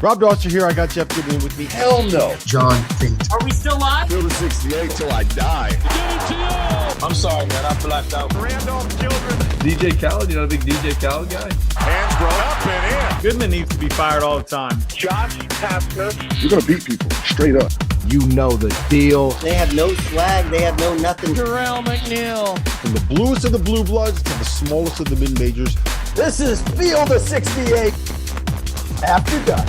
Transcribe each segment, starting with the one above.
Rob Dauster here. I got Jeff Goodman with me. Hell no. John Henson. Are we still live? Field of 68 till I die. I'm sorry, man. I blacked out. Randolph Childress. DJ Khaled, you know the big DJ Khaled guy? Hands grown up and in. Goodman needs to be fired all the time. Josh Pastner. You're going to beat people straight up. You know the deal. They have no swag. They have no nothing. Terrell McNeil. From the bluest of the blue bloods to the smallest of the mid-majors. This is Field of 68 after dark.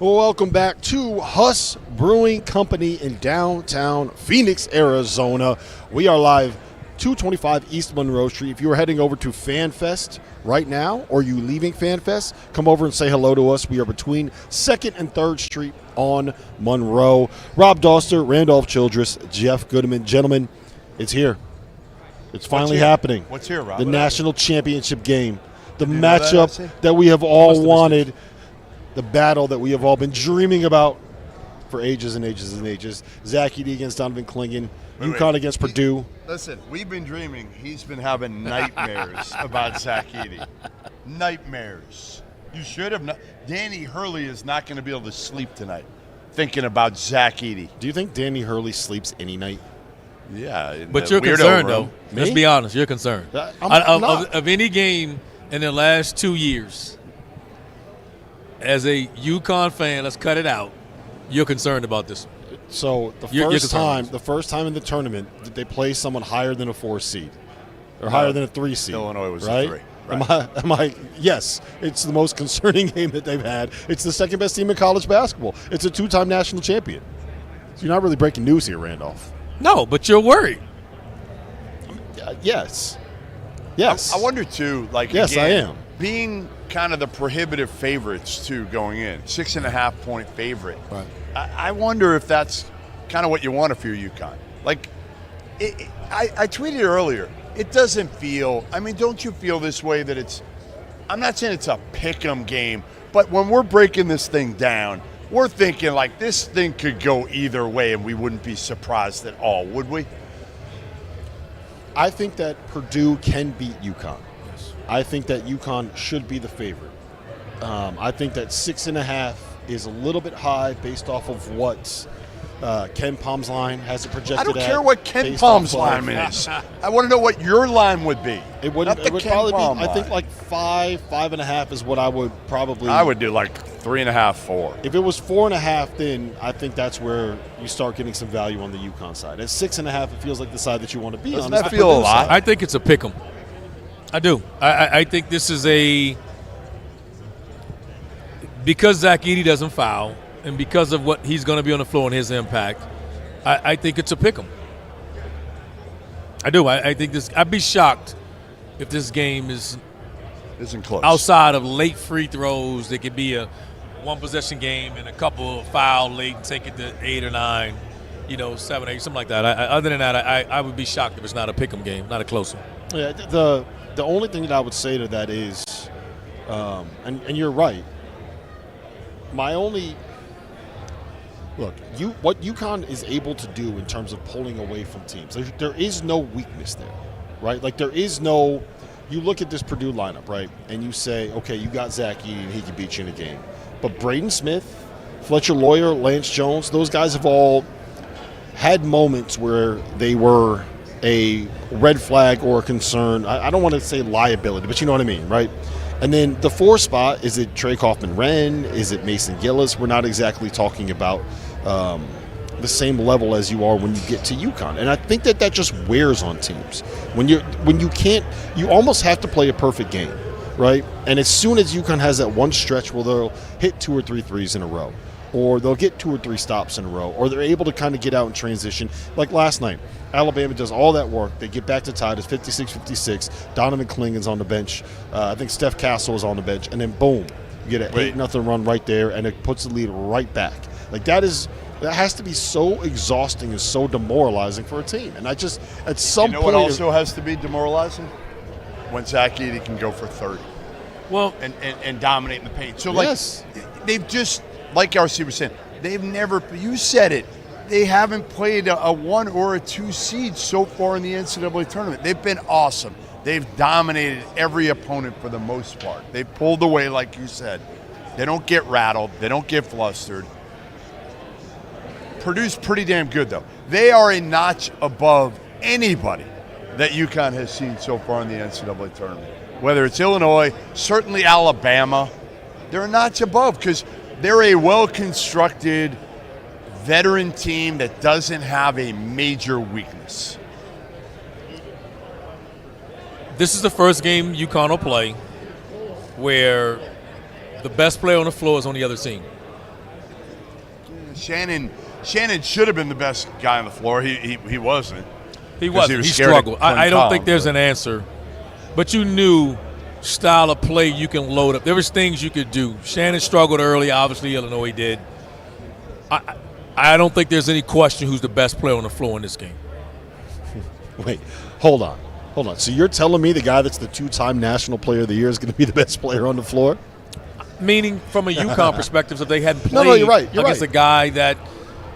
Well, welcome back to Huss Brewing Company in downtown Phoenix, Arizona. We are live 225 East Monroe Street. If you are heading over to FanFest right now, or you leaving FanFest, come over and say hello to us. We are between 2nd and 3rd Street on Monroe. Rob Dauster, Randolph Childress, Jeff Goodman. Gentlemen, it's here. It's finally happening. What's here, Rob? The national championship game. The matchup that we have all wanted. The battle that we have all been dreaming about for ages and ages and ages. Zach Edey against Donovan Clingan. UConn against Purdue. Listen, we've been dreaming. He's been having nightmares about Zach Edey. Nightmares. You should have not. Danny Hurley is not going to be able to sleep tonight thinking about Zach Edey. Do you think Danny Hurley sleeps any night? Yeah. But you're concerned, though. Let's be honest. You're concerned. Of any game in the last 2 years, as a UConn fan, let's cut it out. You're concerned about this. So the first time in the tournament, did they play someone higher than a 4 seed or higher than a 3 seed? Illinois was right? a 3. Right. Am I? Yes, it's the most concerning game that they've had. It's the second best team in college basketball. It's a 2-time national champion. So you're not really breaking news here, Randolph. No, but you're worried. Yes. Yes. I wonder too. Yes, again, I am. Being kind of the prohibitive favorites too going in, 6.5 point favorite. Right. I wonder if that's kind of what you want if you're UConn. I tweeted earlier. It doesn't feel. I mean, don't you feel this way that it's? I'm not saying it's a pick'em game, but when we're breaking this thing down, we're thinking like this thing could go either way, and we wouldn't be surprised at all, would we? I think that Purdue can beat UConn. Yes. I think that UConn should be the favorite. I think that 6.5 is a little bit high based off of what KenPom's line has it projected. I don't care what KenPom's line is. I want to know what your line would be. It would probably be. I think like 5.5 is what I would probably. I would do like 3.5, 4. If it was 4.5, then I think that's where you start getting some value on the UConn side. At 6.5, it feels like the side that you want to be on. Doesn't that feel a lot? I think it's a pick 'em. I do. I think this is because Zach Edey doesn't foul and because of what he's going to be on the floor and his impact, I think it's a pick 'em. I do. I think this. I'd be shocked if this game isn't close. Outside of late free throws, it could be a one-possession game and a couple of foul late and take it to 8 or 9, 7, 8, something like that. Other than that, I would be shocked if it's not a pick 'em game, not a close one. Yeah, the only thing that I would say to that is, and you're right. My only look, what UConn is able to do in terms of pulling away from teams, there is no weakness there, right? Like there is no. You look at this Purdue lineup, right, and you say, okay, you got Zach Edey and he can beat you in a game, but Braden Smith, Fletcher Lawyer, Lance Jones, those guys have all had moments where they were a red flag or a concern. I don't want to say liability, but you know what I mean, right? And then the 4 spot, is it Trey Kaufman-Renn? Is it Mason Gillis? We're not exactly talking about the same level as you are when you get to UConn. And I think that just wears on teams. When you can't, you almost have to play a perfect game, right? And as soon as UConn has that one stretch where they'll hit 2 or 3 threes in a row, or they'll get 2 or 3 stops in a row, or they're able to kind of get out and transition. Like last night, Alabama does all that work. They get back to tie. It's 56-56. Donovan Clingan's on the bench. I think Steph Castle is on the bench. And then, boom, you get an 8-0 run right there, and it puts the lead right back. Like that has to be so exhausting and so demoralizing for a team. And I just, at some point. What also has to be demoralizing? When Zach Edey can go for 30. Well, and dominate in the paint. So, yes. They've just, like RC was saying, they've never, you said it, they haven't played a 1 or a 2 seed so far in the NCAA tournament. They've been awesome. They've dominated every opponent for the most part. They've pulled away, like you said. They don't get rattled. They don't get flustered. Purdue's pretty damn good, though. They are a notch above anybody that UConn has seen so far in the NCAA tournament. Whether it's Illinois, certainly Alabama, they're a notch above because they're a well-constructed veteran team that doesn't have a major weakness. This is the first game UConn will play where the best player on the floor is on the other team. Shannon should have been the best guy on the floor. He wasn't. He wasn't. He struggled. I don't think there's an answer. But you knew style of play you can load up. There was things you could do. Shannon struggled early. Obviously, Illinois did. I don't think there's any question who's the best player on the floor in this game. Wait, hold on. So you're telling me the guy that's the 2-time National Player of the Year is going to be the best player on the floor? Meaning, from a UConn perspective, if they hadn't played no, you're right. against a guy that,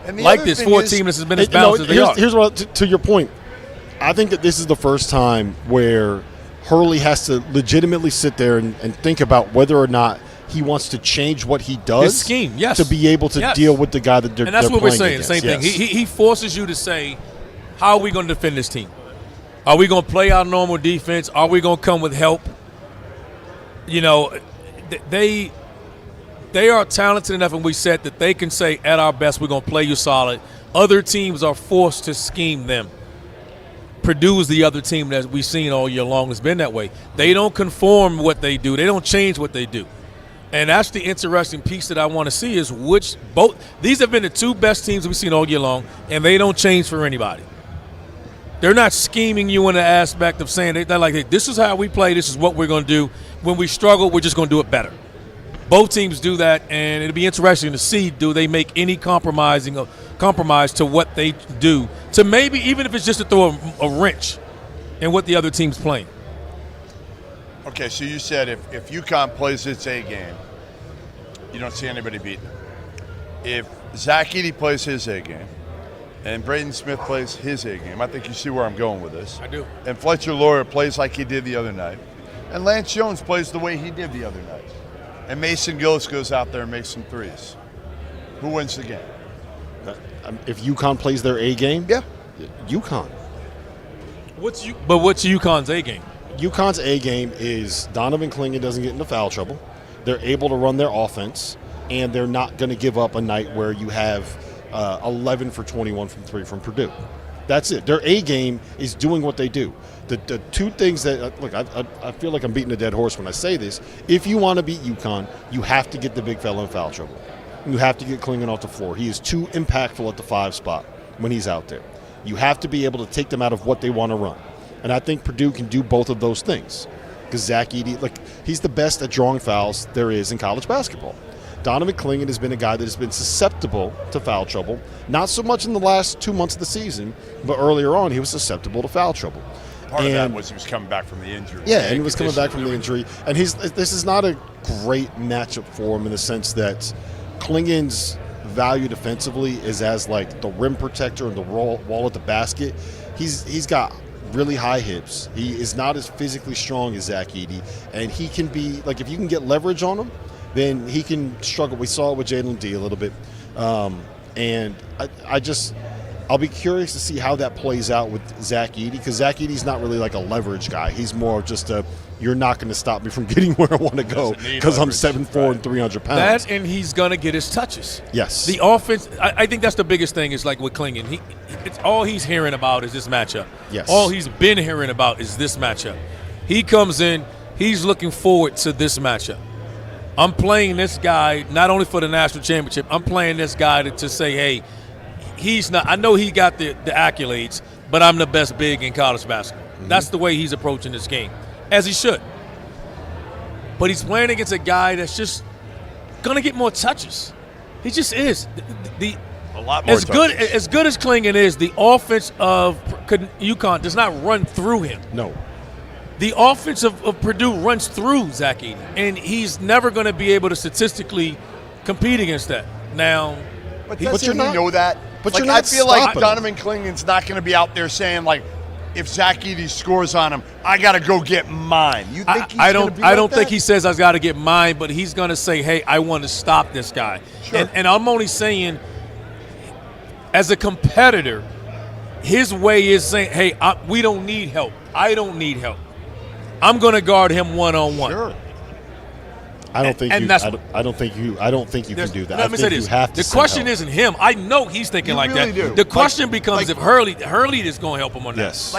And like this 4 team, this has been as balanced as they are. Here's what, to your point. I think that this is the first time where Hurley has to legitimately sit there and think about whether or not he wants to change what he does. His scheme, yes. To be able to deal with the guy that they're playing against. And that's what we're saying, same thing. Yes. He forces you to say, how are we going to defend this team? Are we going to play our normal defense? Are we going to come with help? You know, they are talented enough, and we said that they can say, at our best, we're going to play you solid. Other teams are forced to scheme them. Purdue is the other team that we've seen all year long has been that way. They don't conform what they do. They don't change what they do. And that's the interesting piece that I want to see is these have been the 2 best teams we've seen all year long, and they don't change for anybody. They're not scheming you in the aspect of saying they're like, hey, this is how we play, this is what we're going to do. When we struggle, we're just going to do it better. Both teams do that, and it'll be interesting to see, do they make any compromise to what they do, to maybe even if it's just to throw a wrench in what the other team's playing. Okay, so you said if UConn plays its A game, you don't see anybody beating it. If Zach Edey plays his A game and Braden Smith plays his A game, I think you see where I'm going with this. I do. And Fletcher Loyer plays like he did the other night. And Lance Jones plays the way he did the other night. And Mason Gillis goes out there and makes some threes. Who wins the game? If UConn plays their A game? Yeah. UConn. What's UConn's A game? UConn's A game is Donovan Clingan doesn't get into foul trouble. They're able to run their offense, and they're not going to give up a night where you have 11 for 21 from 3 from Purdue. That's it. Their A game is doing what they do. The 2 things that look, I feel like I'm beating a dead horse when I say this. If you want to beat UConn, you have to get the big fella in foul trouble. You have to get Clingan off the floor. He is too impactful at the 5 spot when he's out there. You have to be able to take them out of what they want to run. And I think Purdue can do both of those things. Because Zach Edey, he's the best at drawing fouls there is in college basketball. Donovan Clingan has been a guy that has been susceptible to foul trouble. Not so much in the last 2 months of the season, but earlier on he was susceptible to foul trouble. Part of that was he was coming back from the injury. Yeah, and he was coming back from the injury. And this is not a great matchup for him in the sense that Clingan's value defensively is as the rim protector and the wall at the basket. He's got really high hips. He is not as physically strong as Zach Edey, and he can be if you can get leverage on him, then he can struggle. We saw it with Jalen D a little bit, and I'll be curious to see how that plays out with Zach Edey, because Zach Edey's not really a leverage guy. He's more of just you're not going to stop me from getting where I want to go because I'm 7'4" and 300 pounds. And he's going to get his touches. Yes. The offense, I think that's the biggest thing is with Clingan. It's all he's hearing about is this matchup. Yes. All he's been hearing about is this matchup. He comes in, he's looking forward to this matchup. I'm playing this guy not only for the national championship, I'm playing this guy to say, hey, he's not. I know he got the accolades, but I'm the best big in college basketball. Mm-hmm. That's the way he's approaching this game, as he should. But he's playing against a guy that's just gonna get more touches. He just is. A lot more touches. As good as Clingan is, the offense of UConn does not run through him. No. The offense of Purdue runs through Zach Edey, and he's never going to be able to statistically compete against that. Now, but doesn't he know that? But you're not I feel like stopping Donovan Clingan's not going to be out there saying if Zach Edey scores on him, I got to go get mine. You think he's I gonna don't. be I like don't think that? he says I've got to get mine, but he's going to say, "Hey, I want to stop this guy." Sure. And I'm only saying, as a competitor, his way is saying, "Hey, we don't need help. I don't need help. I'm going to guard him one-on-one." Sure. I don't think and you. that's- I don't think you can do that. Let I me think say you this. have to. The send question help. isn't him. I know he's thinking You like really that. do. The question becomes like- if Hurley is going to help him on that. Yes.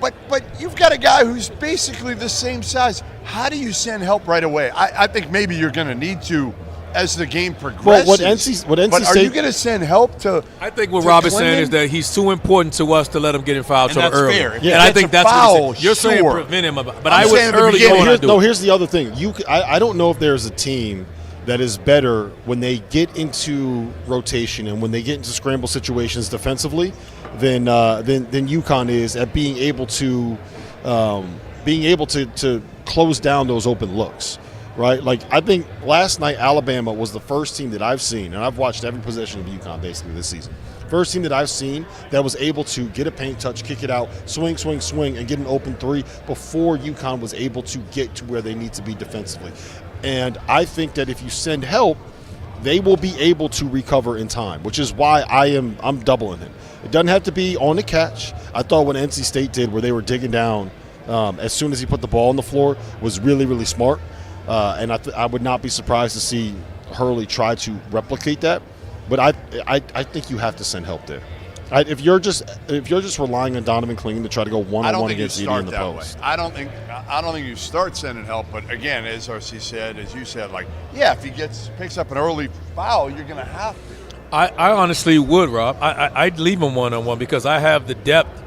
But you've got a guy who's basically the same size. How do you send help right away? I think maybe you're going to need to as the game progresses. what NC but are State- you going to send help to? I think what to Rob is saying Clingan? is that he's too important to us to let him get in foul And trouble that's early. fair. If he And I gets think a that's foul, what you're saying. sure. Prevent him, but I'm I would saying at the early beginning, on. Here's the other thing. I don't know if there's a team that is better when they get into rotation and when they get into scramble situations defensively than UConn is at being able to close down those open looks. Right, like I think last night Alabama was the first team that I've seen, and I've watched every possession of UConn basically this season. First team that I've seen that was able to get a paint touch, kick it out, swing, and get an open three before UConn was able to get to where they need to be defensively. And I think that if you send help, they will be able to recover in time, which is why I'm doubling him. It doesn't have to be on the catch. I thought what NC State did, where they were digging down as soon as he put the ball on the floor, was really, really smart. And I would not be surprised to see Hurley try to replicate that, but I think you have to send help there. If you're just relying on Donovan Clingan to try to go one-on-one against Edey in the post, I don't think you start sending help. But again, as RC said, as you said, like if he picks up an early foul, you're going to have to. I honestly would, Rob. I'd leave him one-on-one because I have the depth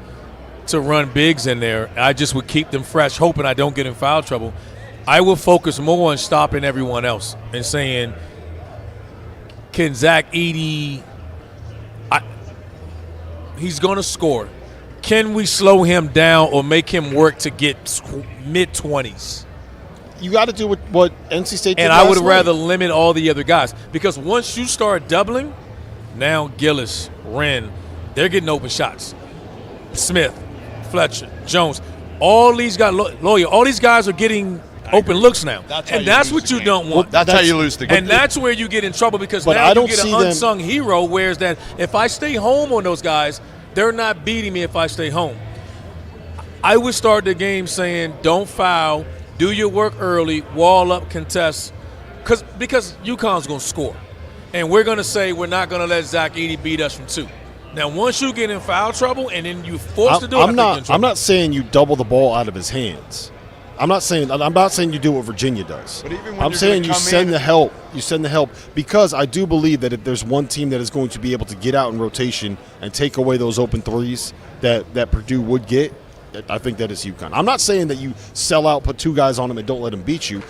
to run bigs in there. I just would keep them fresh, hoping I don't get in foul trouble. I will focus more on stopping everyone else and saying, can Zach Edey he's going to score. Can we slow him down or make him work to get mid-20s? you got to do what NC State did And I would last night. rather limit all the other guys because once you start doubling, now Gillis, Wren, they're getting open shots. Smith, Fletcher, Jones, all these guys, Lawyer, all these guys are getting open looks now. That's what you don't want. That's how you lose the game. And that's where you get in trouble because But now I you don't get an see them- unsung hero, whereas that if I stay home on those guys, they're not beating me if I stay home. I would start the game saying, don't foul, do your work early, wall up, contest, because UConn's going to score. And we're going to say we're not going to let Zach Edey beat us from two. Now, once you get in foul trouble and then you forced to do it, I'm not saying you double the ball out of his hands. I'm not saying you do what Virginia does. But even when I'm you're saying gonna you come send in- the help. You send the help because I do believe that if there's one team that is going to be able to get out in rotation and take away those open threes that Purdue would get, I think that is UConn. I'm not saying that you sell out, put two guys on him, and don't let him beat you.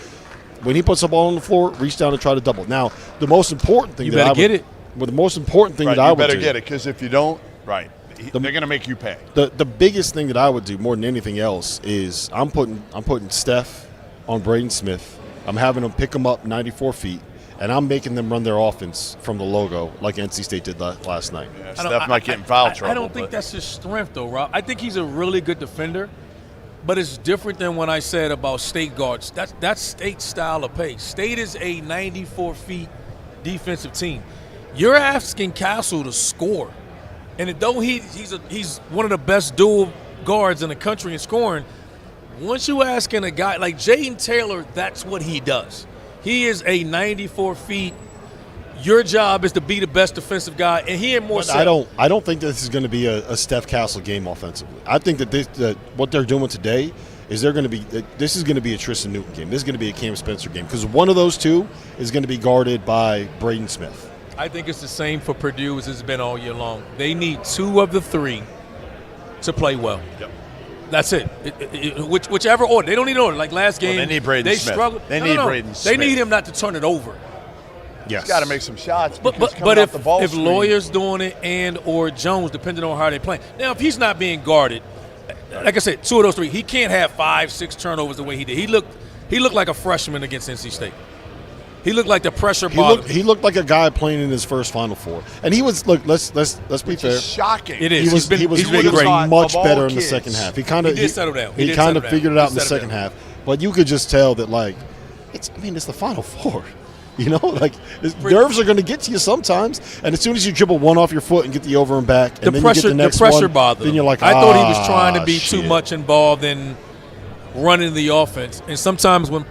When he puts the ball on the floor, reach down and try to double. Now, the most important thing You that better I would, get it. Well, the most important thing Right, that I you would better do, get it because if you don't, they're going to make you pay. The biggest thing that I would do more than anything else is I'm putting Steph on Braden Smith. I'm having them pick them up 94 feet, and I'm making them run their offense from the logo like NC State did last night. Yeah, Steph might get in foul trouble. I don't think that's his strength, though, Rob. I think he's a really good defender, but it's different than when I said about State guards. That's State's style of play. State is a 94 feet defensive team. You're asking Castle to score, and though he's one of the best dual guards in the country in scoring, once you asking a guy like Jaden Taylor, that's what he does. He is a 94 feet. Your job is to be the best defensive guy, and he ain't more. But I don't think this is going to be a Steph Castle game offensively. I think that what they're doing today is this is going to be a Tristan Newton game. This is going to be a Cam Spencer game because one of those two is going to be guarded by Braden Smith. I think it's the same for Purdue as it's been all year long. They need two of the three to play well. Yep. That's it. Whichever order. They don't need order. Like last game, they need Braden Smith. Struggled. They need Braden Smith. They need him not to turn it over. Yes. He's got to make some shots. But if Lawyer's doing it and or Jones, depending on how they play. Now, if he's not being guarded, like I said, two of those three, he can't have 5-6 turnovers the way he did. He looked like a freshman against NC State. He looked like the pressure He bothered. he looked like a guy playing in his first Final Four, and he was. Look, let's be Which fair. is shocking. It is. He was He's been great, great. much Of all better in the kids. second half. He kind of He did settle down. He did kind settle of down. figured it He out in the settled second down. half, but you could just tell that like it's the Final Four. You know, like nerves are going to get to you sometimes, and as soon as you dribble one off your foot and get the over and back, and then you get the next pressure one, bothered then him. you're like, I thought he was trying to be shit. too much involved in running the offense. And sometimes when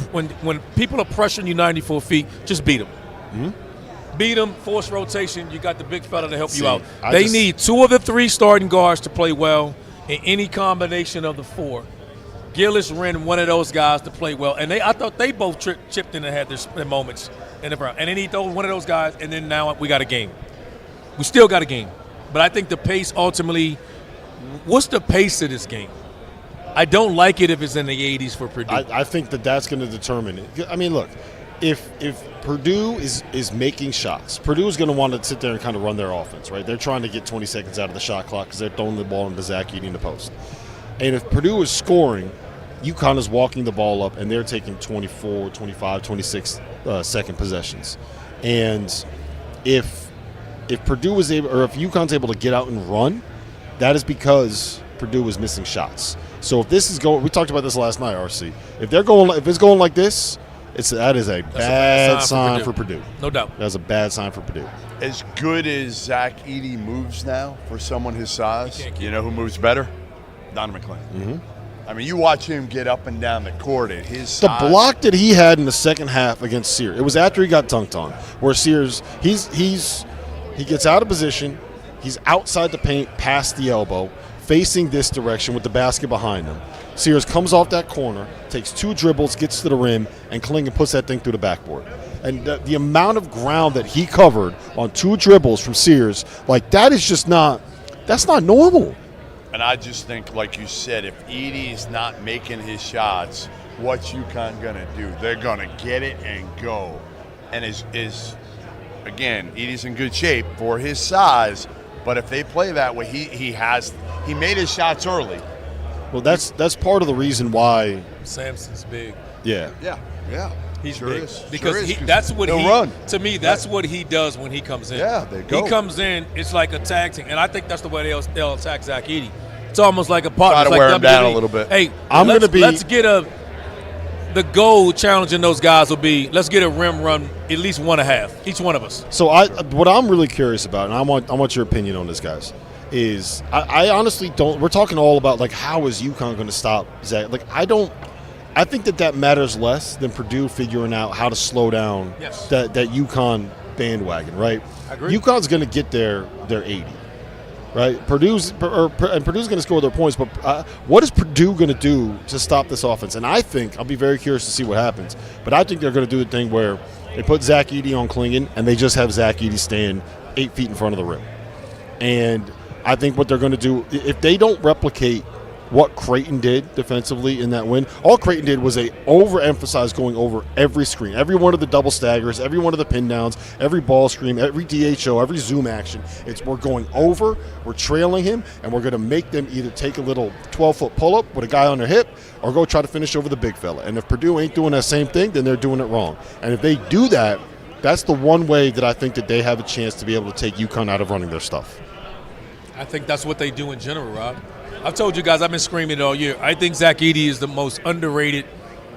people are pressuring you 94 feet, just beat them. Mm-hmm. Beat them, force rotation. You got the big fella to help you out. I They just- need 2 of the 3 starting guards to play well in any combination of the 4. Gillis, Wren, one of those guys to play well. And I thought they both chipped in and had their moments in the round. And then he throws one of those guys, and then now we got a game. We still got a game. But I think the pace ultimately – what's the pace of this game? I don't like it if it's in the 80s for Purdue. I think that's going to determine it. I mean, look, if Purdue is making shots, Purdue is going to want to sit there and kind of run their offense, right? They're trying to get 20 seconds out of the shot clock because they're throwing the ball into Zach Edey in the post. And if Purdue is scoring, UConn is walking the ball up, and they're taking 24, 25, 26 second possessions. And if Purdue is able, or if UConn's able to get out and run, that is because Purdue is missing shots. So if this is going, we talked about this last night, RC. If it's going like this, that is a bad sign for Purdue. No doubt. That's a bad sign for Purdue. As good as Zach Edey moves now for someone his size, you know who moves better? Donovan McMillan. Mm-hmm. I mean, you watch him get up and down the court at his size. The block that he had in the second half against Sears, it was after he got dunked on, where Sears, he gets out of position, he's outside the paint, past the elbow, facing this direction with the basket behind him. Sears comes off that corner, takes 2 dribbles, gets to the rim, and Clingan puts that thing through the backboard. And the amount of ground that he covered on 2 dribbles from Sears, like that's not normal. And I just think, like you said, if Edey's not making his shots, what's UConn going to do? They're going to get it and go. And again, Edey's in good shape for his size, but if they play that way, he made his shots early. Well, that's part of the reason why. Samson's big. Yeah. Yeah. He's Sure big is. because Sure is, that's what he'll he. run. To me, that's what he does when he comes in. Yeah, they go. He comes in. It's like a tag team, and I think that's the way they'll attack Zach Edey. It's almost like a partner. Try to It's wear like him down WWE. a little bit. Hey, let's get the goal challenging those guys will be let's get a rim run at least 1.5 each one of us. So what I'm really curious about, and I want your opinion on this, guys, is I honestly don't. We're talking all about like how is UConn going to stop Zach? Like I think that matters less than Purdue figuring out how to slow down that UConn bandwagon, right? I agree. UConn's going to get their 80, right? Purdue's going to score their points, but what is Purdue going to do to stop this offense? And I think I'll be very curious to see what happens. But I think they're going to do the thing where they put Zach Edey on Clingan and they just have Zach Edey stand 8 feet in front of the rim. And I think what they're going to do, if they don't replicate what Creighton did defensively in that win, all Creighton did was overemphasize going over every screen, every one of the double staggers, every one of the pin downs, every ball screen, every DHO, every zoom action. We're going over, we're trailing him, and we're going to make them either take a little 12-foot pull-up with a guy on their hip or go try to finish over the big fella. And if Purdue ain't doing that same thing, then they're doing it wrong. And if they do that, that's the one way that I think that they have a chance to be able to take UConn out of running their stuff. I think that's what they do in general, Rob. I've told you guys, I've been screaming it all year. I think Zach Edey is the most underrated.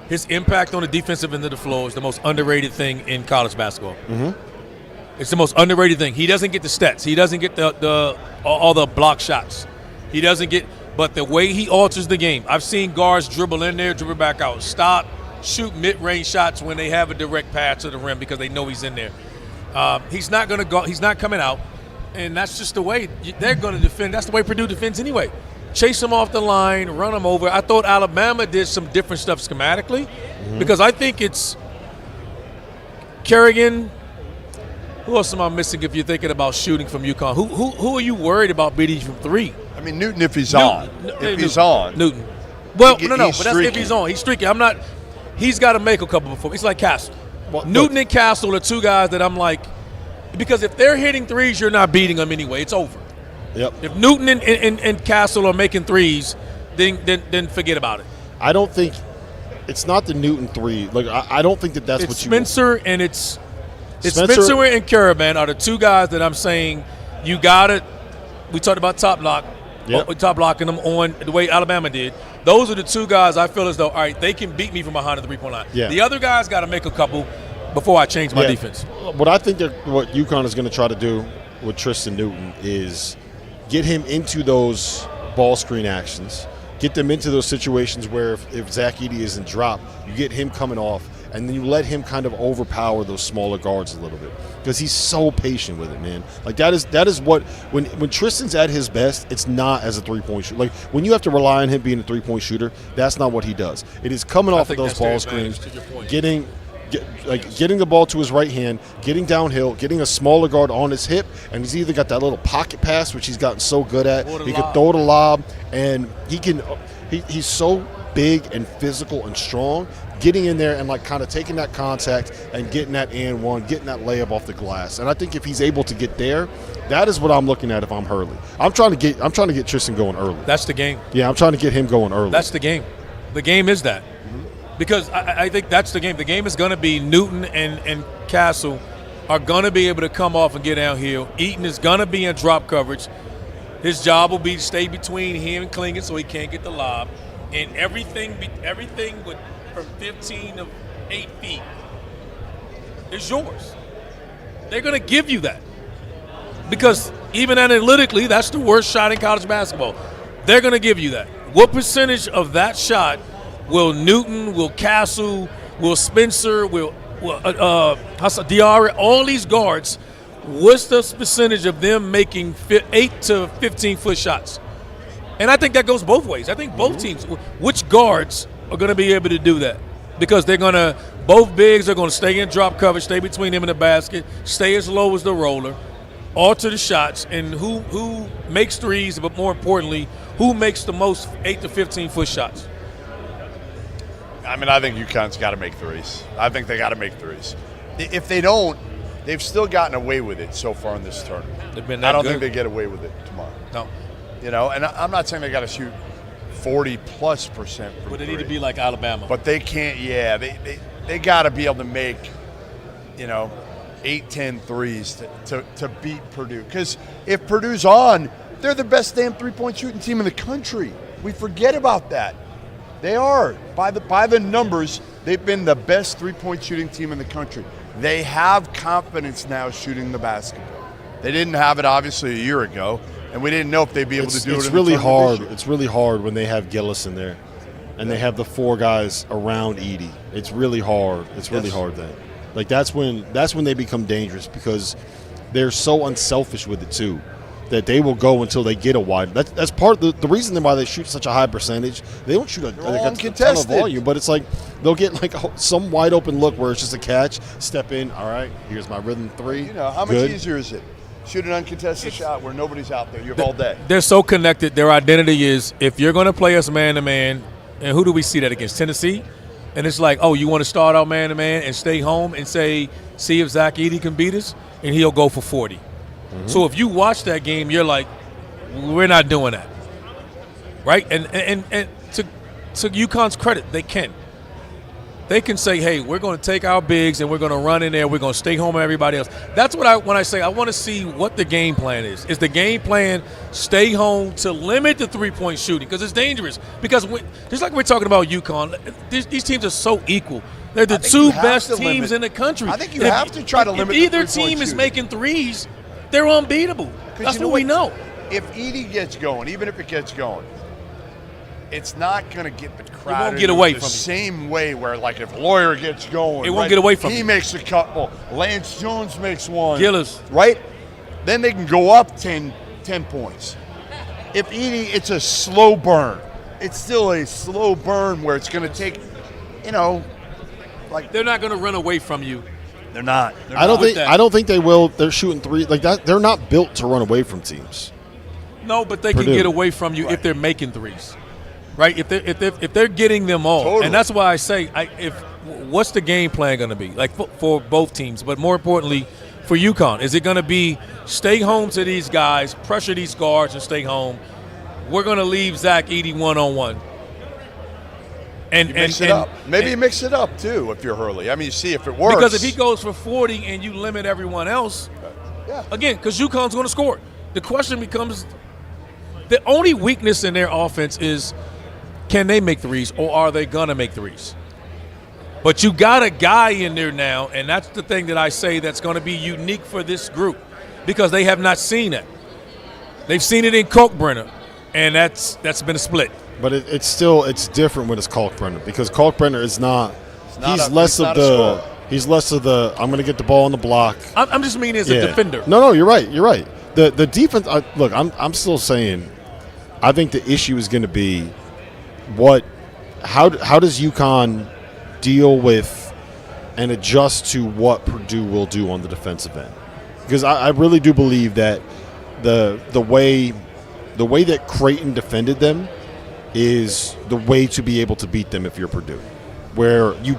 His impact on the defensive end of the floor is the most underrated thing in college basketball. Mm-hmm. It's the most underrated thing. He doesn't get the stats. He doesn't get all the block shots. He doesn't get – but the way he alters the game. I've seen guards dribble in there, dribble back out, stop, shoot mid-range shots when they have a direct pass to the rim because they know he's in there. He's not going to go – he's not coming out, and that's just the way they're going to defend. That's the way Purdue defends anyway. Chase him off the line, run him over. I thought Alabama did some different stuff schematically because I think it's Kerrigan. Who else am I missing if you're thinking about shooting from UConn? Who are you worried about beating from 3? I mean, Newton, if he's on. Newton. Well, no, but that's streaking. if he's on. He's streaking. I'm not – he's got to make a couple before. He's like Castle. Well, Newton and Castle are 2 guys that I'm like – because if they're hitting threes, you're not beating them anyway. It's over. Yep. If Newton and Castle are making threes, then forget about it. I don't think it's not the Newton three. Like I don't think that's it's what you Spencer want. and it's Spencer and Caravan are the two guys that I'm saying you got it. We talked about top lock. Yep. Top locking them on the way Alabama did. Those are the two guys I feel as though, all right, they can beat me from behind the three-point line. Yeah. The other guys got to make a couple before I change my defense. What I think what UConn is going to try to do with Tristan Newton is get him into those ball screen actions, get them into those situations where if Zach Edey isn't dropped, you get him coming off, and then you let him kind of overpower those smaller guards a little bit because he's so patient with it, man. Like that is what when Tristan's at his best, it's not as a three-point shooter. Like when you have to rely on him being a three-point shooter, that's not what he does. It is coming off of those ball screens, getting the ball to his right hand, getting downhill, getting a smaller guard on his hip, and he's either got that little pocket pass, which he's gotten so good at. He can throw the lob, and he's so big and physical and strong, getting in there and like kind of taking that contact and getting that and one, getting that layup off the glass. And I think if he's able to get there, that is what I'm looking at if I'm Hurley. I'm trying to get Tristan going early. That's the game. Yeah, I'm trying to get him going early. That's the game. The game is that. Because I think that's the game. The game is going to be Newton and Castle are going to be able to come off and get downhill. Eaton is going to be in drop coverage. His job will be to stay between him and Clingan so he can't get the lob. And everything from 15 to 8 feet is yours. They're going to give you that. Because even analytically, that's the worst shot in college basketball. They're going to give you that. What percentage of that shot will Newton, will Castle, will Spencer, will Diarra, all these guards, what's the percentage of them making 8 to 15-foot shots? And I think that goes both ways. I think both teams, which guards are going to be able to do that? Because both bigs are going to stay in drop coverage, stay between them and the basket, stay as low as the roller, alter the shots, and who makes threes, but more importantly, who makes the most 8 to 15-foot shots? I mean, I think UConn's got to make threes. I think they got to make threes. If they don't, they've still gotten away with it so far in this tournament. They've been that I don't good. think they get away with it tomorrow. No. You know, and I'm not saying they got to shoot 40+% from But they three. need to be like Alabama. But they can't. Yeah, they got to be able to make, 8-10 threes to beat Purdue. Because if Purdue's on, they're the best damn three-point shooting team in the country. We forget about that. They are. By the numbers, they've been the best three-point shooting team in the country. They have confidence now shooting the basketball. They didn't have it, obviously, a year ago, and we didn't know if they'd be able to do it. It's in really the tournament hard. this year. It's really hard when they have Gillis in there, and they have the four guys around Edey. It's really hard. It's really hard then. Like that's when they become dangerous because they're so unselfish with it too, that they will go until they get a wide. That's part of the reason why they shoot such a high percentage. They don't shoot a ton of volume, but it's like they'll get like some wide open look where it's just a catch, step in. All right, here's my rhythm three. How much easier is it? Shoot an uncontested shot where nobody's out there. You have all day. They're so connected. Their identity is if you're going to play us man-to-man, and who do we see that against? Tennessee? And it's like, oh, you want to start out man-to-man and stay home and see if Zach Edey can beat us? And he'll go for 40. Mm-hmm. So if you watch that game, you're like, we're not doing that. Right? And to UConn's credit, they can. They can say, hey, we're going to take our bigs and we're going to run in there. We're going to stay home with everybody else. That's what when I say I want to see what the game plan is. Is the game plan stay home to limit the three-point shooting? Because it's dangerous. Because just like we're talking about UConn, these teams are so equal. They're the two best teams in the country. I think you have to try to limit if the either three-point team is shooting. making threes, they're unbeatable. That's what we know. If Edey gets going, even if it gets going, it's not going to get the crowd. It won't get away from the you. Same way where, like, if Lawyer gets going, it won't get away from he you. makes a couple. Lance Jones makes one. Gillis. Right? Then they can go up 10 points. If Edey, it's a slow burn. It's still a slow burn where it's going to take, like. They're not going to run away from you. They're not. I don't think they will. They're shooting three like that. They're not built to run away from teams. No, but they Purdue. can get away from you if they're making threes. Right, if they're getting them all, Totally. and that's why I say, what's the game plan going to be like for both teams? But more importantly, for UConn, is it going to be stay home to these guys, pressure these guards, and stay home? We're going to leave Zach Edey 1-on-1, And you mix it up. Maybe you mix it up too if you're Hurley. I mean, you see if it works. Because if he goes for 40 and you limit everyone else, again, because UConn's going to score. The question becomes, the only weakness in their offense is, can they make threes or are they going to make threes? But you got a guy in there now, and that's the thing that I say that's going to be unique for this group because they have not seen it. They've seen it in Kalkbrenner, and that's been a split. But it's different when it's Kalkbrenner because Kalkbrenner is not. He's less of the. I'm going to get the ball on the block. I'm just meaning as a defender. No, you're right. You're right. The defense. Look, I'm still saying. I think the issue is going to be how does UConn deal with and adjust to what Purdue will do on the defensive end? Because I really do believe that the way that Creighton defended them is the way to be able to beat them if you're Purdue, where you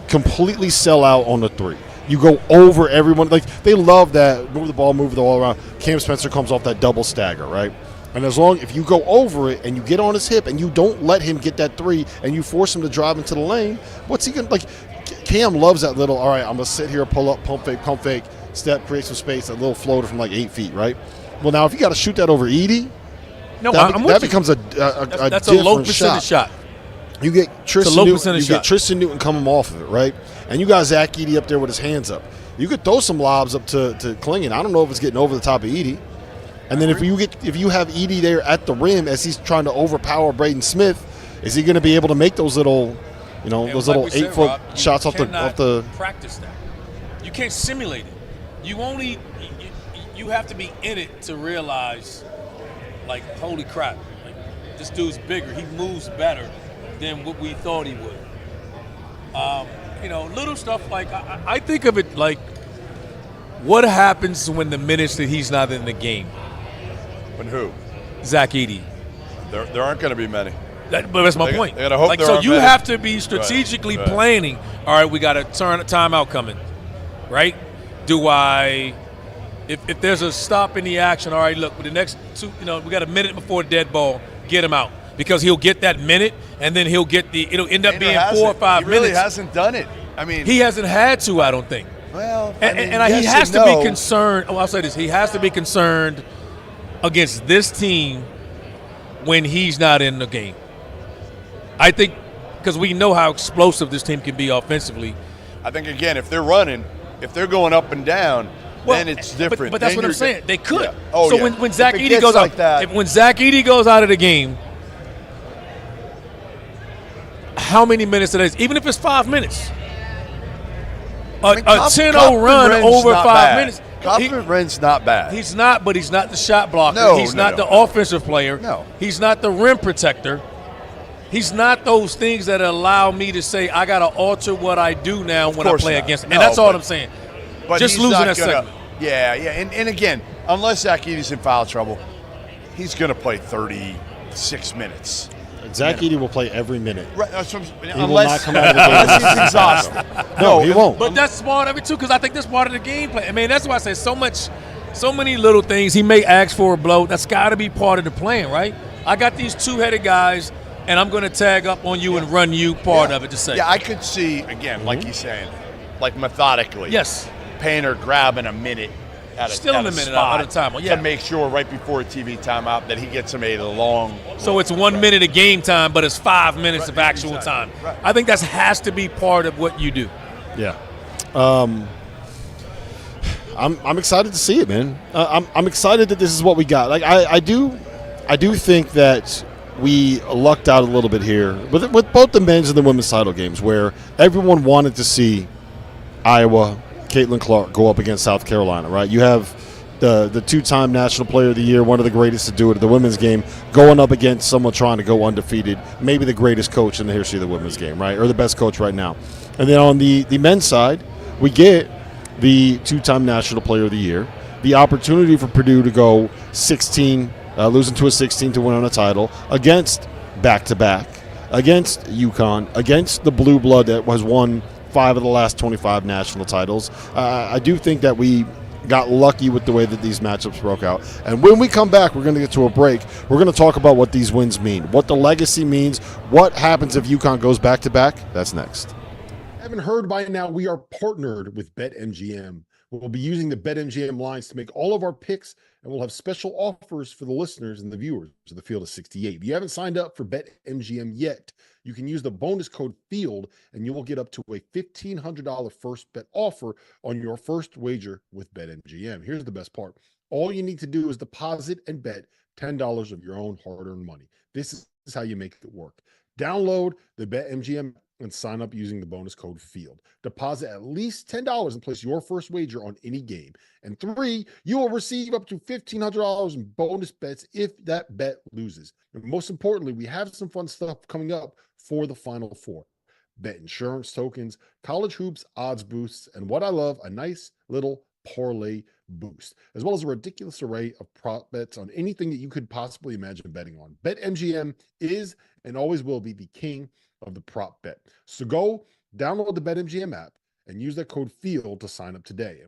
completely sell out on the three. You go over everyone. Like, they love that move the ball around. Cam Spencer comes off that double stagger, right? And if you go over it and you get on his hip and you don't let him get that three and you force him to drive into the lane, what's he going to – like, Cam loves that little, all right, I'm going to sit here, pull up, pump fake, step, create some space, that little floater from like 8 feet, right? Well, now if you got to shoot that over Edey, that becomes a that's different a low percentage shot. You get Tristan Newton coming off of it, right? And you got Zach Edey up there with his hands up. You could throw some lobs up to Clingan. I don't know if it's getting over the top of Edey. And then if you have Edey there at the rim as he's trying to overpower Braden Smith, is he going to be able to make those little, those little 8-foot shots off the practice that. You can't simulate it. You have to be in it to realize, like, holy crap, like, this dude's bigger. He moves better than what we thought he would. Little stuff like I think of it like, what happens when the minutes that he's not in the game? When who? Zach Edey. There aren't going to be many. But that's my point. They gotta hope there aren't you many. have to be strategically planning. All right, we got a timeout coming, right? If there's a stop in the action, all right, look, with the next two, we got a minute before dead ball, get him out. Because he'll get that minute, and then it'll end up being 4 or 5 minutes. He really hasn't done it. I mean, he hasn't had to, I don't think. Well, he has to be concerned. I'll say this: he has to be concerned against this team when he's not in the game. I think because we know how explosive this team can be offensively. I think, again, if they're running, if they're going up and down, then it's different. But that's what I'm saying. They could. Yeah. Oh, so yeah. when Zach Edey goes out, when Zach Edey goes out of the game, how many minutes it is? Even if it's 5 minutes, a 10-0 run over 5 minutes. Ren's not bad. He's not, but he's not the shot blocker. No, he's not the offensive player. No. He's not the rim protector. He's not those things that allow me to say I got to alter what I do now when I play against him. And that's all I'm saying. But just losing that segment. Yeah. And again, unless Zach Edey's in foul trouble, he's going to play 36 minutes. Zach Edey will play every minute. Right, he will not come out of the game. Unless he's exhausted. No, he won't. But that's part of it too, because I think that's part of the gameplay. I mean, that's why I say so many little things. He may ask for a blow. That's got to be part of the plan, right? I got these two-headed guys, and I'm going to tag up on you and run you part of it to say. Yeah, I could see, again, like he's saying, like methodically. Yes. Painter grabbing a minute at a Still in a minute at a time. To make sure right before a TV timeout that he gets him a long. So it's 1 minute of game time, but it's 5 minutes of actual time. Right. I think that has to be part of what you do. Yeah. I'm excited to see it, man. I'm excited that this is what we got. Like I do think that we lucked out a little bit here with both the men's and the women's title games, where everyone wanted to see Iowa, Caitlyn Clark go up against South Carolina, right? You have the two-time National Player of the Year, one of the greatest to do it at the women's game, going up against someone trying to go undefeated, maybe the greatest coach in the history of the women's game, right? Or the best coach right now. And then on the men's side, we get the two-time National Player of the Year, the opportunity for Purdue to go 16, losing to a 16 to win on a title, against back-to-back, against UConn, against the blue blood that has won 5 of the last 25 national titles. I do think that we got lucky with the way that these matchups broke out. And when we come back, we're going to get to a break. We're going to talk about what these wins mean, what the legacy means, what happens if UConn goes back-to-back. That's next. Haven't heard by now, we are partnered with BetMGM. We'll be using the BetMGM lines to make all of our picks, and we'll have special offers for the listeners and the viewers of the Field of 68. If you haven't signed up for BetMGM yet, you can use the bonus code FIELD, and you will get up to a $1,500 first bet offer on your first wager with BetMGM. Here's the best part. All you need to do is deposit and bet $10 of your own hard-earned money. This is how you make it work. Download the BetMGM and sign up using the bonus code FIELD. Deposit at least $10 and place your first wager on any game. And 3, you will receive up to $1,500 in bonus bets if that bet loses. And most importantly, we have some fun stuff coming up for the Final Four. Bet insurance tokens, college hoops, odds boosts, and what I love, a nice little parlay boost, as well as a ridiculous array of prop bets on anything that you could possibly imagine betting on. BetMGM is and always will be the king of the prop bet. So go download the BetMGM app and use that code FIELD to sign up today.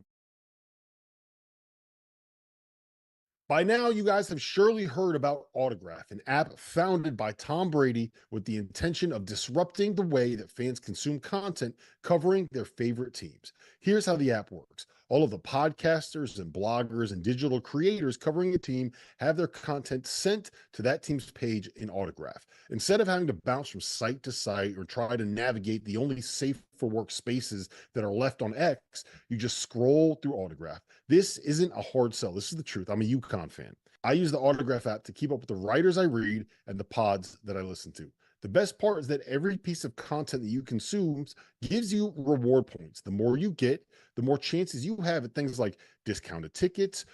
By now, you guys have surely heard about Autograph, an app founded by Tom Brady with the intention of disrupting the way that fans consume content covering their favorite teams. Here's how the app works. All of the podcasters and bloggers and digital creators covering a team have their content sent to that team's page in Autograph. Instead of having to bounce from site to site or try to navigate the only safe for work spaces that are left on X, you just scroll through Autograph. This isn't a hard sell. This is the truth. I'm a UConn fan. I use the Autograph app to keep up with the writers I read and the pods that I listen to. The best part is that every piece of content that you consume gives you reward points. The more you get, the more chances you have at things like discounted tickets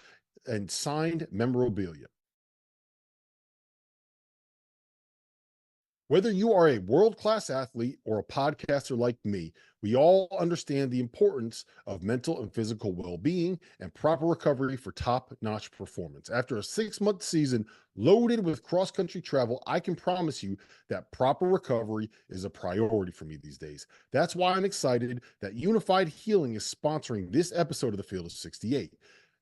and signed memorabilia. Whether you are a world-class athlete or a podcaster like me, we all understand the importance of mental and physical well-being and proper recovery for top-notch performance. After a 6-month season loaded with cross-country travel, I can promise you that proper recovery is a priority for me these days. That's why I'm excited that Unified Healing is sponsoring this episode of the Field of 68.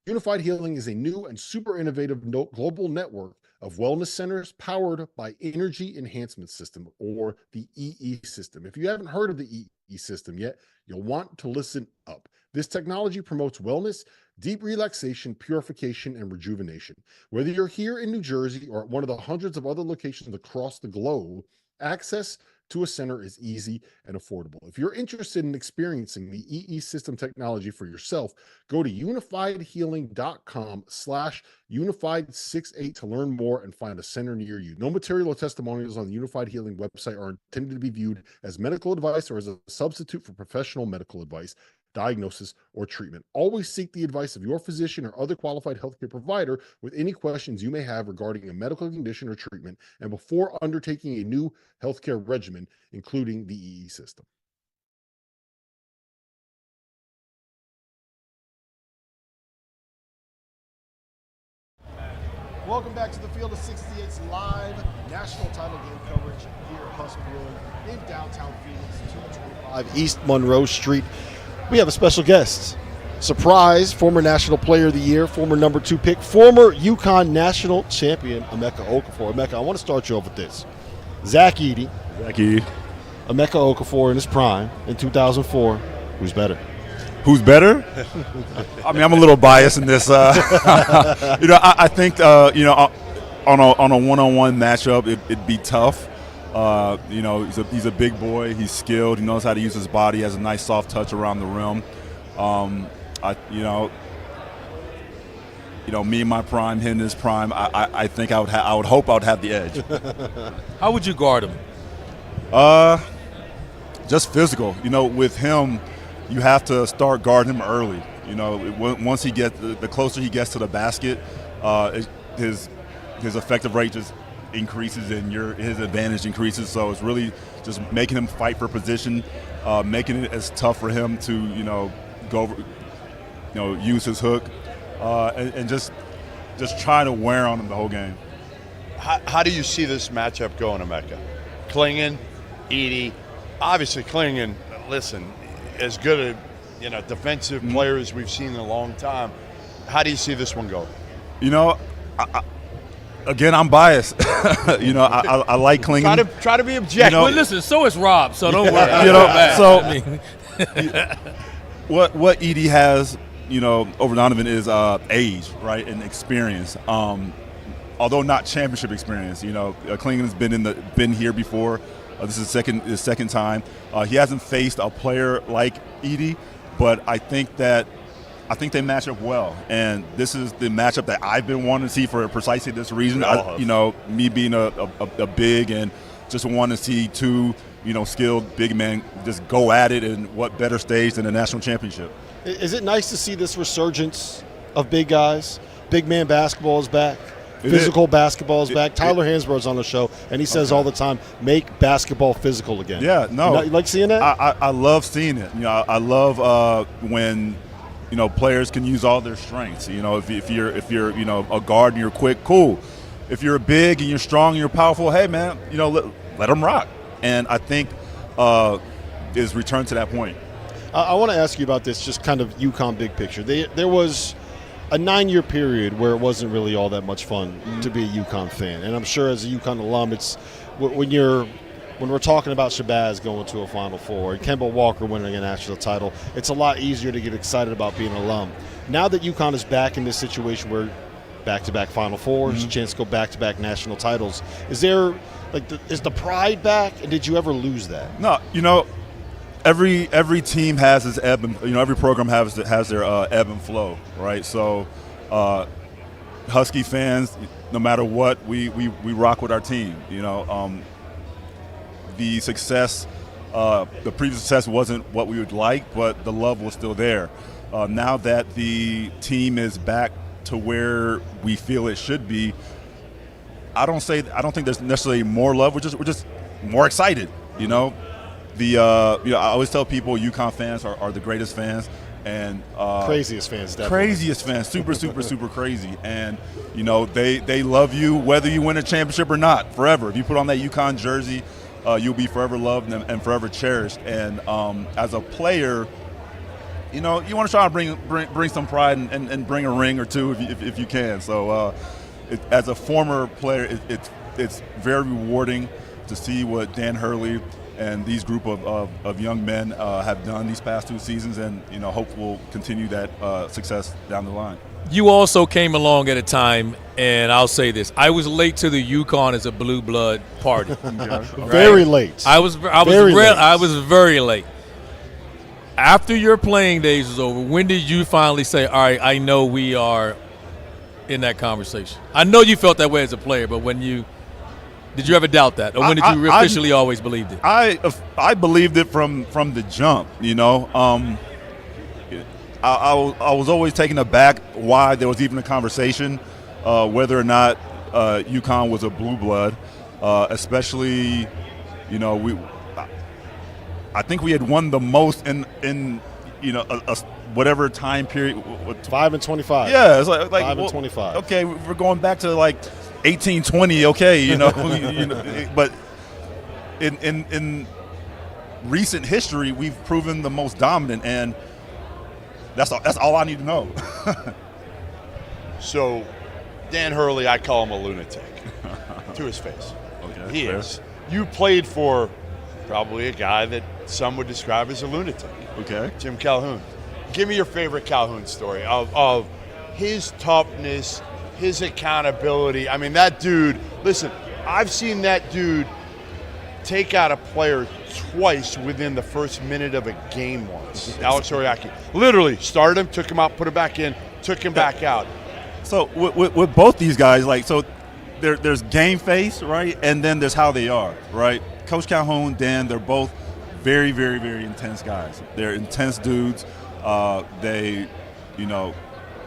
Unified Healing is a new and super innovative global network of wellness centers powered by Energy Enhancement System, or the EE system. If you haven't heard of the EE system yet, you'll want to listen up. This technology promotes wellness, deep relaxation, purification, and rejuvenation. Whether you're here in New Jersey or at one of the hundreds of other locations across the globe, access to a center is easy and affordable. If you're interested in experiencing the EE system technology for yourself, go to unifiedhealing.com/unified68 to learn more and find a center near you. No material or testimonials on the Unified Healing website are intended to be viewed as medical advice or as a substitute for professional medical advice, diagnosis, or treatment. Always seek the advice of your physician or other qualified healthcare provider with any questions you may have regarding a medical condition or treatment, and before undertaking a new healthcare regimen, including the EE system. Welcome back to the Field of 68's live national title game coverage here at Hustle Road in downtown Phoenix, 225 East Monroe Street. We have a special guest. Surprise, former National Player of the Year, former number 2 pick, former UConn National Champion, Emeka Okafor. Emeka, I want to start you off with this. Zach Edey. Emeka Okafor in his prime in 2004. Who's better? Who's better? I mean, I'm a little biased in this. I think, on a one-on-one matchup, it'd be tough. He's a big boy. He's skilled. He knows how to use his body. He has a nice soft touch around the rim. Me in my prime, him in his prime. I think I would hope I would have the edge. How would you guard him? Just physical. With him, you have to start guarding him early. Once the closer he gets to the basket, his effective rate just increases and his advantage increases. So it's really just making him fight for position, making it as tough for him to use his hook, and just trying to wear on him the whole game. How do you see this matchup going, Emeka? Clingan, Edey. Obviously, Clingan, listen, as good a defensive player as we've seen in a long time. How do you see this one go? You know, again, I'm biased. You know, I like Clingan. Try to be objective. Well, listen, so is Rob, so don't worry. You know, so what Edey has, you know, over Donovan is age, right, and experience. Although not championship experience, you know, Clingan has been here before. This is his second time. He hasn't faced a player like Edey, but I think they match up well, and this is the matchup that I've been wanting to see for precisely this reason. You know, me being a big and just wanting to see two, you know, skilled big men just go at it, and what better stage than a national championship. Is it nice to see this resurgence of big guys? Big man basketball is back. Physical basketball is back. Tyler Hansborough's on the show, and he says all the time, make basketball physical again. Yeah, no. You like seeing that? I love seeing it. You know, I love when, you know, players can use all their strengths. You know, if you're you know, a guard and you're quick, cool. If you're big and you're strong and you're powerful, hey, man, you know, let them rock. And I think is return to that point. I want to ask you about this, just kind of UConn big picture. There was a 9-year period where it wasn't really all that much fun to be a UConn fan, and I'm sure as a UConn alum, it's when we're talking about Shabazz going to a Final Four and Kemba Walker winning a national title, it's a lot easier to get excited about being an alum. Now that UConn is back in this situation where back-to-back Final Fours, chance to go back-to-back national titles, is there is the pride back, and did you ever lose that? No, you know, every team has its ebb, and you know, every program has their ebb and flow, right? So, Husky fans, no matter what, we rock with our team. You know, the success, the previous success wasn't what we would like, but the love was still there. Now that the team is back to where we feel it should be, I don't think there's necessarily more love. We're just more excited. You know, you know, I always tell people UConn fans are the greatest fans, and craziest fans, definitely. Craziest fans, super crazy, and you know, they love you whether you win a championship or not, forever. If you put on that UConn jersey, you'll be forever loved and forever cherished. And as a player, you know, you want to try to bring some pride and bring a ring or two if you can. So as a former player, it's very rewarding to see what Dan Hurley and these group of young men have done these past 2 seasons, and you know, hope we'll continue that success down the line. You also came along at a time, and I'll say this: I was late to the UConn as a blue blood party. Right? Very late. I was very late. After your playing days was over, when did you finally say, "All right, I know we are in that conversation"? I know you felt that way as a player, but did you ever doubt that, or when did you officially always believed it? I believed it from the jump. You know, I was always taken aback why there was even a conversation whether or not UConn was a blue blood, especially, you know, I think we had won the most in you know, whatever time period. 5 and 25. Yeah, it's like 5 and 25. Okay, we're going back to like 1820. Okay, you know, but in recent history, we've proven the most dominant, and that's all I need to know. So, Dan Hurley, I call him a lunatic to his face. Okay, he fair. is. You played for probably a guy that some would describe as a lunatic. Okay. Jim Calhoun. Give me your favorite Calhoun story of his toughness, his accountability. I mean, that dude, listen, I've seen that dude take out a player twice within the first minute of a game once. Alex Oriaki. Literally started him, took him out, put him back in, took him back out. So with both these guys, like, so there's game face, right? And then there's how they are, right? Coach Calhoun, Dan, they're both very, very, very intense guys. They're intense dudes. They, you know,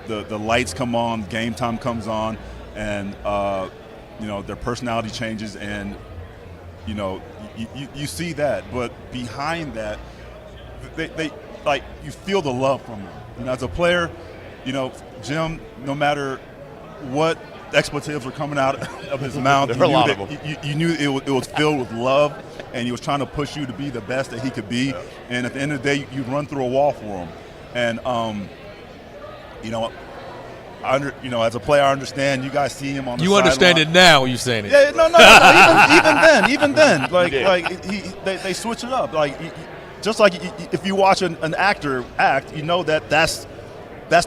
the lights come on, game time comes on, and, you know, their personality changes, and, you know, you see that. But behind that, they like, you feel the love from them. You know, as a player, you know, Jim, no matter what expletives were coming out of his mouth, you knew it was filled with love, and he was trying to push you to be the best that he could be. And at the end of the day, you'd run through a wall for him. And, you know, as a player, I understand. You guys see him on the You understand sideline. it now? You saying it? Yeah, no. Even then, they switch it up. Like, just like if you watch an actor act, you know that's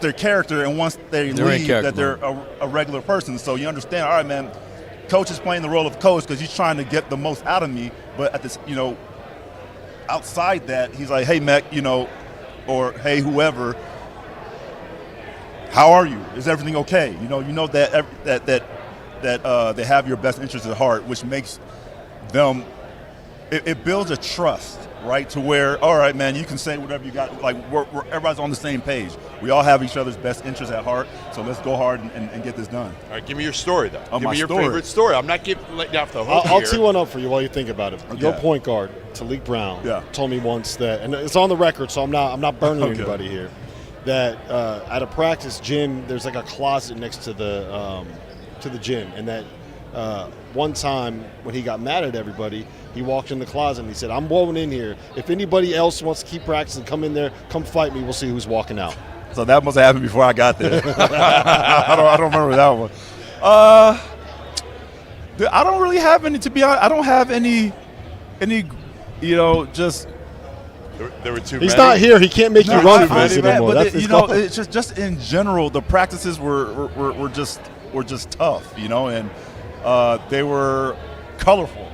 their character, and once they leave, that they're a regular person. So you understand. All right, man. Coach is playing the role of coach because he's trying to get the most out of me. But at this, outside that, he's like, hey, Mech, or hey, whoever. How are you? Is everything okay? You know that they have your best interests at heart, which makes them. It builds a trust, right? To where, all right, man, you can say whatever you got. Like everybody's on the same page. We all have each other's best interests at heart. So let's go hard and get this done. All right, give me your story, though. Give me your story. favorite story. I'm not letting you off the hook I'll here. tee one up for you while you think about it. Okay. Your point guard, Talik Brown, told me once that, and it's on the record, so I'm not burning anybody here. That at a practice gym, there's like a closet next to the gym, and that one time when he got mad at everybody, he walked in the closet and he said, "I'm going in here. If anybody else wants to keep practicing, come in there, come fight me. We'll see who's walking out." So that must have happened before I got there. I don't remember that one. I don't really have any. To be honest, I don't have any. Just. There were too many. He's not here. He can't make you run for this anymore. But it's just in general, the practices were just tough, and they were colorful,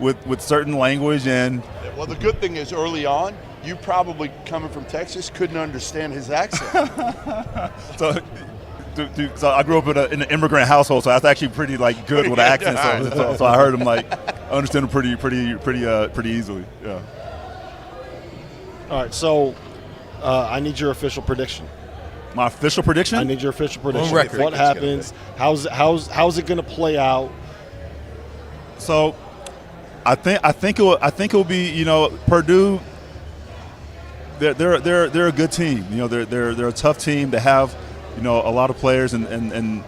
with certain language and. Well, the good thing is early on, you probably coming from Texas couldn't understand his accent. So I grew up in an immigrant household, so I was actually pretty good with accents. So I heard him understand him pretty easily. Yeah. All right, so I need your official prediction. My official prediction? I need your official prediction. On record. What happens? How's it going to play out? So, I think it will be Purdue. They're a good team. They're a tough team. They have a lot of players and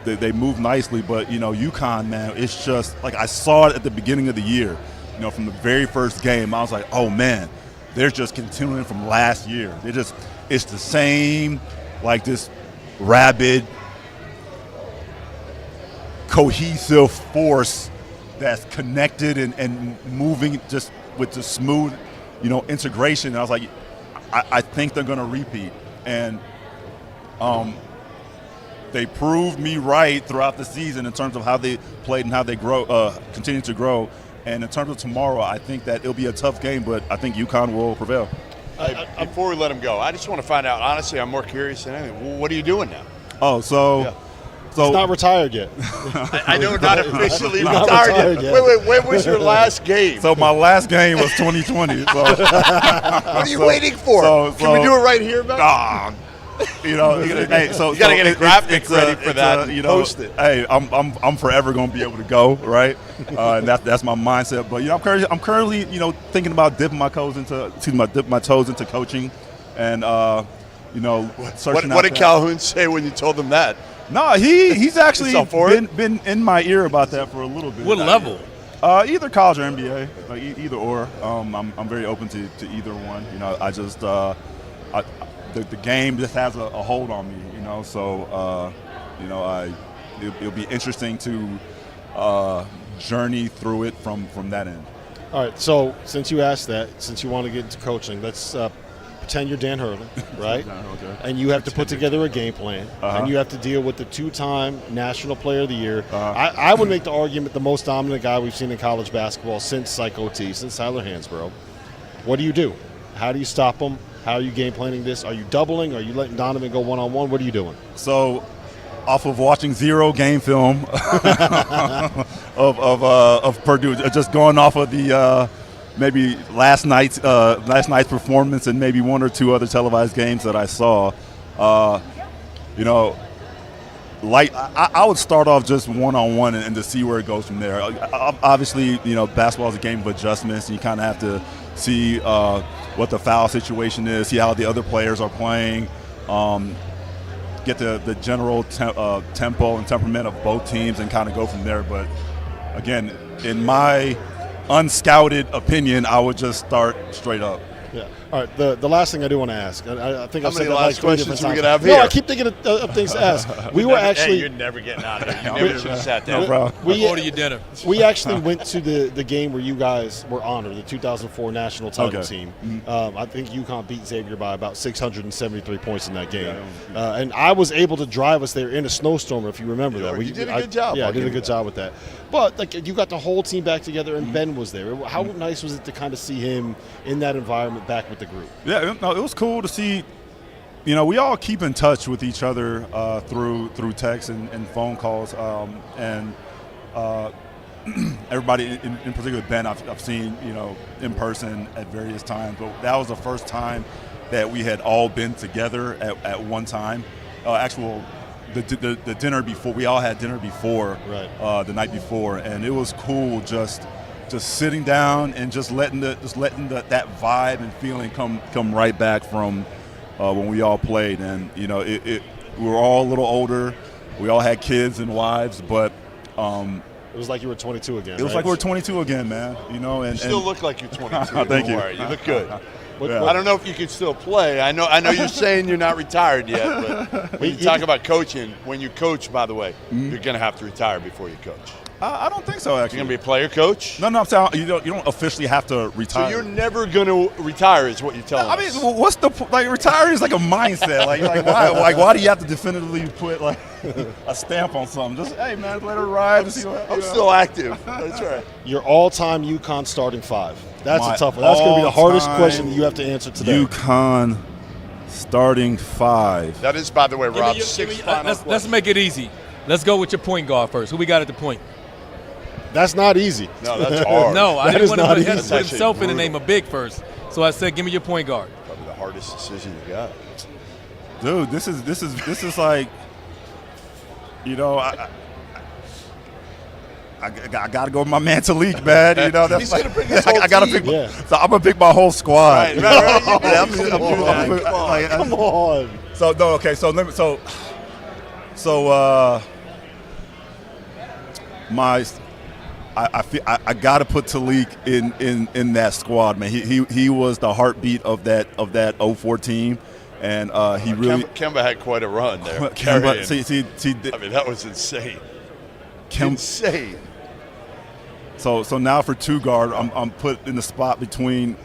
they move nicely. But UConn, man, it's just like I saw it at the beginning of the year. From the very first game, I was like, oh man, they're just continuing from last year. It's the same, this rabid, cohesive force that's connected and moving just with the smooth, integration. And I was like, I think they're going to repeat. And they proved me right throughout the season in terms of how they played and how they continue to grow. And in terms of tomorrow, I think that it'll be a tough game, but I think UConn will prevail. Before we let him go, I just want to find out, honestly, I'm more curious than anything. What are you doing now? Oh, so he's not retired yet. I know, not officially not retired retired yet. yet. Wait, when was your last game? So my last game was 2020. So. What are you waiting for? Can we do it right here, man? Hey, so you gotta get a graphic ready for that. Post it. Hey, I'm forever gonna be able to go, right? And that's my mindset. But I'm currently thinking about dipping my toes into coaching, and searching. What did Calhoun say when you told him that? No, he's actually been in my ear about that for a little bit. What level? Either college or NBA, either or. I'm very open to either one. I just the game just has a hold on me. So it'll be interesting to journey through it from that end. All right. So since you asked that, since you want to get into coaching, let's pretend you're Dan Hurley, right? Okay. And you have to put together a game plan, and you have to deal with the two-time National Player of the Year. I would make the argument the most dominant guy we've seen in college basketball since Psych OT, since Tyler Hansbrough. What do? How do you stop him? How are you game planning this? Are you doubling? Are you letting Donovan go one-on-one? What are you doing? So, off of watching zero game film of Purdue, just going off of the maybe last night's performance and maybe one or two other televised games that I saw, I would start off just one-on-one and to see where it goes from there. Obviously, basketball is a game of adjustments. And you kind of have to see what the foul situation is, see how the other players are playing, get the general tempo and temperament of both teams and kind of go from there. But, again, in my unscouted opinion, I would just start straight up. Yeah. All right. The last thing I do want to ask, I think How I've many said that last like 3 questions different are we times. gonna have No, here? I keep thinking of things to ask. We were actually. you're never getting out of here. You never should have sat down. No problem. I'll order you dinner. We actually went to the game where you guys were honored, the 2004 national title Okay. team. I think UConn beat Xavier by about 673 points in that game. And I was able to drive us there in a snowstorm, if you remember that. You did a good job. Yeah, I'll I did give a you good that. job with that. But like you got the whole team back together, and Ben was there. How nice was it to kind of see him in that environment back with the group? Yeah, no, it was cool to see. You know, we all keep in touch with each other through text and phone calls, and everybody in particular Ben I've seen in person at various times. But that was the first time that we had all been together at one time. The dinner before, we all had dinner before the night before, and it was cool just sitting down and just letting that vibe and feeling come right back from when we all played. And we were all a little older, we all had kids and wives, but it was like you were 22 again. It was like we were 22 again, man. You still look like you're 22. Thank you. Worry. You look good. Yeah. I don't know if you can still play. I know you're saying you're not retired yet, but when you talk about coaching, when you coach, by the way, you're going to have to retire before you coach. I don't think so, actually. You're going to be a player coach? No, I'm saying you don't officially have to retire. So you're never going to retire is what you're telling I mean, us. what's the retiring is like a mindset. Why do you have to definitively put like a stamp on something? Just hey man, let it ride. I'm still active. That's right. Your all-time UConn starting five. That's My a tough one. That's going to be the hardest all-time question that you have to answer today. UConn starting five. That is, by the way, Rob's sixth final Let's make it easy. Let's go with your point guard first. Who we got at the point? That's not easy. No, that's hard. No, I That didn't is want to not put easy. himself in the name of big first. So I said, give me your point guard. Probably the hardest decision you got. Dude, this is like, I gotta go with my man Talik, man. That's He's gonna bring his whole I gotta team. pick. Yeah. So I'm gonna pick my whole squad. Right. I'm doing that. Come on. So no, okay. So let me. I gotta put Talik in that squad, man. He was the heartbeat of that 04 team, and he really. Kemba had quite a run there. Kemba, see, I mean, that was insane. Insane. So now for two guard, I'm put in the spot between.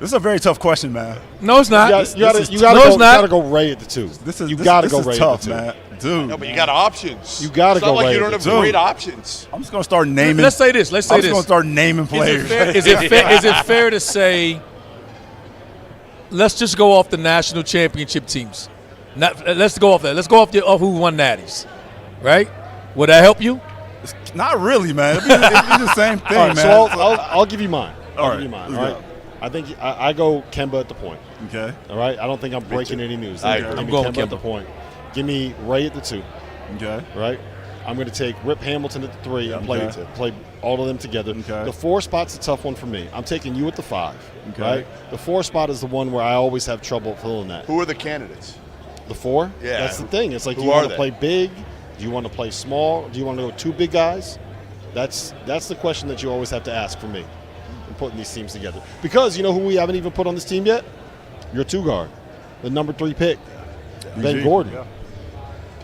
This is a very tough question, man. No, it's not. You gotta go Ray at the two. You gotta go Ray tough, at the two. man. Dude. No, but you got options. You gotta it's not go like Ray you don't at have the two. great options. I'm just gonna start naming. Let's say this. I'm just gonna start naming players. Is it fair to say? Let's just go off the national championship teams. Let's go off that. Let's go off who won natties, right? Would that help you? Not really, man. It'd be the same thing, All right, man. so I'll give you mine. All I'll right, give you mine. let's All go. right. I think I go Kemba at the point. Okay. All right. I don't think I'm breaking any news. I Give agree. me I'm going Kemba at the point. Give me Ray at the two. Okay. Right. I'm going to take Rip Hamilton at the three and Okay. play all of them together. Okay. The four spot's a tough one for me. I'm taking you at the five. Okay. Right. The four spot is the one where I always have trouble filling that. Who are the candidates? The four. Yeah. That's the thing. It's like, Who do you are want to they? play big? Do you want to play small? Do you want to go two big guys? That's the question that you always have to ask for me in putting these teams together. Because you know who we haven't even put on this team yet? Your two guard, the number 3 pick, Ben BG. Gordon. Yeah.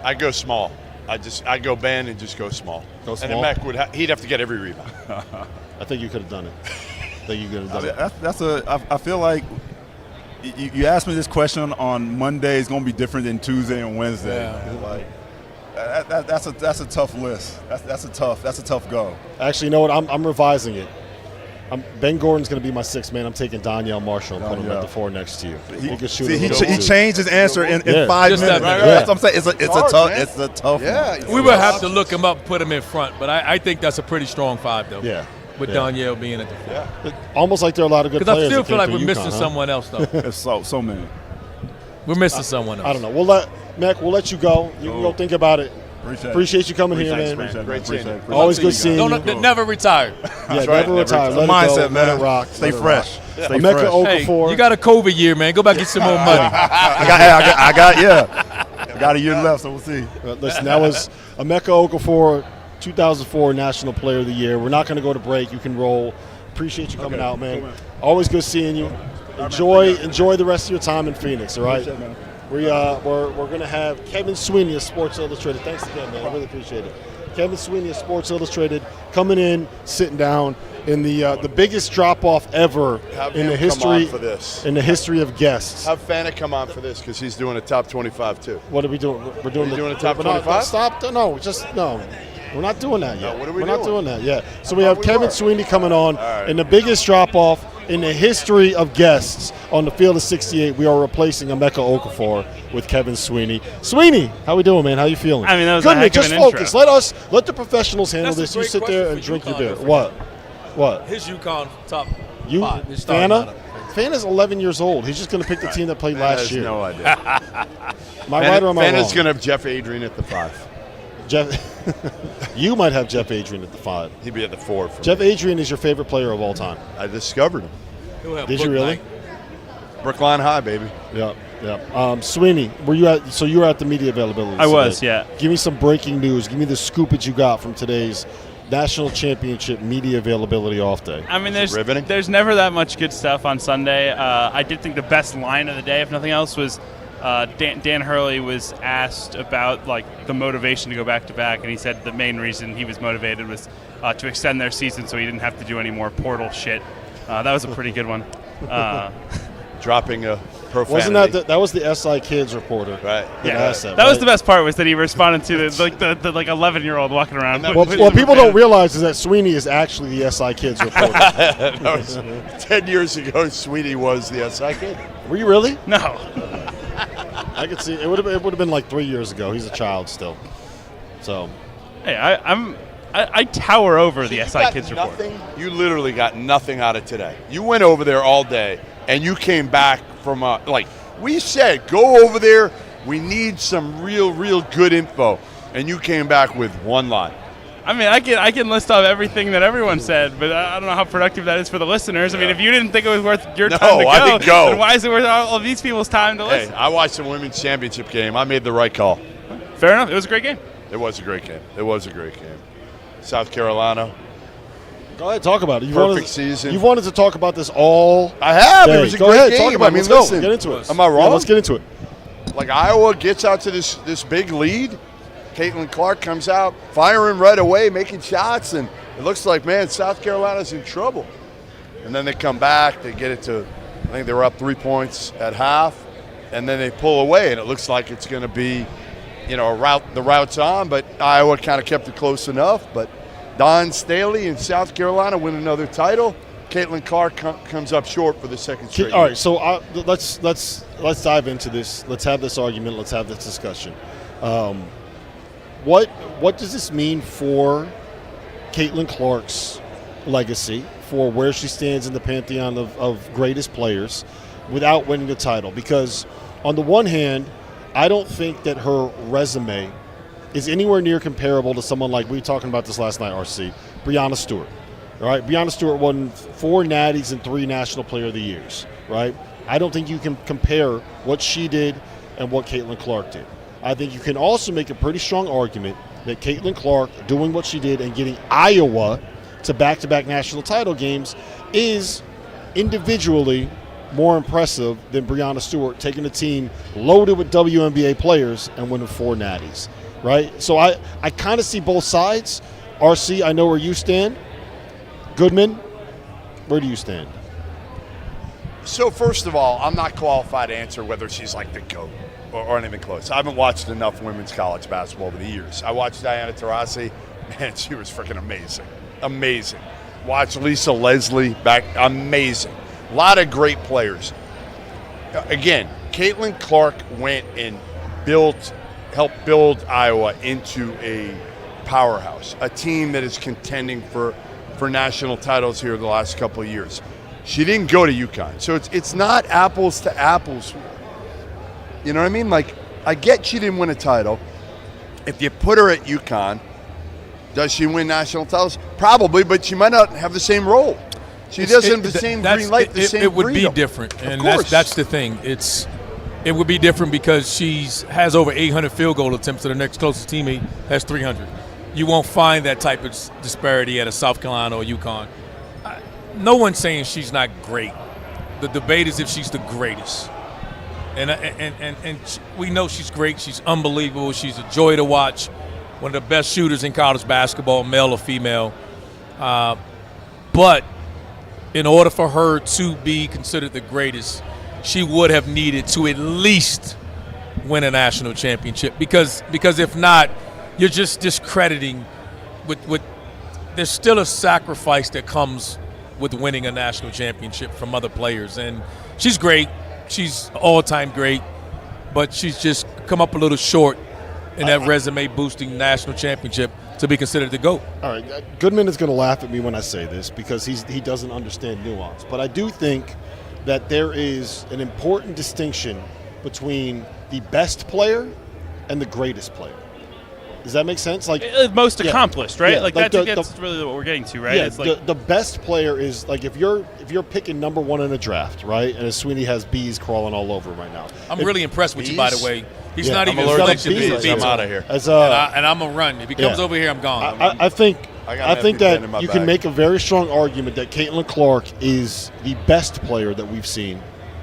I go small. I go Ben and just go small. Go And small? Emeka he'd have to get every rebound. I think you could have done it. I think you could have done it. I feel like you asked me this question on Monday. It's going to be different than Tuesday and Wednesday. Yeah. Like, that's a tough list. That's a tough go. Actually, you know what? I'm revising it. Ben Gordon's going to be my sixth man. I'm taking Danielle Marshall and putting him at the 4 next to you. He can shoot. He changed his answer in Yeah. 5 Just minutes. that- That's what I'm saying. It's hard, a tough Yeah. one. We would have to look him up, put him in front, but I think that's a pretty strong five, though. Yeah. With Yeah. Danielle being at the four. Almost like there are a lot of good Because players. I still that feel came like through we're UConn, missing huh? someone else, though. It's so many. We're missing someone else. I don't know. Mac, we'll let you go. You can go think about it. Appreciate you coming here, man. Great seeing you. Always good seeing you. Don't never retire. Yeah, never retire. Let it Mindset, go. man. Let it rock. Stay Let it fresh. rock. Stay Emeka fresh. Okafor. Hey, you got a COVID year, man. Go back and get some more money. I got a year left, so we'll see. Listen, that was Emeka Okafor, 2004 National Player of the Year. We're not going to go to break. You can roll appreciate you coming out, man. Cool, man. Always good seeing you. Enjoy the rest of your time in Phoenix, all right? Appreciate it, man. We're going to have Kevin Sweeney of Sports Illustrated. Thanks again, man. I really appreciate it. Kevin Sweeney of Sports Illustrated coming in, sitting down in the biggest drop-off ever Have in him the come history on for this. in the history of guests. Have Fanta come on for this because he's doing a top 25 too. What are we doing? We're doing Are you doing a top we're not- 25? Stop. No. We're not doing that yet. No, what are we We're not doing? doing that yet. So we thought have we Kevin were. Sweeney coming on right. in the biggest drop-off in the history of guests on the field of 68. We are replacing Emeka Okafor with Kevin Sweeney. Sweeney, how we doing, man? How you feeling? I mean, that was Good, a heck man. of Just an focus. intro. Let the professionals handle That's this. a You great sit there question and for drink your UConn, beer. though, What? His UConn top You, 5. His starting Fanta? lineup. Fana's 11 years old. He's just going to pick the team that played Fanta last has year. no idea. Am I right or am I wrong? Fanta's going to have Jeff Adrian at the 5. Jeff, you might have Jeff Adrian at the 5. He'd be at the 4 for Jeff me. Adrian is your favorite player of all time. I discovered him. He'll have Did you book really? night. Brookline High, baby. Yeah. Sweeney, were you at? So you were at the media availability. I was, today. yeah. Give me some breaking news. Give me the scoop that you got from today's national championship media availability off day. I mean, riveting? there's never that much good stuff on Sunday. I did think the best line of the day, if nothing else, was Dan Hurley was asked about like the motivation to go back to back, and he said the main reason he was motivated was to extend their season so he didn't have to do any more portal shit. That was a pretty good one. Dropping a profanity. Wasn't that was the SI Kids reporter? Right. that asked that, that was right? the best part, was that he responded to the 11-year-old walking around. What people don't realize is that Sweeney is actually the SI Kids reporter. That was 10 years ago, Sweeney was the SI kid. Were you really? No. I could see it would have been like 3 years ago. He's a child still. So Hey, I tower over the You SI got Kids report. nothing. You literally got nothing out of today. You went over there all day, and you came back from we said, go over there. We need some real good info, and you came back with one line. I mean, I can list off everything that everyone said, but I don't know how productive that is for the listeners. I mean, if you didn't think it was worth your time to go, I didn't go. then why is it worth all of these people's time to Hey, listen? I watched the women's championship game. I made the right call. Fair enough. It was a great game. It was a great game. South Carolina. go ahead, talk about it. Perfect season. You've wanted to talk about this all. I have. day. It was a Go great ahead, game. talk about it. Let's listen, go. Get into it. Am I wrong? Yeah, let's get into it. Like Iowa gets out to this big lead. Caitlyn Clark comes out, firing right away, making shots, and it looks like, man, South Carolina's in trouble. And then they come back, they get it to, I think they were up 3 points at half, and then they pull away, and it looks like it's going to be, the route's on, but Iowa kind of kept it close enough. But Don Staley in South Carolina win another title. Caitlyn Clark comes up short for the second straight All year. right, so let's dive into this. Let's have this argument. Let's have this discussion. What does this mean for Caitlyn Clark's legacy, for where she stands in the pantheon of greatest players without winning the title? Because on the one hand, I don't think that her resume is anywhere near comparable to someone like, we were talking about this last night, RC, Breanna Stewart. All right, Breanna Stewart won 4 natties and 3 National Player of the Years, right? I don't think you can compare what she did and what Caitlyn Clark did. I think you can also make a pretty strong argument that Caitlyn Clark doing what she did and getting Iowa to back-to-back national title games is individually more impressive than Breanna Stewart taking a team loaded with WNBA players and winning 4 natties, right? So I kind of see both sides. RC, I know where you stand. Goodman, where do you stand? So first of all, I'm not qualified to answer whether she's like the GOAT or anything close. I haven't watched enough women's college basketball over the years. I watched Diana Taurasi. Man, she was freaking amazing. Amazing. Watched Lisa Leslie back. Amazing. A lot of great players. Again, Caitlyn Clark went and helped build Iowa into a powerhouse, a team that is contending for national titles here the last couple of years. She didn't go to UConn, so it's not apples to apples. You know what I mean? Like, I get she didn't win a title. If you put her at UConn, does she win national titles? Probably, but she might not have the same role. She doesn't have the same green light, the same It would freedom. be different, and Of course. that's the thing. It would be different because has over 800 field goal attempts, and the next closest teammate has 300. You won't find that type of disparity at a South Carolina or UConn. no one's saying she's not great. The debate is if she's the greatest. And we know she's great. She's unbelievable. She's a joy to watch. One of the best shooters in college basketball, male or female. But in order for her to be considered the greatest, she would have needed to at least win a national championship. Because if not, you're just discrediting with there's still a sacrifice that comes with winning a national championship from other players. And she's great. She's all-time great, but she's just come up a little short in that resume-boosting national championship to be considered the GOAT. All right, Goodman is going to laugh at me when I say this because he doesn't understand nuance. But I do think that there is an important distinction between the best player and the greatest player. Does that make sense? Like most accomplished, right? Yeah, like that's really what we're getting to, right? Yeah, It's like the best player is like if you're picking number one in a draft, right? And Sweeney has bees crawling all over him right now. I'm really impressed with you, by the way. He's Yeah, not I'm even allergic to bees. bees. I'm out of here. As, and I'm going to run. If he comes over here, I'm gone. I think got an that EpiPen in my you can bag. make a very strong argument that Caitlyn Clark is the best player that we've seen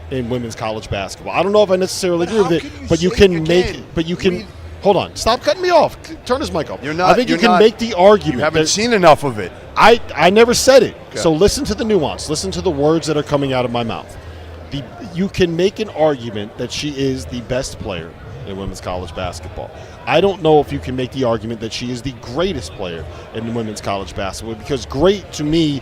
in women's college basketball. I don't know if I necessarily agree with how it, can you but you say can it make again? but you can hold on. Stop cutting me off. Turn his mic off. You're not. I think you you're can not- make the argument. You haven't that- seen enough of it. I never said it. So listen to the nuance. Listen to the words that are coming out of my mouth. You can make an argument that she is the best player in women's college basketball. I don't know if you can make the argument that she is the greatest player in women's college basketball because great to me,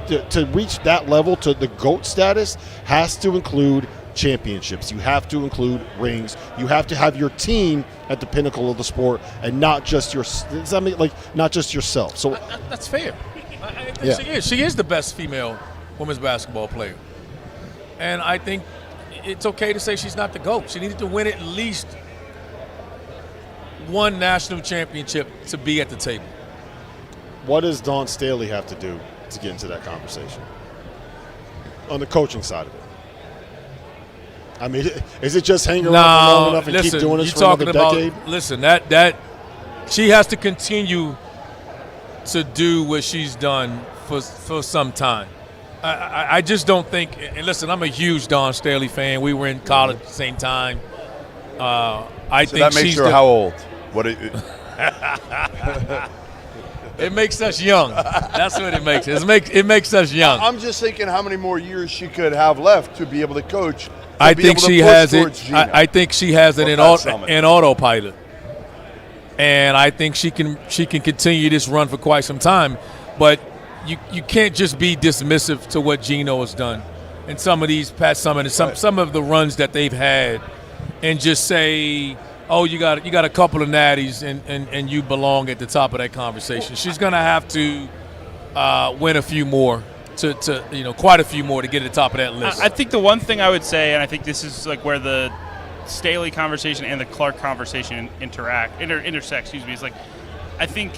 to reach that level, to the GOAT status, has to include championships. You have to include rings. You have to have your team at the pinnacle of the sport and not just does that mean not just yourself? So That's fair. I think she is the best female women's basketball player. And I think it's okay to say she's not the GOAT. She needed to win at least one national championship to be at the table. what does Dawn Staley have to do to get into that conversation on the coaching side of it? I mean, is it just hang around for long enough and keep doing this for another decade? Listen, that she has to continue to do what she's done for some time. I just don't think. And listen, I'm a huge Dawn Staley fan. We were in college at the same time. I think that makes she's her how old? What? It makes us young. That's what it makes. It makes us young. I'm just thinking how many more years she could have left to be able to coach. I think she has it. I think she has it in autopilot, and I think she can continue this run for quite some time. But you can't just be dismissive to what Gino has done and some of these Pat Summitt and some of the runs that they've had, and just say, oh, you got a couple of natties and you belong at the top of that conversation. She's going to have to win a few more. To quite a few more to get to the top of that list. I think the one thing I would say, and I think this is like where the Staley conversation and the Clark conversation intersect, is like I think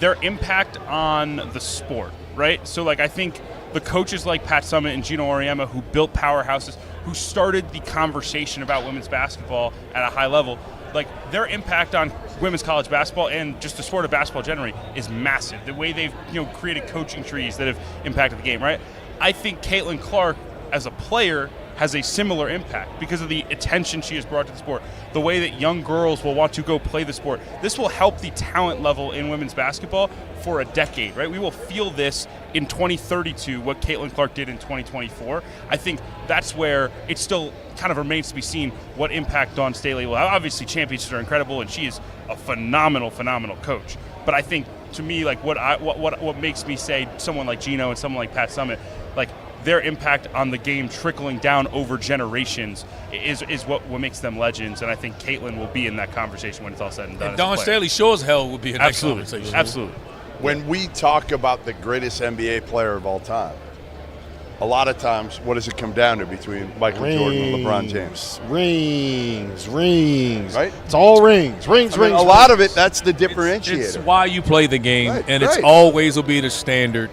their impact on the sport, right? So like I think the coaches like Pat Summitt and Gino Auriemma who built powerhouses, who started the conversation about women's basketball at a high level, like their impact on women's college basketball and just the sport of basketball generally is massive. The way they've created coaching trees that have impacted the game, right? I think Caitlyn Clark as a player has a similar impact because of the attention she has brought to the sport, the way that young girls will want to go play the sport. This will help the talent level in women's basketball for a decade, right? We will feel this in 2032, what Caitlyn Clark did in 2024. I think that's where it still kind of remains to be seen what impact Dawn Staley will have. Obviously, championships are incredible, and she is a phenomenal coach. But I think, to me, like what makes me say someone like Gino and someone like Pat Summitt, like their impact on the game trickling down over generations is what makes them legends. And I think Caitlyn will be in that conversation when it's all said and done. And Dawn Staley sure as hell will be in that conversation. Absolutely. When we talk about the greatest NBA player of all time, a lot of times, what does it come down to between Michael Jordan and LeBron James? Rings. Right? It's all rings. Rings. A lot of it, that's the differentiator. It's why you play the game, Right. it's always will be the standard.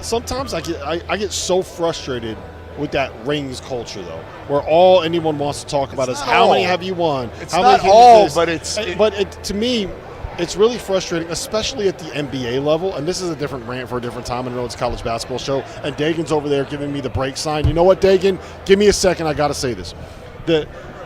Sometimes I get so frustrated with that rings culture though, where all anyone wants to talk about is how many have you won? It's how not many all, this? but it's to me, it's really frustrating, especially at the NBA level. And this is a different rant for a different time. I know it's a college basketball show. And Dagan's over there giving me the break sign. You know what, Dagan? Give me a second. I got to say this.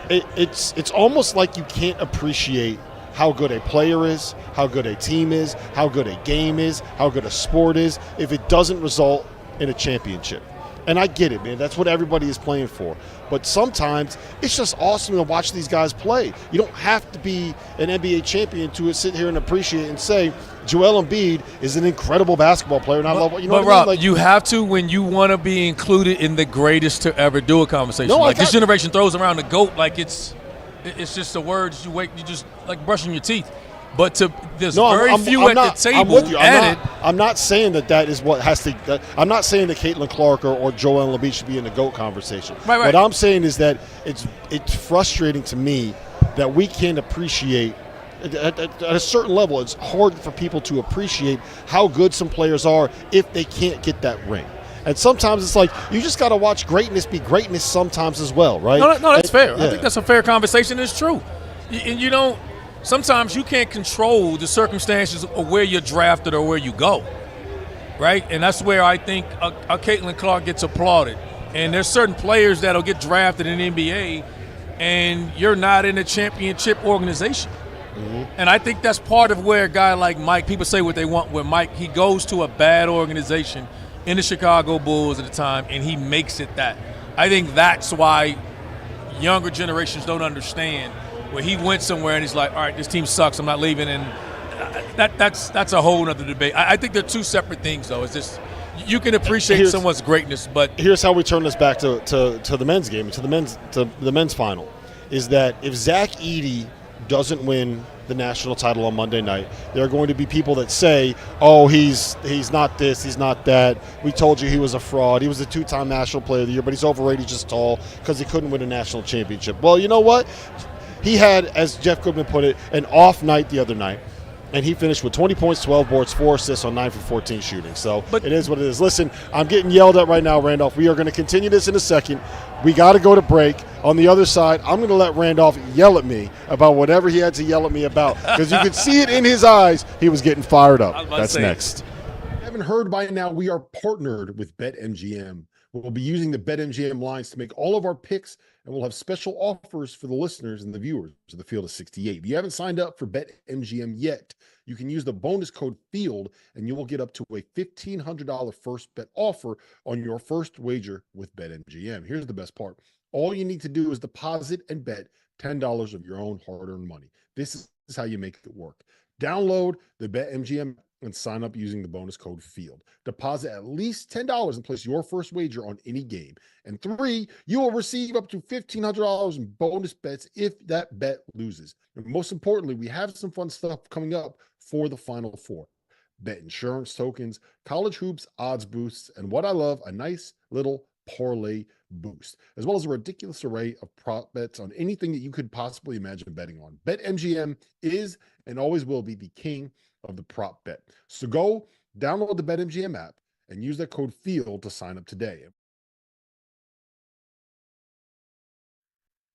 It's almost like you can't appreciate how good a player is, how good a team is, how good a game is, how good a sport is, if it doesn't result in a championship. And I get it, man. That's what everybody is playing for. But sometimes it's just awesome to watch these guys play. You don't have to be an NBA champion to sit here and appreciate and say, Joel Embiid is an incredible basketball player, and I love what you know. But what I mean? Rob, Like, you have to when you want to be included in the greatest to ever do a conversation. No, like this generation throws around the GOAT like it's just the words you just like brushing your teeth. But there's very few at the table I'm with you. added. I'm not saying that is what has to. I'm not saying that Caitlyn Clark or Joel Embiid should be in the GOAT conversation. Right. What I'm saying is that it's frustrating to me that we can't appreciate. At a certain level, it's hard for people to appreciate how good some players are if they can't get that ring. And sometimes it's like you just got to watch greatness be greatness sometimes as well, right? No, that's fair. Yeah. I think that's a fair conversation. It's true. And you don't. Sometimes you can't control the circumstances of where you're drafted or where you go, right? And that's where I think a Caitlyn Clark gets applauded. And there's certain players that'll get drafted in the NBA, and you're not in a championship organization. Mm-hmm. And I think that's part of where a guy like Mike, people say what they want with Mike, he goes to a bad organization in the Chicago Bulls at the time, and he makes it that. I think that's why younger generations don't understand where he went somewhere and he's like, all right, this team sucks, I'm not leaving. And that's a whole other debate. I think they're two separate things, though. It's just you can appreciate someone's greatness, but here's how we turn this back to the men's game, to the men's final, is that if Zach Edey doesn't win the national title on Monday night, there are going to be people that say, oh, he's not this, he's not that. We told you he was a fraud. He was a two-time national player of the year, but he's overrated, just tall because he couldn't win a national championship. Well, you know what? He had, as Jeff Goodman put it, an off night the other night, and he finished with 20 points, 12 boards, 4 assists on 9 for 14 shooting. So it is what it is. Listen, I'm getting yelled at right now, Randolph. We are going to continue this in a second. We got to go to break. On the other side, I'm going to let Randolph yell at me about whatever he had to yell at me about, because you could see it in his eyes. He was getting fired up. That's next. If you haven't heard by now, we are partnered with BetMGM. We'll be using the BetMGM lines to make all of our picks, and we'll have special offers for the listeners and the viewers of the Field of 68. If you haven't signed up for BetMGM yet, you can use the bonus code FIELD, and you will get up to a $1,500 first bet offer on your first wager with BetMGM. Here's the best part. All you need to do is deposit and bet $10 of your own hard-earned money. This is how you make it work. Download the BetMGM and sign up using the bonus code FIELD. Deposit at least $10 and place your first wager on any game. And 3, you will receive up to $1,500 in bonus bets if that bet loses. And most importantly, we have some fun stuff coming up for the Final Four. Bet insurance tokens, college hoops, odds boosts, and what I love, a nice little parlay boost, as well as a ridiculous array of prop bets on anything that you could possibly imagine betting on. BetMGM is and always will be the king of the prop bet. So go download the BetMGM app and use that code FIELD to sign up today.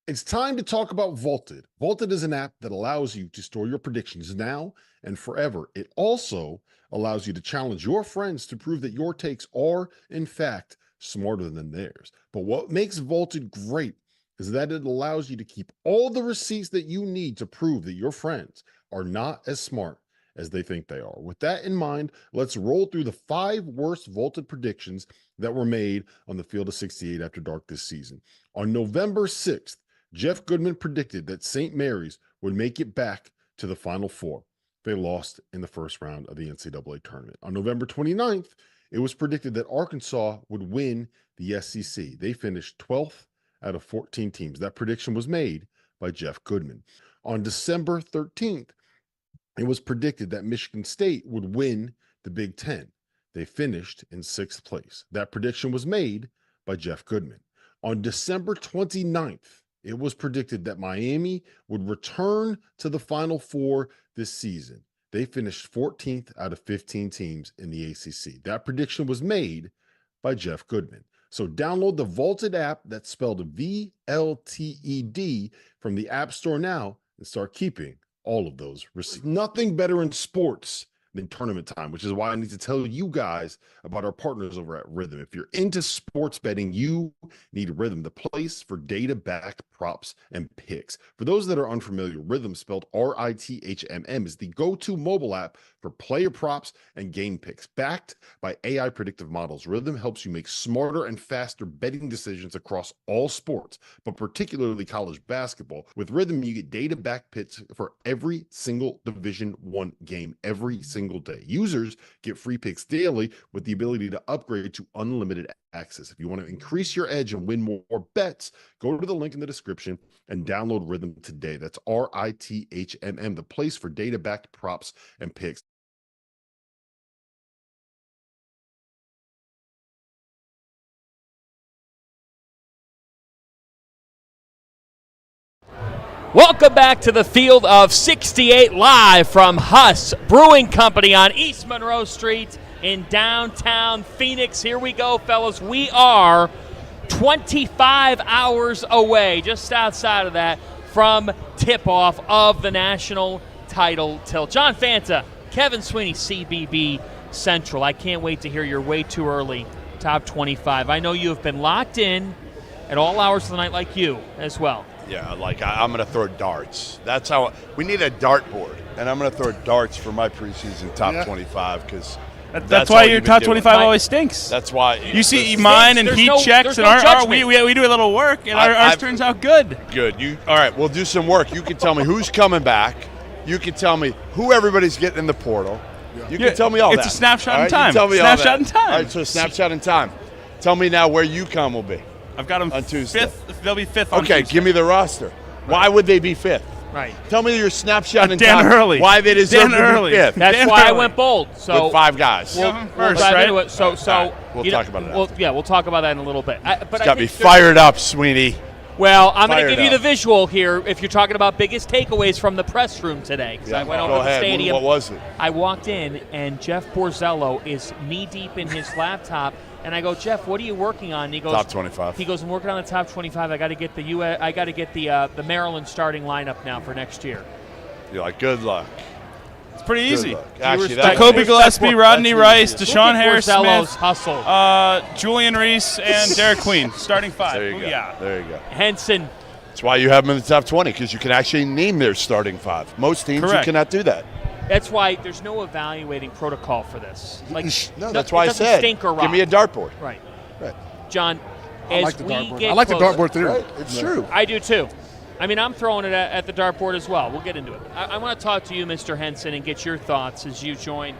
It's time to talk about Vaulted. Vaulted is an app that allows you to store your predictions now and forever. It also allows you to challenge your friends to prove that your takes are, in fact, smarter than theirs. But what makes Vaulted great is that it allows you to keep all the receipts that you need to prove that your friends are not as smart as they think they are. With that in mind, let's roll through the 5 worst Vaulted predictions that were made on the Field of 68 After Dark this season. On November 6th, Jeff Goodman predicted that St. Mary's would make it back to the Final Four. They lost in the first round of the NCAA tournament. On November 29th, it was predicted that Arkansas would win the SEC. They finished 12th out of 14 teams. That prediction was made by Jeff Goodman. On December 13th, it was predicted that Michigan State would win the Big Ten. They finished in 6th place. That prediction was made by Jeff Goodman. On December 29th, it was predicted that Miami would return to the Final Four this season. They finished 14th out of 15 teams in the ACC. That prediction was made by Jeff Goodman. So download the Vaulted app that's spelled VLTED from the App Store now and start keeping all of those. Nothing better in sports than tournament time, which is why I need to tell you guys about our partners over at Rhythm. If you're into sports betting, you need Rhythm, the place for data-backed props and picks. For those that are unfamiliar, Rhythm, spelled RITHMM, is the go-to mobile app for player props and game picks. Backed by AI predictive models, Rhythm helps you make smarter and faster betting decisions across all sports, but particularly college basketball. With Rhythm, you get data-backed picks for every single Division I game, every single day. Users get free picks daily with the ability to upgrade to unlimited access. If you want to increase your edge and win more bets, go to the link in the description and download Rhythm today. That's RITHMM, the place for data-backed props and picks. Welcome back to the Field of 68, live from Huss Brewing Company on East Monroe Street in downtown Phoenix. Here we go, fellas. We are 25 hours away, just outside of that, from tip-off of the national title tilt. John Fanta, Kevin Sweeney, CBB Central. I can't wait to hear your way too early top 25. I know you have been locked in at all hours of the night like you as well. Yeah, like I'm going to throw darts. That's how we need a dartboard, and I'm going to throw darts for my preseason top 25 because that's why your top 25 always stinks. That's why you see mine and heat checks, and we do a little work, and ours turns out good. Good. All right, we'll do some work. You can tell me who's coming back. You can tell me who everybody's getting in the portal. You can tell me all that. It's a snapshot in time. Tell me snapshot in time. All right, so snapshot in time. Tell me now where UConn will be. I've got them on Tuesday. Fifth. They'll be fifth on Tuesday. Tuesday. Give me the roster. Why would they be fifth? Right. Tell me your snapshot in Dan time. Hurley. Why they deserve to be fifth. That's Dan why Hurley. I went bold. So with 5 guys. We'll first, dive right? into it. So we'll talk about it. We'll talk about that in a little bit. Got me fired up, Sweeney. Well, I'm going to give you up. the visual here if you're talking about biggest takeaways from the press room today. Because I went over to the stadium. What was it? I walked in, and Jeff Borzello is knee-deep in his laptop. And I go, Jeff, what are you working on? And he goes, top 25. He goes, I'm working on the top 25. I got to get the Maryland starting lineup now for next year. You're like, good luck. It's pretty easy. Actually, Jacoby Gillespie, Rodney Rice, Deshaun Harris-Smith, hustle. Julian Reese, and Derek Queen, starting 5. There you go. Yeah. There you go. Henson. That's why you have them in the top 20, because you can actually name their starting 5. Most teams, you cannot do that. That's why there's no evaluating protocol for this. Like, no, that's why I said, give me a dartboard. Right. Right. John, I as like the we dartboard. get I like the closer, dartboard theory. Right. It's true. I do too. I mean, I'm throwing it at the dartboard as well. We'll get into it. I want to talk to you, Mr. Henson, and get your thoughts as you join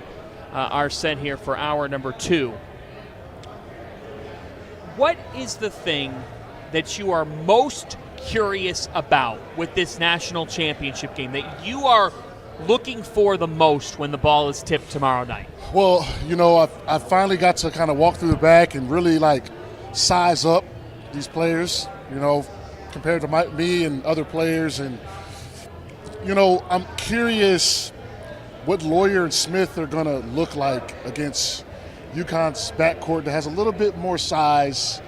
our set here for hour number 2. What is the thing that you are most curious about with this national championship game that you are looking for the most when the ball is tipped tomorrow night? Well, I finally got to kind of walk through the back and really size up these players, compared to me and other players. And, I'm curious what Lawyer and Smith are going to look like against UConn's backcourt that has a little bit more size.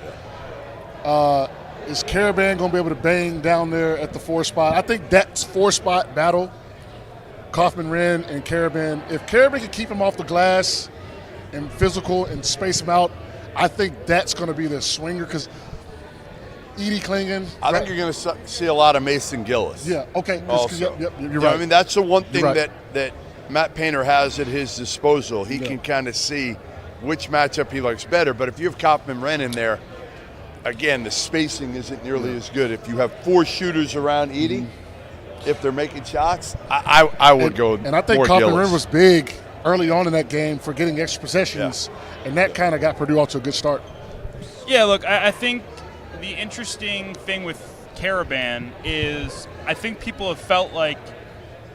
Is Caravan going to be able to bang down there at the 4 spot? I think that's 4-spot battle. Kaufman, Wren, and Caravan. If Caravan can keep him off the glass and physical and space him out, I think that's going to be the swinger because Edey, Clingan. I think you're going to see a lot of Mason Gillis. Yeah, okay. Also. Yep, you're right. I mean, that's the one thing right. that Matt Painter has at his disposal. He can kind of see which matchup he likes better. But if you have Kaufman, Wren in there, again, the spacing isn't nearly as good. If you have 4 shooters around Edey, if they're making shots, I would go. And I think Kaufman Wren was big early on in that game for getting extra possessions, and that kind of got Purdue off to a good start. Yeah, look, I think the interesting thing with Caravan is I think people have felt like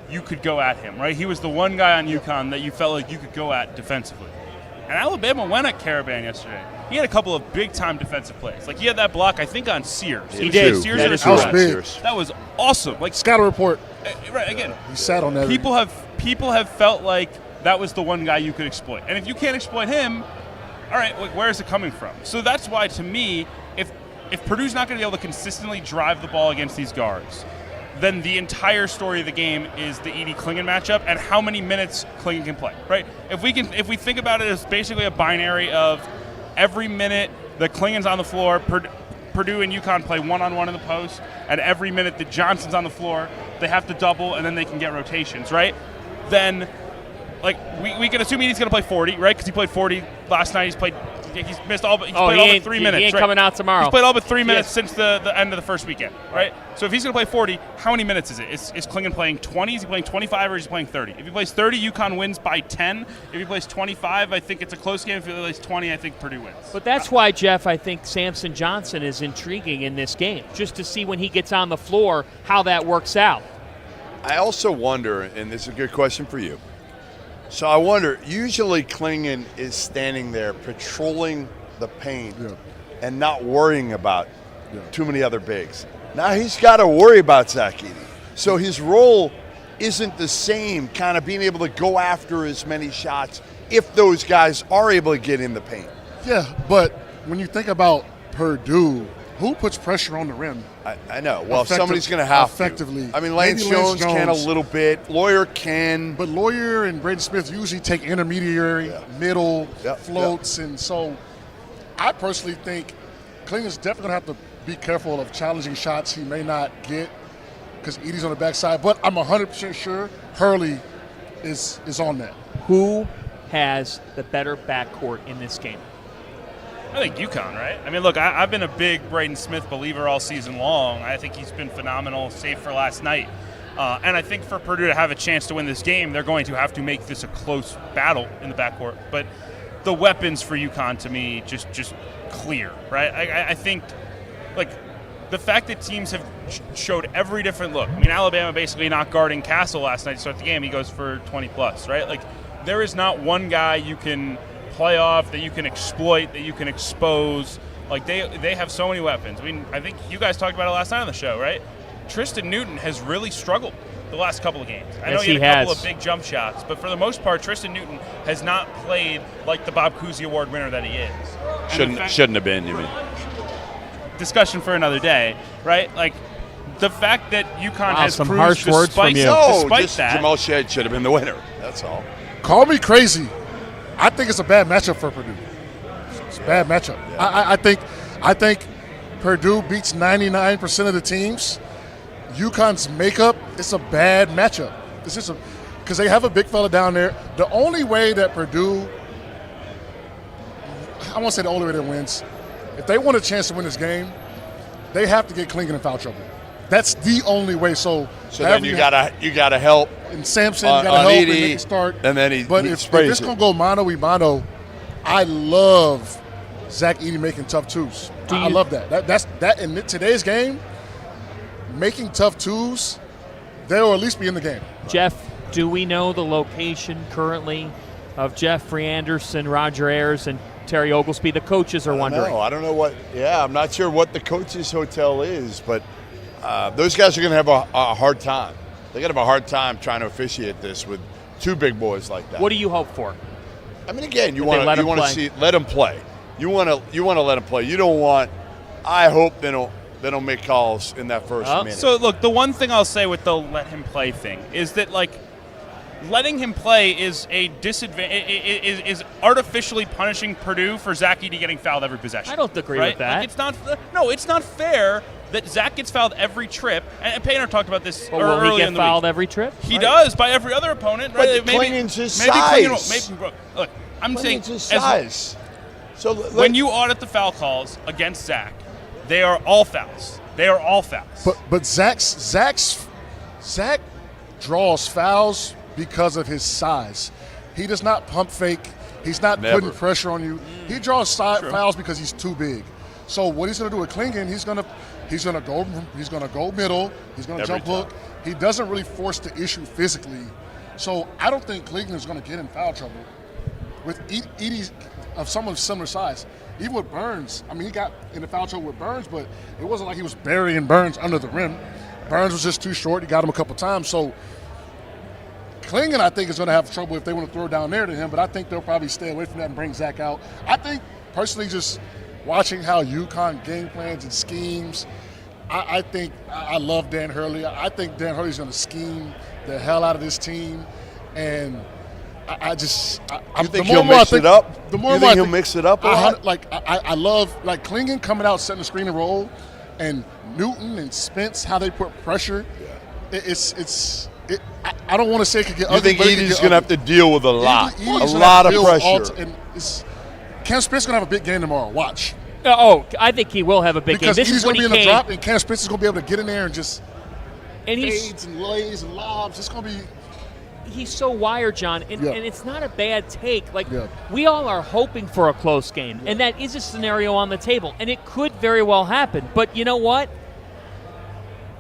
you could go at him, right? He was the one guy on UConn that you felt like you could go at defensively. And Alabama went at Caravan yesterday. He had a couple of big-time defensive plays. Like, he had that block, I think, on Sears. He did. Sears that was big. That was awesome. Like, Scatter report. Right, again. He sat on that. People have felt like that was the one guy you could exploit. And if you can't exploit him, all right, like, where is it coming from? So that's why, to me, if Purdue's not going to be able to consistently drive the ball against these guards, then the entire story of the game is the Edey Clingan matchup and how many minutes Clingan can play, right? If we think about it as basically a binary of every minute that Clingan's on the floor, Purdue and UConn play one-on-one in the post, and every minute that Johnson's on the floor, they have to double, and then they can get rotations, right? Then, like, we can assume Edey's going to play 40, right? Because he played 40 last night. He's missed all but 3 minutes. He ain't right? coming out tomorrow. He's played all but 3 minutes since the end of the first weekend, right? So if he's going to play 40, how many minutes is it? Is Clingan playing 20? Is he playing 25 or is he playing 30? If he plays 30, UConn wins by 10. If he plays 25, I think it's a close game. If he plays 20, I think Purdue wins. But that's why, Jeff, I think Samson Johnson is intriguing in this game, just to see when he gets on the floor how that works out. I also wonder, and this is a good question for you. So I wonder, usually Clingan is standing there patrolling the paint and not worrying about too many other bigs. Now he's got to worry about Zach Edey. So his role isn't the same, kind of being able to go after as many shots if those guys are able to get in the paint. Yeah, but when you think about Purdue, who puts pressure on the rim? I know. Well, somebody's going to have effectively. I mean, Lance Jones can a little bit. Lawyer can. But Lawyer and Braden Smith usually take intermediary, middle, floats. And so I personally think Clingan's definitely going to have to be careful of challenging shots he may not get because Edey's on the backside. But I'm 100% sure Hurley is on that. Who has the better backcourt in this game? I think UConn, right? I mean, look, I've been a big Braden Smith believer all season long. I think he's been phenomenal, save for last night. And I think for Purdue to have a chance to win this game, they're going to have to make this a close battle in the backcourt. But the weapons for UConn, to me, just clear, right? I think, like, the fact that teams have showed every different look. I mean, Alabama basically not guarding Castle last night to start the game. He goes for 20-plus, right? Like, there is not one guy you can play off, that you can exploit, that you can expose. Like, they have so many weapons. I mean, I think you guys talked about it last night on the show, right? Tristan Newton has really struggled the last couple of games. I know he had a couple of big jump shots, but for the most part, Tristan Newton has not played like the Bob Cousy Award winner that he is. Shouldn't have been, you mean? Discussion for another day, right? Like, the fact that UConn has some cruised harsh words from you. despite that. Jamal Shead should have been the winner. That's all. Call me crazy. I think it's a bad matchup for Purdue. It's a bad matchup. Yeah. I think Purdue beats 99% of the teams. UConn's makeup, it's a bad matchup. It's just because they have a big fella down there. The only way that Purdue, I won't say the only way that wins, if they want a chance to win this game, they have to get Clingan in foul trouble. That's the only way. So then you gotta help. And Samson got to help Edey, and make it start. And then if it's going to go mano-a-mano, I love Zach Edey making tough twos. I love that. That's in today's game, making tough twos, they'll at least be in the game. Jeff, do we know the location currently of Jeffrey Anderson, Roger Ayers, and Terry Oglesby? The coaches are wondering. I don't know what. Yeah, I'm not sure what the coaches' hotel is, but those guys are going to have a hard time. They're going to have a hard time trying to officiate this with two big boys like that. What do you hope for? I mean, again, you want to see let them play. You want to let them play. You don't want. I hope they don't make calls in that first minute. So look, the one thing I'll say with the let him play thing is that, like, letting him play is a disadvantage. Is artificially punishing Purdue for Zach Edey getting fouled every possession. I don't agree with that. Like, it's not. No, it's not fair that Zach gets fouled every trip. And Painter talked about this earlier in the week. Will he get fouled every trip? He does by every other opponent, right? But Clingan's his size. Look, I'm saying his size. So when you audit the foul calls against Zach, they are all fouls. They are all fouls. But Zach draws fouls because of his size. He does not pump fake. He's not putting pressure on you. He draws fouls because he's too big. So what he's going to do with Clingan, he's going to go middle. He's going to jump hook. He doesn't really force the issue physically. So I don't think Clingan is going to get in foul trouble with Edey of someone similar size. Even with Burns, I mean, he got in the foul trouble with Burns, but it wasn't like he was burying Burns under the rim. Burns was just too short. He got him a couple times. So Clingan, I think, is going to have trouble if they want to throw down there to him, but I think they'll probably stay away from that and bring Zach out. I think, personally, just watching how UConn game plans and schemes, I think I love Dan Hurley. I think Dan Hurley's going to scheme the hell out of this team, and I think he'll mix it up? The more you think he'll mix it up a lot? I love Clingan coming out, setting the screen and roll, and Newton and Spence, how they put pressure. Yeah. I don't want to say it could get ugly. You think Edey's going to have to deal with a lot of pressure? Cam Spence going to have a big game tomorrow. Watch. Oh, I think he will have a big game. Because This Edey's going to be in the came. drop, and Cam Spence is going to be able to get in there and just And fades and lays and lobs. It's going to be. He's so wired, John, and it's not a bad take. Like, Yeah. we all are hoping for a close game, and that is a scenario on the table, and it could very well happen. But you know what?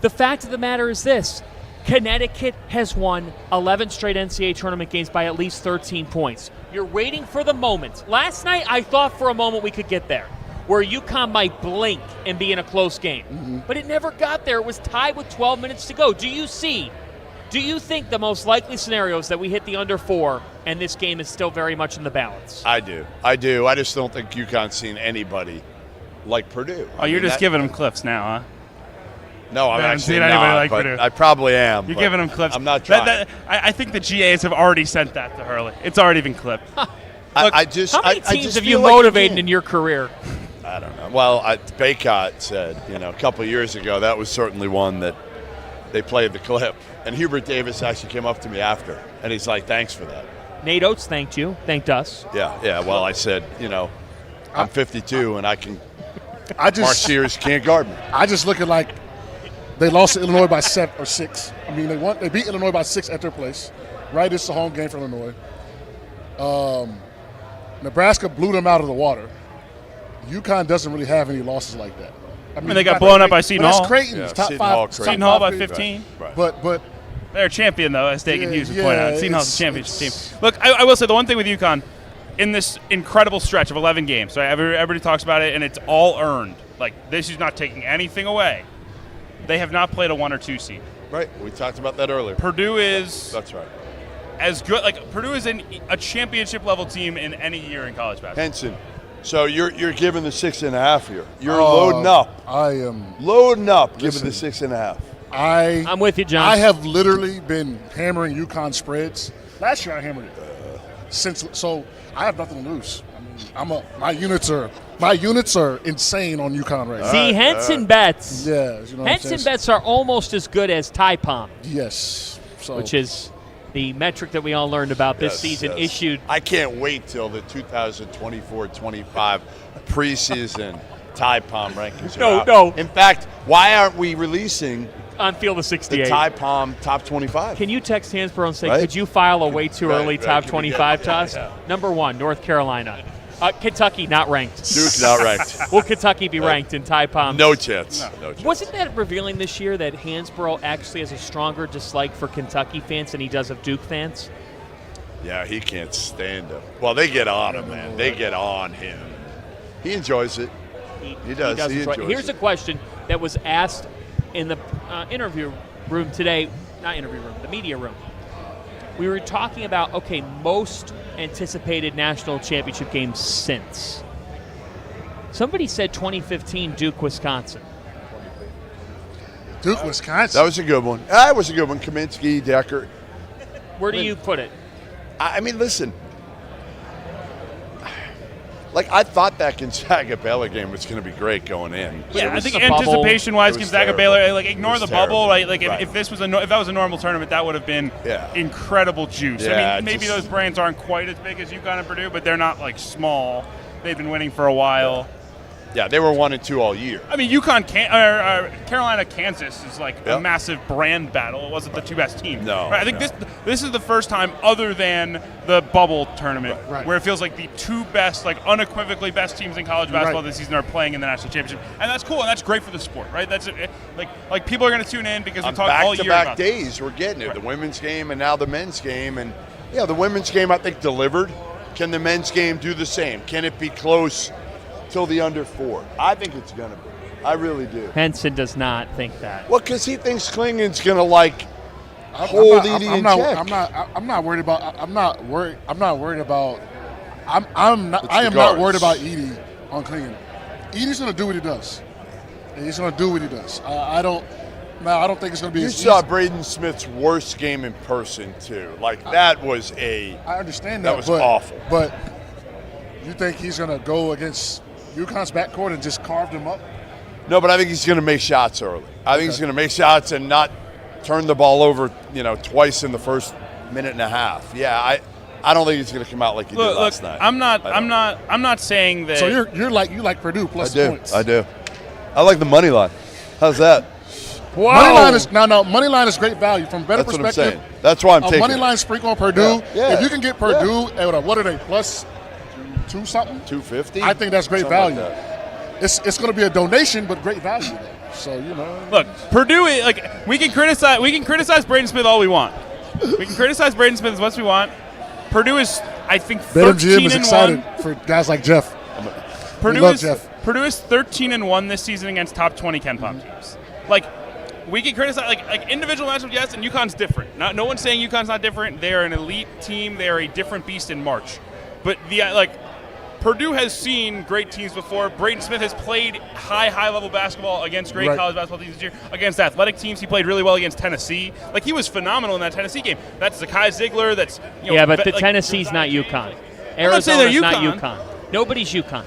The fact of the matter is this. Connecticut has won 11 straight NCAA tournament games by at least 13 points. You're waiting for the moment. Last night, I thought for a moment we could get there, where UConn might blink and be in a close game. But it never got there. It was tied with 12 minutes to go. Do you think the most likely scenario is that we hit the under 4 and this game is still very much in the balance? I do. I just don't think UConn's seen anybody like Purdue. Oh, you're just giving them clips now, huh? No, I'm I haven't actually seen anybody not, like but Purdue. I probably am. You're but giving them clips. I'm not trying. I think the GAs have already sent that to Hurley. It's already been clipped. How many teams have you feel like motivated can't. in your career? I don't know. Well, Baycott said, a couple of years ago, that was certainly one that they played the clip. And Hubert Davis actually came up to me after, and he's like, thanks for that. Nate Oates thanked us. Yeah. Well, I said, I'm 52, and Mark Sears can't guard me. I just look at like they lost to Illinois by 7 or 6. I mean, they beat Illinois by 6 at their place. Right, it's a home game for Illinois. Nebraska blew them out of the water. UConn doesn't really have any losses like that. I mean, they got blown up by Seton Hall. That's Creighton. Yeah, Top Seton 5. Hall, Top Seton Hall by 5. 15. Right. But They're a champion, though, as Dagan Hughes would point out. Seton Hall's a championship team. Look, I will say the one thing with UConn, in this incredible stretch of 11 games, so everybody talks about it, and it's all earned. Like, this is not taking anything away. They have not played a 1 or 2 seed. Right. We talked about that earlier. Purdue is That's right. as good. Like, Purdue is a championship-level team in any year in college basketball. Henson, so you're giving the 6.5 here. You're loading up. I am Loading up, Listen. giving the 6.5. I'm with you, John. I have literally been hammering UConn spreads. Last year I hammered it. So I have nothing to lose. I mean, my units are insane on UConn right now. See, Henson bets. Yeah, you know what I'm Henson saying? bets are almost as good as KenPom, Yes. So which is the metric that we all learned about this season. Yes. Issued I can't wait till the 2024-25 preseason KenPom rankings are out. No. In fact, why aren't we releasing on Field of the 68. KenPom top 25? Can you text Hansborough and say, Right? could you file a way too Right, early right. top Can we get- 25 to us? yeah. Number 1, North Carolina. Kentucky not ranked. Duke's not ranked. Will Kentucky be ranked in KenPom? No chance. No chance. Wasn't that revealing this year that Hansborough actually has a stronger dislike for Kentucky fans than he does of Duke fans? Yeah, he can't stand him. Well, they get on him, man. They get on him. He enjoys it. He does. He enjoy it. enjoys Here's it. a question that was asked in the interview room today. Not interview room, the media room. We were talking about, most anticipated national championship games since. Somebody said 2015 Duke, Wisconsin. Duke, Wisconsin. That was a good one. That was a good one. Kaminsky, Decker. Where do you put it? I mean, listen. Like, I thought that Gonzaga-Baylor game was going to be great going in. Yeah, I was think a bubble. anticipation-wise, It was Gonzaga terrible. Baylor, like It ignore was the terrible. bubble, right? Like Right. if this was if that was a normal tournament, that would have been Yeah. incredible juice. Yeah, I mean, maybe just- those brands aren't quite as big as UConn and Purdue, but they're not like small. They've been winning for a while. Yeah, they were 1 and 2 all year. I mean, Carolina, Kansas is like a Yep. massive brand battle. It wasn't the two best teams. No, Right? I think no. this is the first time, other than the bubble tournament, Right. where it feels like the two best, like unequivocally best teams in college basketball Right. this season are playing in the national championship, and that's cool and that's great for the sport, right? That's like people are going to tune in because we On talk all year back-to-back about this. days, we're getting it. The women's game and now the men's game. And, yeah, the women's game, I think, delivered. Can the men's game do the same? Can it be close till the under 4? I think it's going to be. I really do. Henson does not think that. Well, because he thinks Clingan's going to, like, hold Edey in check. I'm not worried about. I am not worried about the Edey guards. on Clingan. Edey's going to do what he does. and he's going to do what he does. I don't think it's going to be. You saw Braden Smith's worst game in person too. Like that was I understand that. That was awful. But you think he's going to go against UConn's backcourt and just carve them up? No, but I think he's going to make shots early. I think he's going to make shots and not turn the ball over, twice in the first minute and a half. Yeah, I don't think he's going to come out like he did last night. I'm not saying that. So you like Purdue plus points. I do. I like the money line. How's that? Whoa. Money line is great value from a better That's perspective. What I'm saying. That's why I'm taking money line sprinkle on Purdue. Yeah. If you can get Purdue at what are they plus 2 something? 250. I think that's great Something value. like It's going to be a donation, but great value there. So Look, Purdue. We can criticize Braden Smith all we want. We can criticize Braden Smith as much as we want. Purdue is, I think, 13-1. is excited for guys like Jeff. Purdue is 13-1 this season against top 20 KenPom teams. We can criticize individual matchups, yes, and UConn's different. No one's saying UConn's not different. They are an elite team. They are a different beast in March. But Purdue has seen great teams before. Braden Smith has played high-level basketball against great college basketball teams this year. Against athletic teams, he played really well against Tennessee. He was phenomenal in that Tennessee game. That's Zakai Ziegler. That's but the Tennessee's not UConn. Arizona's not UConn. Nobody's UConn.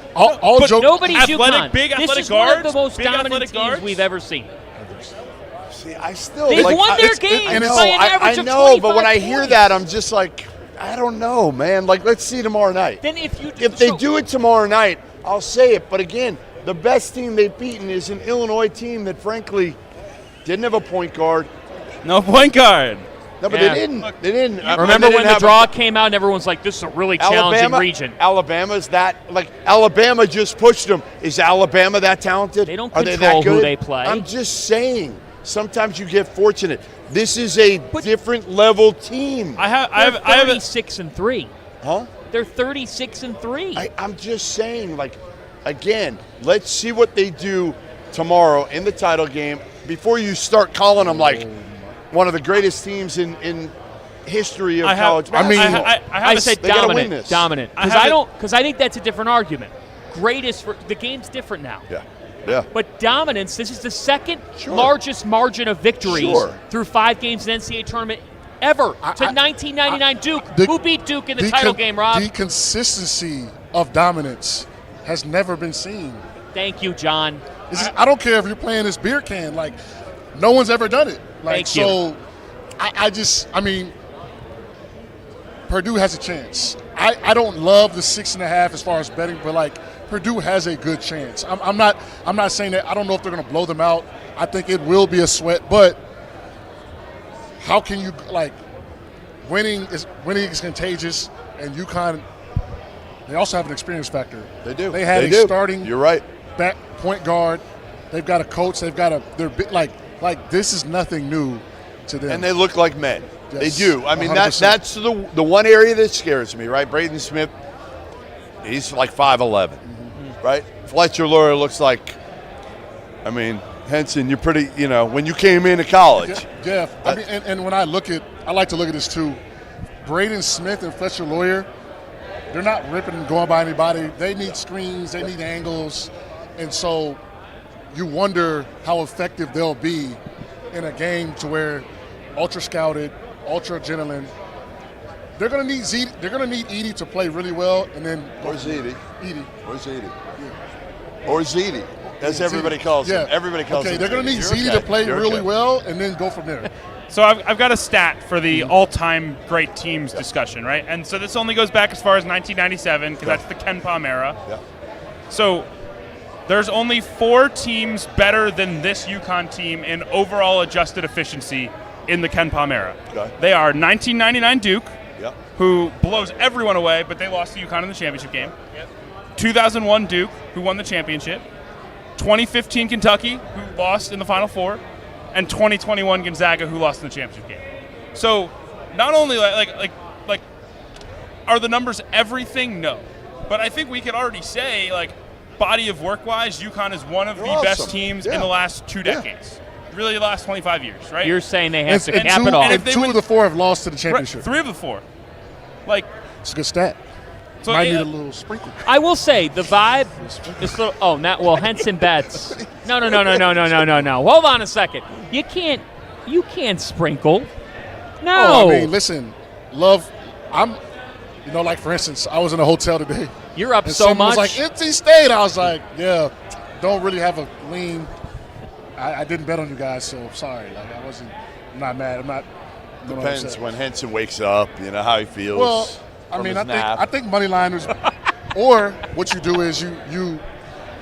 Nobody's UConn. This is one of the most dominant teams we've ever seen. See, I still they've won their games by an average of 25 but when I hear points. that, I'm just like, I don't know, man. Let's see tomorrow night. Then if they do it tomorrow night, I'll say it. But again, the best team they've beaten is an Illinois team that, frankly, didn't have a point guard. No point guard. No, but they didn't. They didn't. Remember when the draw came out and everyone's like, this is a really challenging region. Alabama's that, Alabama just pushed them. Is Alabama that talented? They don't Are control they that good? who they play. I'm just saying, sometimes you get fortunate. This is a different level team. They're 36-3. Huh? They're 36-3. I'm just saying, again, let's see what they do tomorrow in the title game before you start calling them one of the greatest teams in history of college basketball. I said they gotta win dominant. this. Dominant. Because I think that's a different argument. The game's different now. Yeah. But dominance, this is the second largest margin of victories through 5 games in NCAA tournament ever to 1999 Duke. Who beat Duke in the title game, Rob? The consistency of dominance has never been seen. Thank you, John. I don't care if you're playing this beer can. No one's ever done it. Thank you. I mean, Purdue has a chance. I don't love the 6.5 as far as betting, but Purdue has a good chance. I'm not saying that. I don't know if they're going to blow them out. I think it will be a sweat, but how can you winning is contagious, and UConn, they also have an experience factor. They do. They had starting. You're right. Back point guard. They've got a coach. They've got they're this is nothing new to them. And they look like men. Yes, they do. I mean, 100%. that's the one area that scares me, right? Braden Smith, he's 5'11", right? Fletcher Loyer looks like, Henson, you're pretty, when you came into college. Yeah. And when I like to look at this too. Braden Smith and Fletcher Loyer, they're not ripping and going by anybody. They need screens. They need angles. And so you wonder how effective they'll be in a game to where ultra scouted, ultra adrenaline. They're gonna need Edey to play really well, and then Where's Edey? Where's Edey? Yeah. Or Edey, as everybody calls him. Everybody calls him. Okay, they're gonna need Edey to play really well, and then go from there. So I've got a stat for the all-time great teams discussion, right? And so this only goes back as far as 1997 because that's the KenPom era. Yeah. So there's only 4 teams better than this UConn team in overall adjusted efficiency in the KenPom era. Okay. They are 1999 Duke, Yep. who blows everyone away, but they lost to UConn in the championship game. 2001 Duke, who won the championship. 2015 Kentucky, who lost in the Final Four. And 2021 Gonzaga, who lost in the championship game. So not only are the numbers everything? No. But I think we could already say, body of work-wise, UConn is one of the best teams in the last 2 decades. Really, the last 25 years, right? You're saying they have to cap it off. And 2 of the 4 have lost to the championship. Right, 3 of the 4. It's a good stat. Might need a little sprinkle. I will say the vibe is little. Oh, not well. Henson bets. No. Hold on a second. You can't sprinkle. No. Oh, I mean, listen, love. Like for instance, I was in a hotel today. You're up and so someone much. was like, NC State. I was like, yeah, don't really have a lean. I didn't bet on you guys, so sorry. Like I'm not mad. I'm not. Depends when Henson wakes up, how he feels. Well, I think money liners, or what you do is you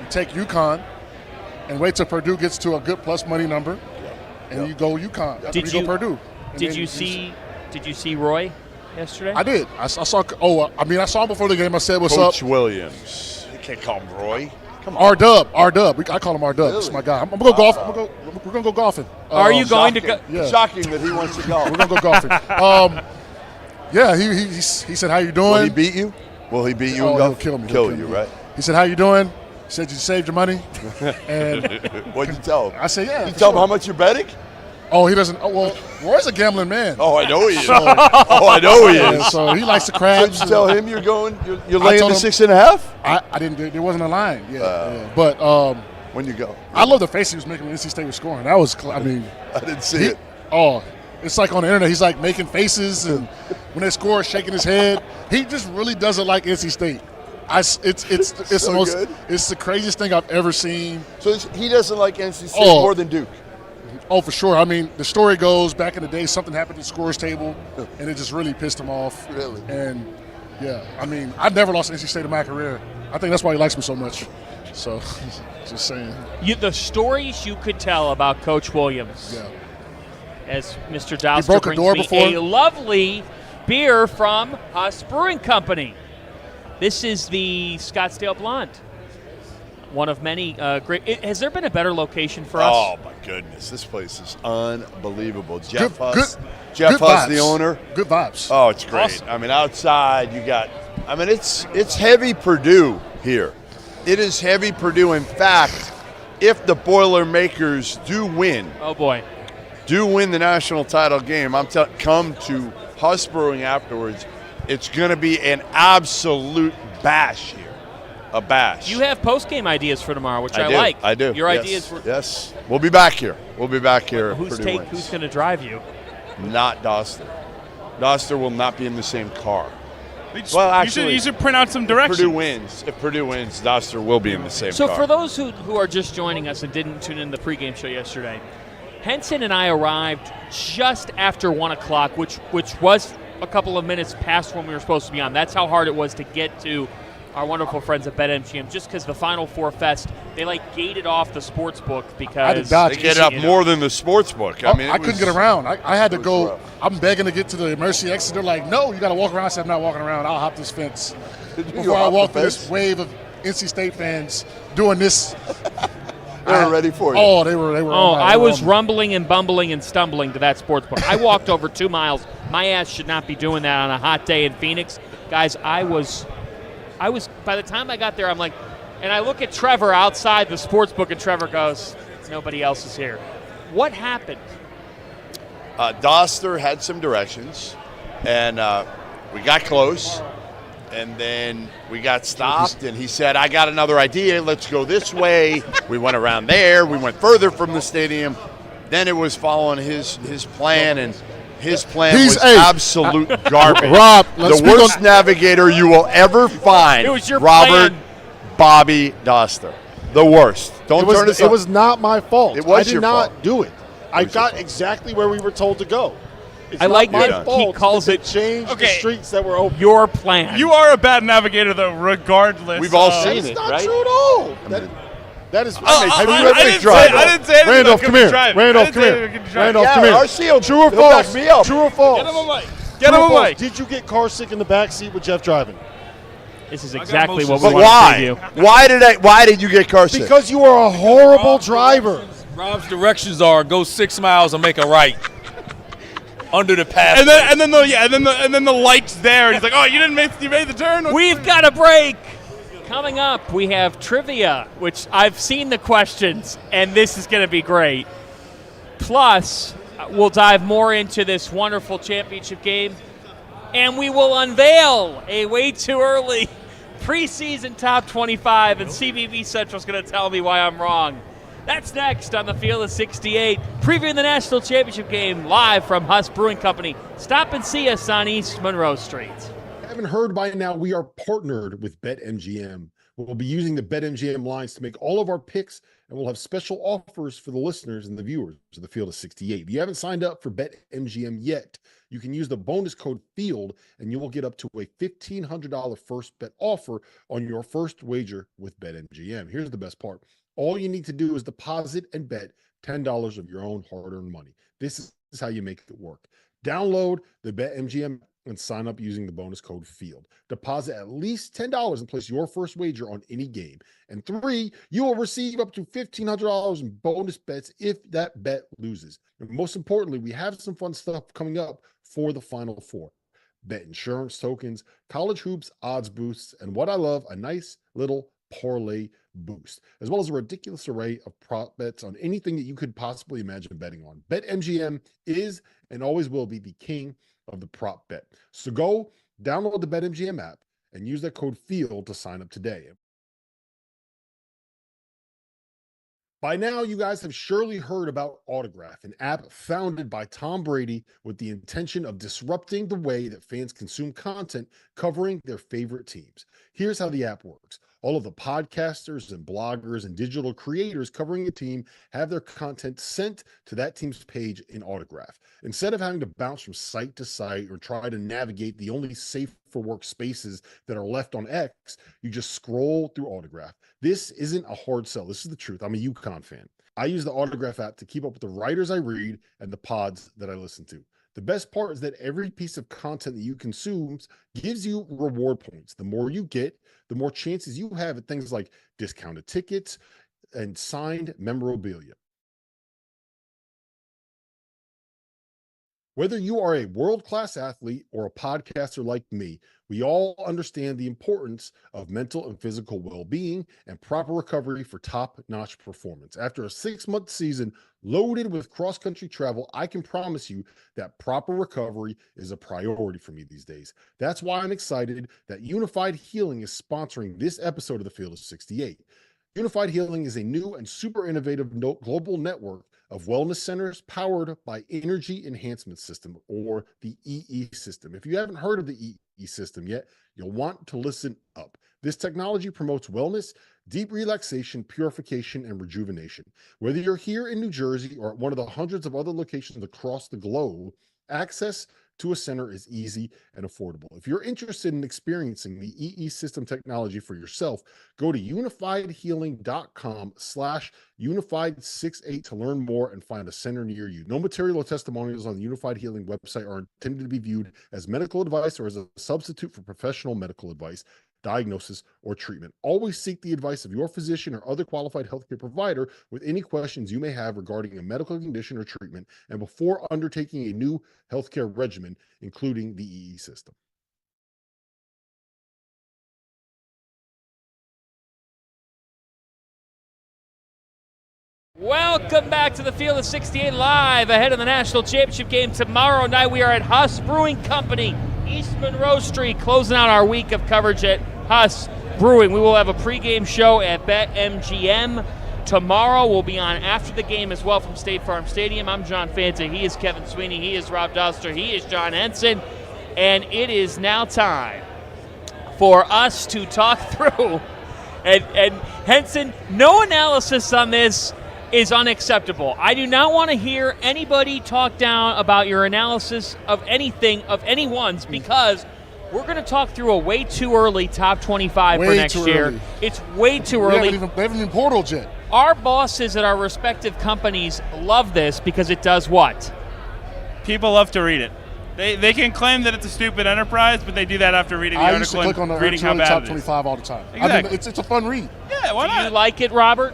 take UConn and wait till Purdue gets to a good plus money number, and you go UConn. Did you you go Purdue? Did you see Roy yesterday? I did. I saw. I saw him before the game. I said, "What's Coach up?" Williams. You can't call him Roy. Come on. R-Dub. I call him R-Dub. That's my guy. I'm gonna go golf. We're gonna go golfing. Are you going to go? Yeah. Shocking that he wants to go. We're gonna go golfing. Yeah. He said, "How you doing?" Will he beat you? Will he beat you in golf? He'll kill me. Kill you, right? He said, "How you doing?" He said, "You saved your money." And what'd you tell him? I said, "Yeah." You tell him how much you're betting? Oh, he doesn't. Oh, well, Roy's a gambling man. Oh, I know he is. I know he is. So he likes the crabs. Did you tell him you're laying the 6.5? I didn't. There wasn't a line. Yeah. But when you go, I love the face he was making when NC State was scoring. That was. I didn't see it. Oh, it's like on the internet. He's like making faces, and when they score, shaking his head. He just really doesn't like NC State. It's so the most. Good. It's the craziest thing I've ever seen. So he doesn't like NC State more than Duke. Oh, for sure. I mean, the story goes back in the day, something happened at the scorer's table, and it just really pissed him off. Really? And, yeah, I mean, I've never lost NC State in my career. I think that's why he likes me so much. So, just saying. The stories you could tell about Coach Williams. Yeah. As Mr. Dauster broke a brings door me before. a lovely beer from Huss Brewing Company. This is the Scottsdale Blonde. One of many great. Has there been a better location for us? Oh my goodness, this place is unbelievable. Jeff Good Huss, the owner. Good vibes. Oh, it's great. Awesome. I mean, outside you got. I mean, it's heavy Purdue here. It is heavy Purdue. In fact, if the Boilermakers do win, do win the national title game, come to Huss Brewing afterwards. It's going to be an absolute bash here. A bash. You have post-game ideas for tomorrow, which I do. like. I do. Your yes. ideas were. Yes. We'll be back here. Who's going to drive you? Not Dauster. Dauster will not be in the same car. Well, actually, you should print out some directions. If Purdue wins, Dauster will be in the same car. So for those who are just joining us and didn't tune in the pregame show yesterday, Henson and I arrived just after 1 o'clock, which was a couple of minutes past when we were supposed to be on. That's how hard it was to get to our wonderful friends at BetMGM, just because the Final Four Fest, they gated off the sports book because they gated up more than the sports book. I mean, I couldn't get around. I had to go. Rough. I'm begging to get to the Mercy exit. They're like, no, you got to walk around. I said, I'm not walking around. I'll hop this fence. Before I walk through this wave of NC State fans doing this. They were ready for you. Oh, they were. I was rumbling and bumbling and stumbling to that sports book. I walked over 2 miles. My ass should not be doing that on a hot day in Phoenix. Guys, I was by the time I got there, I'm like, and I look at Trevor outside the sports book, and Trevor goes, nobody else is here. What happened? Dauster had some directions, and we got close, and then we got stopped, and he said, I got another idea. Let's go this way. We went around there. We went further from the stadium. Then it was following his plan, and his plan was absolute garbage. Rob, the worst navigator you will ever find. It was your Robert plan. Bobby Dauster. The worst. Don't turn us up. It was not my fault. It was I did your not fault. do it. I got exactly where we were told to go. It's I like not my that fault he calls that it change the streets that were open. Your plan. You are a bad navigator, though, regardless. We've all seen That's it, not right? true at all. That is. I didn't say anything. Randolph, come here. Randolph, come here. Randolph, come here. RCO, True or false? me up. True or false? Get him a mic. True or false? Did you get car sick in the back seat with Jeff driving? This is exactly what we But want why? to preview. Why did you get car sick? Because you are a horrible driver. Rob's directions are go 6 miles and make a right under the path. And then the light's there, and he's like, "Oh, you made the turn." We've got a break. Coming up, we have trivia, which I've seen the questions, and this is going to be great. Plus, we'll dive more into this wonderful championship game. and we will unveil a way too early preseason top 25, and CBB Central's going to tell me why I'm wrong. That's next on the Field of 68, previewing the national championship game live from Huss Brewing Company. Stop and see us on East Monroe Street. Haven't heard by now, we are partnered with BetMGM. We'll be using the BetMGM lines to make all of our picks, and we'll have special offers for the listeners and the viewers of the Field of 68. If you haven't signed up for BetMGM yet, you can use the bonus code FIELD, and you will get up to a $1,500 first bet offer on your first wager with BetMGM. Here's the best part. All you need to do is deposit and bet $10 of your own hard-earned money. This is how you make it work. Download the BetMGM and sign up using the bonus code FIELD. Deposit at least $10 and place your first wager on any game. And 3, you will receive up to $1,500 in bonus bets if that bet loses. And most importantly, we have some fun stuff coming up for the Final Four. Bet insurance tokens, college hoops, odds boosts, and what I love, a nice little parlay boost, as well as a ridiculous array of prop bets on anything that you could possibly imagine betting on. BetMGM is and always will be the king of the prop bet. So go download the BetMGM app and use that code FIELD to sign up today. By now, you guys have surely heard about Autograph, an app founded by Tom Brady with the intention of disrupting the way that fans consume content covering their favorite teams. Here's how the app works. All of the podcasters and bloggers and digital creators covering a team have their content sent to that team's page in Autograph. Instead of having to bounce from site to site or try to navigate the only safe for work spaces that are left on X, you just scroll through Autograph. This isn't a hard sell. This is the truth. I'm a UConn fan. I use the Autograph app to keep up with the writers I read and the pods that I listen to. The best part is that every piece of content that you consume gives you reward points. The more you get, the more chances you have at things like discounted tickets and signed memorabilia. Whether you are a world-class athlete or a podcaster like me, we all understand the importance of mental and physical well-being and proper recovery for top-notch performance. After a 6-month season loaded with cross-country travel, I can promise you that proper recovery is a priority for me these days. That's why I'm excited that Unified Healing is sponsoring this episode of the Field of 68. Unified Healing is a new and super innovative global network of wellness centers powered by Energy Enhancement System, or the EE system. If you haven't heard of the EE system yet, you'll want to listen up. This technology promotes wellness, deep relaxation, purification, and rejuvenation. Whether you're here in New Jersey or at one of the hundreds of other locations across the globe, access to a center is easy and affordable. If you're interested in experiencing the EE system technology for yourself, go to unifiedhealing.com/unified68 to learn more and find a center near you. No material or testimonials on the Unified Healing website are intended to be viewed as medical advice or as a substitute for professional medical advice, diagnosis, or treatment. Always seek the advice of your physician or other qualified healthcare provider with any questions you may have regarding a medical condition or treatment, and before undertaking a new healthcare regimen, including the EE system. Welcome back to the Field of 68 live ahead of the national championship game tomorrow night. We are at Huss Brewing Company, East Monroe Street, closing out our week of coverage at Huss Brewing. We will have a pregame show at BetMGM. Tomorrow we'll be on after the game as well from State Farm Stadium. I'm John Fanta. He is Kevin Sweeney. He is Rob Dauster. He is John Henson. And it is now time for us to talk through. And Henson, no analysis on this is unacceptable. I do not want to hear anybody talk down about your analysis of anything, of anyone's, because we're going to talk through a way too early top 25 for next year. Early. It's way too early. They haven't even portaled yet. Our bosses at our respective companies love this because it does what? People love to read it. They can claim that it's a stupid enterprise, but they do that after reading the I used article to click on and the reading how bad top it is. 25 all the time. Exactly. I mean, it's a fun read. Yeah, why Do not? you like it, Robert?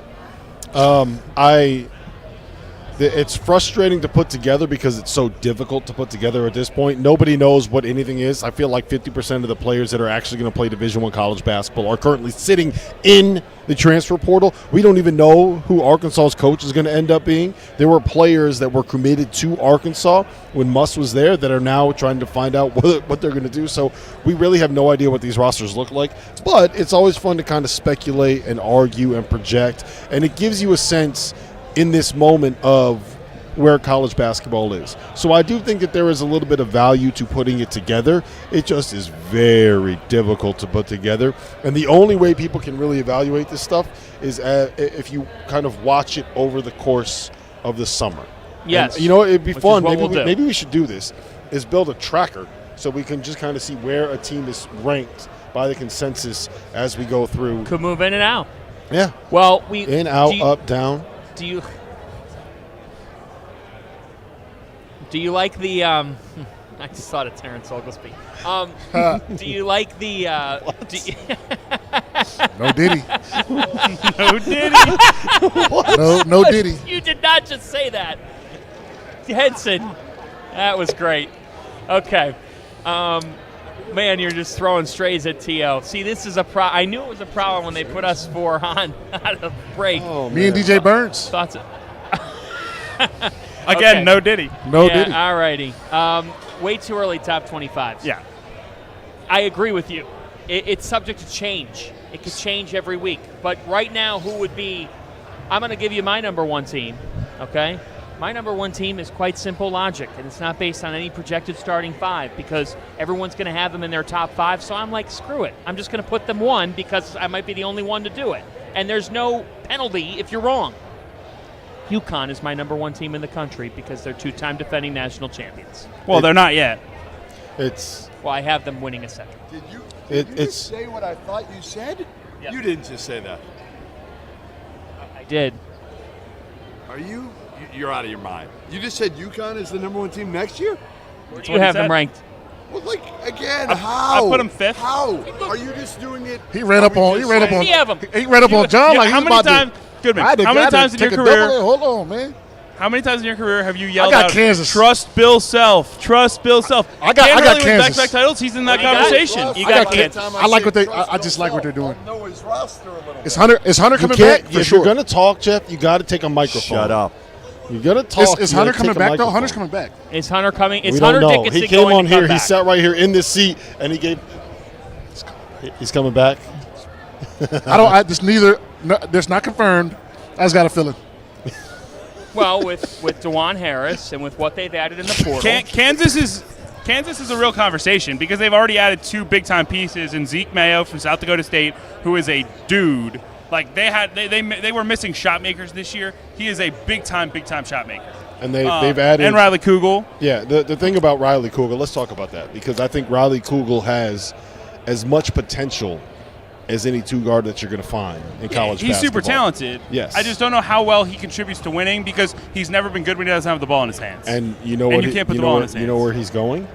It's frustrating to put together because it's so difficult to put together at this point. Nobody knows what anything is. I feel like 50% of the players that are actually going to play Division I college basketball are currently sitting in the transfer portal. We don't even know who Arkansas's coach is going to end up being. There were players that were committed to Arkansas when Muss was there that are now trying to find out what they're going to do. So we really have no idea what these rosters look like. But it's always fun to kind of speculate and argue and project, and it gives you a sense in this moment of where college basketball is. So I do think that there is a little bit of value to putting it together. It just is very difficult to put together. And the only way people can really evaluate this stuff is if you kind of watch it over the course of the summer. Yes. And, it'd be fun. Maybe We should do this, is build a tracker so we can just kind of see where a team is ranked by the consensus as we go through. Could move in and out. Yeah. Well, in, out, up, down. Do you like the I just thought of Terrence Oglesby. Do you like the No Diddy. No Diddy. No Diddy. You did not just say that. Henson. That was great. Okay. Man, you're just throwing strays at T.O. See, this is I knew it was a problem when they put us four on out of break. Oh, Me and DJ Burns. Thoughts. Again, Okay. no Diddy. No Diddy. All righty. Way too early top 25s. Yeah. I agree with you. It's subject to change. It could change every week. But right now, who would be – I'm going to give you my number one team, okay? My number one team is quite simple logic, and it's not based on any projected starting five because everyone's going to have them in their top five. So I'm like, screw it. I'm just going to put them one because I might be the only one to do it. And there's no penalty if you're wrong. UConn is my number one team in the country because they're two-time defending national champions. Well, they're not yet. Well, I have them winning a second. Did you just say what I thought you said? Yep. You didn't just say that. I did. Are you? You're out of your mind. You just said UConn is the number one team next year? Where do you have them ranked? Well, again, I how? put them fifth. How? Are you just doing it? He ran up on John like how many times? Goodman, how many times in your career? Hold on, man. How many times in your career have you yelled I got out, Kansas. Trust Bill Self, trust Bill Self? I got Hurley Kansas. with back-to-back titles, he's in that What do you got? conversation. You got Kansas. I like what I just like what they're doing. I know his roster a little bit. Is Hunter coming can't- back? For if sure. you're going to talk, Jeff, you got to take a microphone. Shut up. You're going to talk. Is you Hunter gotta coming take a back, though? microphone. Hunter's coming back. Is Hunter coming? Is We Hunter don't know. Dickinson He came going on to come here. He back? sat right here in this seat, and he gave. He's coming back. There's not confirmed. I just got a feeling. Well, with DeJuan Harris and with what they've added in the portal. Kansas is a real conversation because they've already added two big-time pieces in Zeke Mayo from South Dakota State, who is a dude. Like they were missing shot makers this year. He is a big-time shot maker. And they've added. And Riley Kugel. Yeah, the thing about Riley Kugel, let's talk about that because I think Riley Kugel has as much potential as any two guard that you're going to find in college He's basketball. super talented. Yes. I just don't know how well he contributes to winning because he's never been good when he doesn't have the ball in his hands. And you know And what? you can't put the ball in his hands. You know where he's going?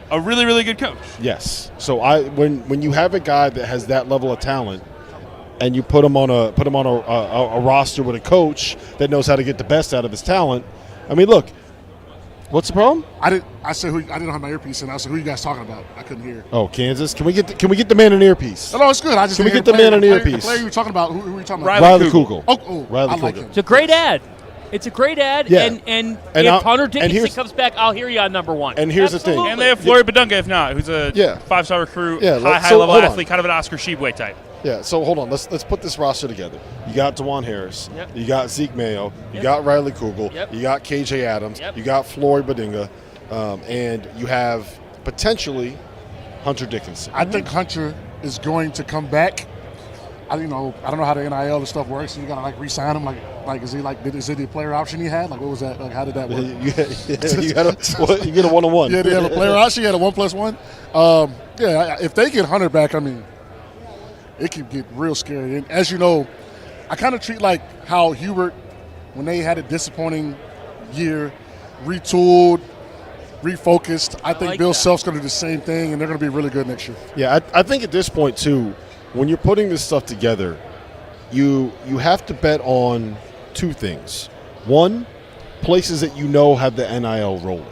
A really, really good coach. Yes. So when you have a guy that has that level of talent, and you put him on a roster with a coach that knows how to get the best out of his talent. I mean, look, what's the problem? I didn't have my earpiece in. I said, "Who are you guys talking about?" I couldn't hear. Oh, Kansas. Can we get the man an earpiece? No, it's good. I just Can we didn't get the hear man an player- earpiece? The player you were talking about. Who are you talking about? Riley Kugel. Oh, Riley I like Kugel. him. It's a great ad. It's a great ad. Yeah. And And if Hunter Dickinson here's- comes back, I'll hear you on number one. And here's the thing. Absolutely. And they have Flory Badunga, if not, who's a Yeah. five-star recruit, Yeah, high-level hold on. athlete, kind of an Oscar Tshiebwe type. Yeah, so hold on. Let's put this roster together. You got DeJuan Harris. Yep. You got Zeke Mayo. You Yep. got Riley Kugel. Yep. You got KJ Adams. Yep. You got Flory Badunga. And you have potentially Hunter Dickinson. I think Hunter is going to come back. I don't know how the NIL and stuff works. You gotta re-sign him. Is it the player option he had? Like, what was that? Like, how did that work? you get a one-on-one. Yeah, they have a player option. You had a 1+1. If they get Hunter back, I mean, it can get real scary. And as you know, I kind of treat like how Hubert, when they had a disappointing year, retooled, refocused. I think like Bill that. Self's going to do the same thing, and they're going to be really good next year. Yeah, I think at this point, too, when you're putting this stuff together, you have to bet on two things. One, places that have the NIL rolling,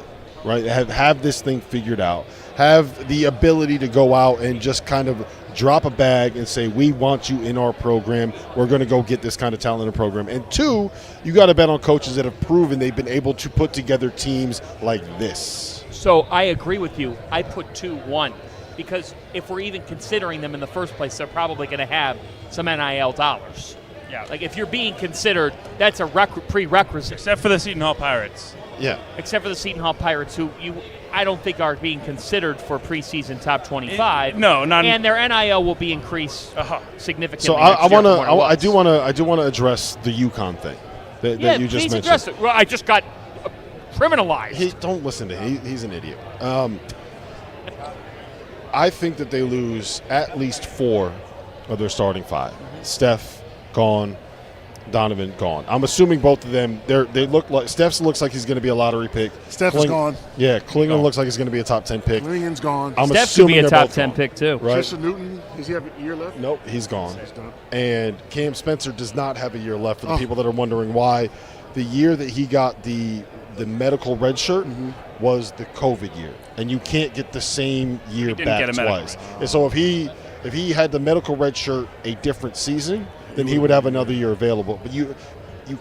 right? Have this thing figured out, have the ability to go out and just kind of drop a bag and say, we want you in our program. We're going to go get this kind of talent in the program. And two, you got to bet on coaches that have proven they've been able to put together teams like this. So I agree with you. I put 2-1 because if we're even considering them in the first place, they're probably going to have some NIL dollars. Yeah. Like if you're being considered, that's a prerequisite. Except for the Seton Hall Pirates. Yeah. Except for the Seton Hall Pirates, who I don't think are being considered for preseason top 25. No, not. And their NIL will be increased significantly. So I do want to address the UConn thing that you just mentioned. Address it. Well, I just got criminalized. Don't listen to him. He's an idiot. I think that they lose at least 4 of their starting 5. Steph gone, Donovan gone. I'm assuming both of them. They look like Steph's looks like he's going to be a lottery pick. Steph is gone. Yeah, Clingan looks like he's going to be a top 10 pick. Clingan's gone. Steph could be a top 10 pick too. Right? Tristan Newton, does he have a year left? Nope, he's gone. He's done. And Cam Spencer does not have a year left. For the people that are wondering why, the year that he got the medical red shirt was the COVID year, and you can't get the same year back twice. And so if he had the medical red shirt a different season, then he would have another year available. But you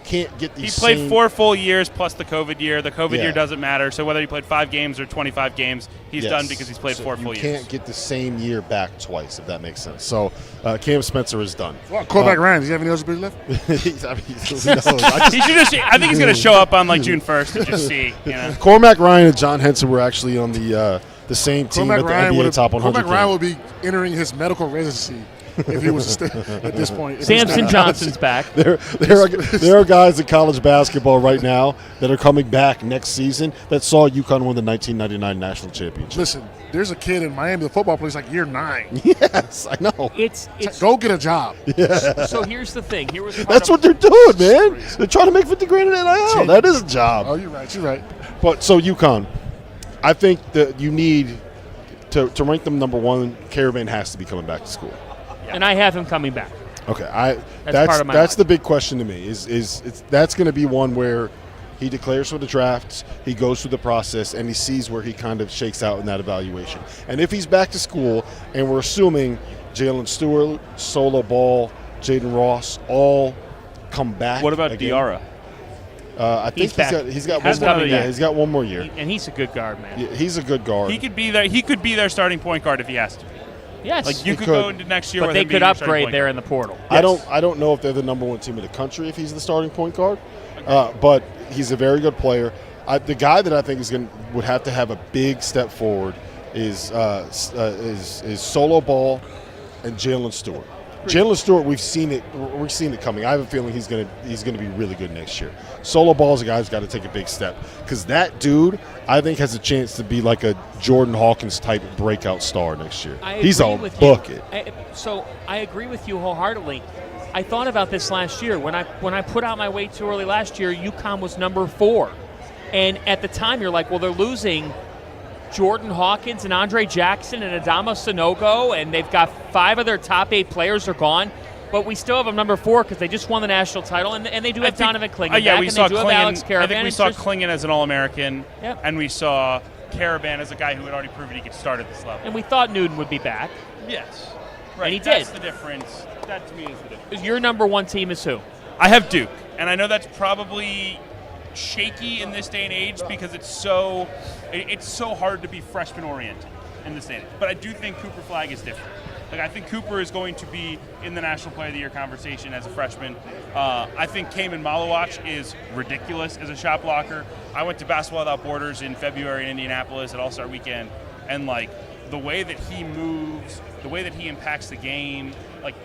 can't get these. He played 4 full years plus the COVID year. The COVID year doesn't matter. So whether he played 5 games or 25 games, he's done because he's played 4 full years. You can't get the same year back twice, if that makes sense. So Cam Spencer is done. Well, quarterback Ryan, does he have any eligibility left? I think he's going to show up on like June 1st and just see. You know? Cormac Ryan and John Henson were actually on the same team at the NBA Top 100. Cormac Ryan will be entering his medical residency if he was to stay at this point. Samson Johnson's back. There are guys in college basketball right now that are coming back next season that saw UConn win the 1999 national championship. Listen, there's a kid in Miami, the football plays like year 9. Yes, I know. It's go get a job. Yeah. So here's the thing. That's what they're doing, man. They're trying to make $50,000 in NIL. That is a job. Oh, you're right. But so UConn, I think that you need to rank them number 1. Caravan has to be coming back to school. And I have him coming back. Okay, that's the big question to me. Is that's going to be one where he declares for the draft, he goes through the process, and he sees where he kind of shakes out in that evaluation. And if he's back to school, and we're assuming Jalen Stewart, Solo Ball, Jaden Ross all come back. What about again. Diarra? I think he's got one more year. He's got one more year. And he's a good guard, man. Yeah, he's a good guard. He could be their starting point guard if he has to. Yes, like you could go into next year, but they could upgrade there in the portal. Yes. I don't know if they're the number 1 team in the country if he's the starting point guard, but he's a very good player. The guy that I think would have to have a big step forward is Solo Ball and Jalen Stewart. Jalen Stewart, we've seen it coming. I have a feeling he's gonna be really good next year. Solo Ball is a guy who's got to take a big step because that dude, I think, has a chance to be like a Jordan Hawkins type breakout star next year. He's a bucket. So I agree with you wholeheartedly. I thought about this last year when I put out my way too early last year. UConn was number 4, and at the time you're like, well, they're losing Jordan Hawkins and Andre Jackson and Adama Sanogo, and they've got 5 of their top 8 players are gone. But we still have them number 4 because they just won the national title, and they do have Donovan Clingan back, and they do have Alex Caravan. I think we saw Clingan as an All-American, and we saw Caravan as a guy who had already proven he could start at this level. And we thought Newton would be back. Yes. Right. And he That's did. the difference. That, to me, is the difference. Your number 1 team is who? I have Duke, and I know that's probably shaky in this day and age because it's so hard to be freshman-oriented in this day and age. But I do think Cooper Flagg is different. Like, I think Cooper is going to be in the National Player of the Year conversation as a freshman. I think Cayman Malawach is ridiculous as a shot blocker. I went to Basketball Without Borders in February in Indianapolis at All-Star Weekend, and, like, the way that he moves, the way that he impacts the game, like,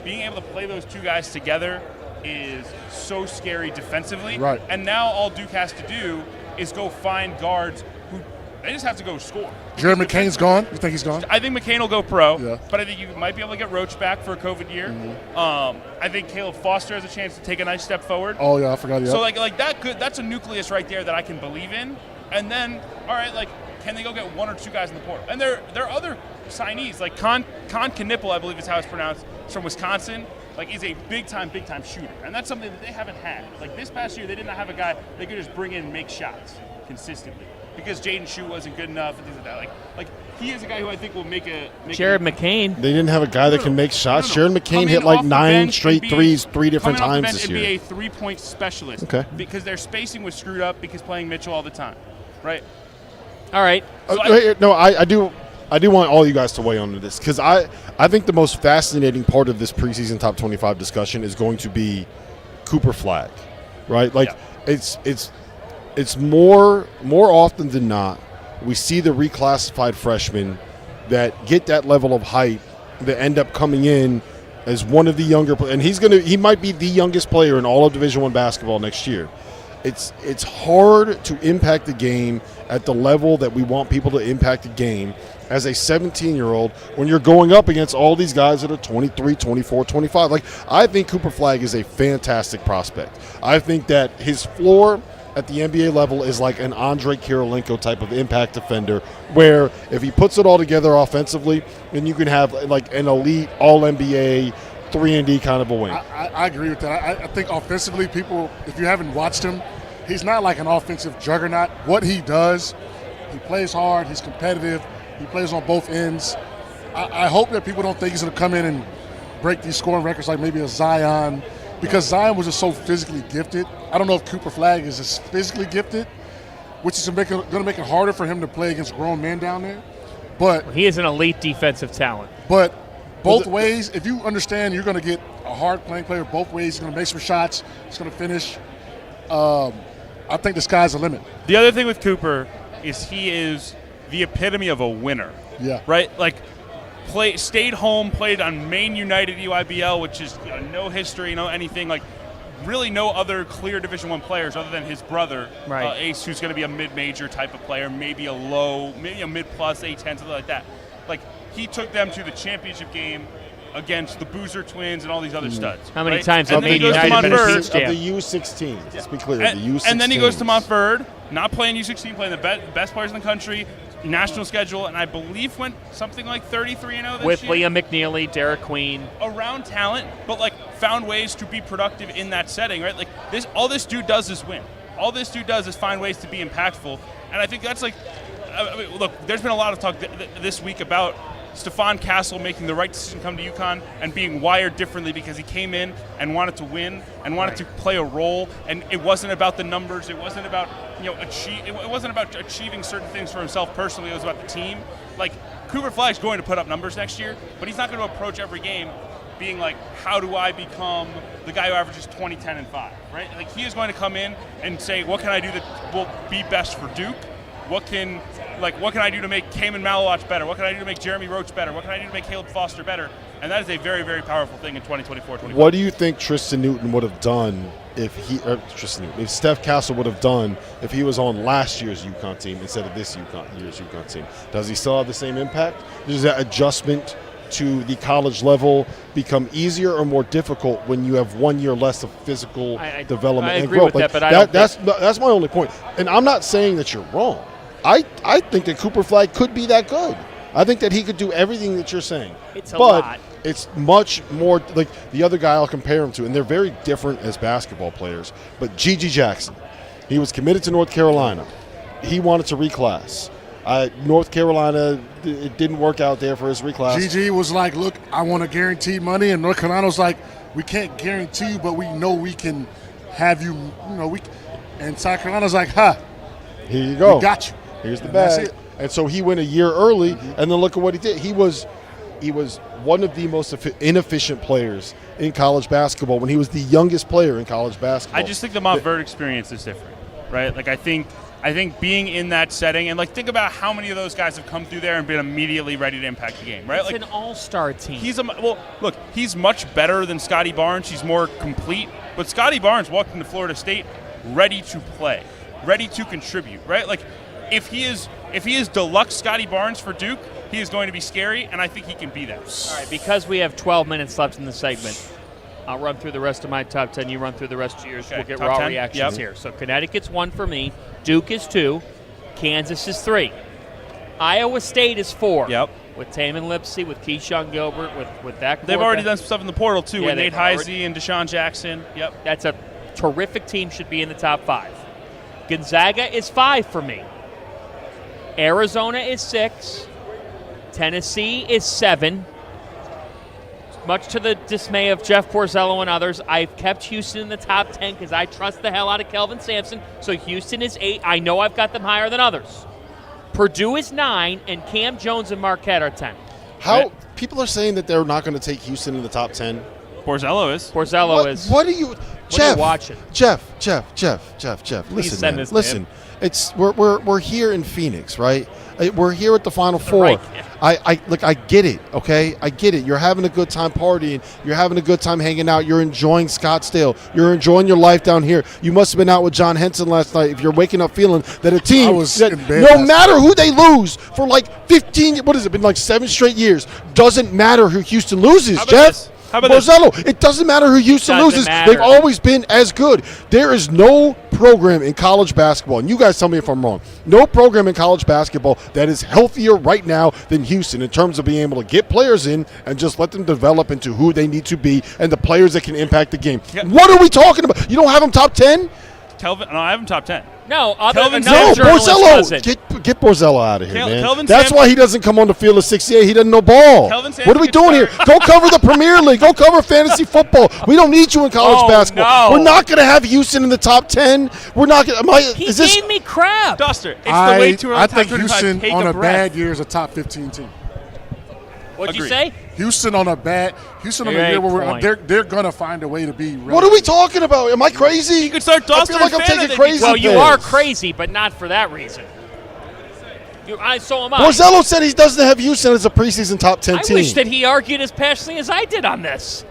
being able to play those two guys together is so scary defensively. Right. And now all Duke has to do is go find guards who they just have to go score. Jared McCain's gone? You think he's gone? I think McCain will go pro, yeah. But I think you might be able to get Roach back for a COVID year. I think Caleb Foster has a chance to take a nice step forward. Oh, yeah, I forgot. Yeah. So, like that's a nucleus right there that I can believe in. And then, all right, like, can they go get 1 or 2 guys in the portal? And there are other signees, like Con Knipple, I believe is how it's pronounced, from Wisconsin. like is a big time shooter, and that's something that they haven't had. Like this past year, they did not have a guy they could just bring in and make shots consistently because Jaden Shue wasn't good enough and things like that. Like he is a guy who I think will make Jared McCain. They didn't have a guy that can make shots. No. Jared McCain Come hit in like off the 9 bench straight and be- threes 3 different coming off the times bench this and year. be a 3-point specialist. Okay. Because their spacing was screwed up because playing Mitchell all the time, right? All right. So I do want all you guys to weigh on this because I think the most fascinating part of this preseason top 25 discussion is going to be Cooper Flagg, right? Like it's more often than not we see the reclassified freshmen that get that level of height that end up coming in as one of the younger and he might be the youngest player in all of Division I basketball next year. It's hard to impact the game at the level that we want people to impact the game as a 17-year-old when you're going up against all these guys that are 23, 24, 25. Like, I think Cooper Flagg is a fantastic prospect. I think that his floor at the NBA level is like an Andre Kirilenko type of impact defender where if he puts it all together offensively, then you can have like an elite all-NBA 3-and-D kind of a wing. I agree with that. I think offensively, people, if you haven't watched him, he's not like an offensive juggernaut. What he does, he plays hard, he's competitive, he plays on both ends. I hope that people don't think he's going to come in and break these scoring records like maybe a Zion, because Zion was just so physically gifted. I don't know if Cooper Flagg is as physically gifted, which is going to make it harder for him to play against grown men down there. But he is an elite defensive talent. But both ways, if you understand you're going to get a hard-playing player both ways, he's going to make some shots, he's going to finish. I think the sky's the limit. The other thing with Cooper is he is the epitome of a winner. Yeah. Right? Like, stayed home, played on Maine United EYBL, which is no history, no anything. Like, really no other clear Division I players other than his brother, Ace, who's going to be a mid-major type of player, maybe a mid-plus, A10, something like that. Like, he took them to the championship game against the Boozer Twins and all these other studs. How many right? times have Maine United been a teach champ? Of the U16. Let's be clear, And, the U16. and then he goes to Montverde, not playing U16, playing the best players in the country, national schedule, and I believe went something like 33-0 this with year. Liam McNeely, Derek Queen. Around talent, but like found ways to be productive in that setting, right? Like all this dude does is win. All this dude does is find ways to be impactful, and I think that's like, look, there's been a lot of talk this week about Stephon Castle making the right decision to come to UConn and being wired differently because he came in and wanted to win and wanted to play a role, and it wasn't about the numbers. It wasn't about it wasn't about achieving certain things for himself personally. It was about the team. Like, Cooper Flagg's going to put up numbers next year, but he's not going to approach every game being like, how do I become the guy who averages 20, 10, and 5, right? Like, he is going to come in and say, what can I do that will be best for Duke? What can I do to make Cayman Malawach better? What can I do to make Jeremy Roach better? What can I do to make Caleb Foster better? And that is a very, very powerful thing in 2024-25. What do you think Tristan Newton would have done if Steph Castle would have done if he was on last year's UConn team instead of this year's UConn team? Does he still have the same impact? Does that adjustment to the college level become easier or more difficult when you have 1 year less of physical development and agree growth? with that, but that's my only point. And I'm not saying that you're wrong. I think that Cooper Flagg could be that good. I think that he could do everything that you're saying. It's a lot. It's much more like the other guy I'll compare him to, and they're very different as basketball players. But Gigi Jackson, he was committed to North Carolina. He wanted to reclass. North Carolina, it didn't work out there for his reclass. Gigi was like, look, I want to guarantee money, and North Carolina was like, we can't guarantee you, but we know we can have you, and South Carolina's like, here you go. We got you. Here's the bag. That's it. And so he went a year early, and then look at what he did. He was one of the most inefficient players in college basketball when he was the youngest player in college basketball. I just think the Montverde experience is different, right? Like, I think being in that setting, and like, think about how many of those guys have come through there and been immediately ready to impact the game, right? It's like an all-star team. He's much better than Scotty Barnes. He's more complete, but Scotty Barnes walked into Florida State ready to play, ready to contribute, right? Like, if he is deluxe Scotty Barnes for Duke, he is going to be scary, and I think he can be that. All right, because we have 12 minutes left in the segment, I'll run through the rest of my top 10. You run through the rest of yours. Okay, we'll get top raw 10? reactions here. So Connecticut's 1 for me. Duke is 2. Kansas is 3. Iowa State is 4. Yep. with Taman Lipsey, with Keyshawn Gilbert, with that. They've already done some stuff in the portal, too, Yeah, with Nate they've Heisey and Deshaun Jackson. Yep. That's a terrific team, should be in the top 5. Gonzaga is 5 for me. Arizona is 6. Tennessee is 7. Much to the dismay of Jeff Borzello and others, I've kept Houston in the top 10 because I trust the hell out of Kelvin Sampson. So Houston is 8. I know I've got them higher than others. Purdue is 9, and Cam Jones and Marquette are 10. How people are saying that they're not going to take Houston in the top 10? Borzello is. Borzello is. What are you, Jeff? Watching? Jeff. Listen, send man, this to listen. him. It's we're here in Phoenix, right? We're here at the Final Four. Right. I get it, okay? I get it. You're having a good time partying. You're having a good time hanging out. You're enjoying Scottsdale. You're enjoying your life down here. You must have been out with John Henson last night if you're waking up feeling that a team, no matter who they lose for like 15, what has it been, like 7 straight years, doesn't matter who Houston loses, Jeff. How about Borzello, it doesn't matter who Houston loses. Matter. They've always been as good. There is no program in college basketball, and you guys tell me if I'm wrong, no program in college basketball that is healthier right now than Houston in terms of being able to get players in and just let them develop into who they need to be and the players that can impact the game. Yeah. What are we talking about? You don't have them top 10? Kelvin, no, I have him top 10. No, Kelvin Borzello. Get Borzello out of here, man. Kelvin That's why he doesn't come on the field at 68. He doesn't know ball. Kelvin What are we doing here? Go cover the Premier League. Go cover fantasy football. We don't need you in college basketball. No. We're not going to have Houston in the top 10. We're not going to. He gave me crap. Dauster, it's the way too early. I think top 25. Houston Take on a breath. bad year is a top 15 team. What'd you Agreed. say? Houston on a Great year where point. they're gonna find a way to be. What are we talking about? Am I crazy? You could start I Dauster feel like and I'm Fanta, taking they'd be crazy. Well, you pills. are crazy, but not for that reason. So am I. Borzello said he doesn't have Houston as a preseason top 10 I team. wish that he argued as passionately as I did on this.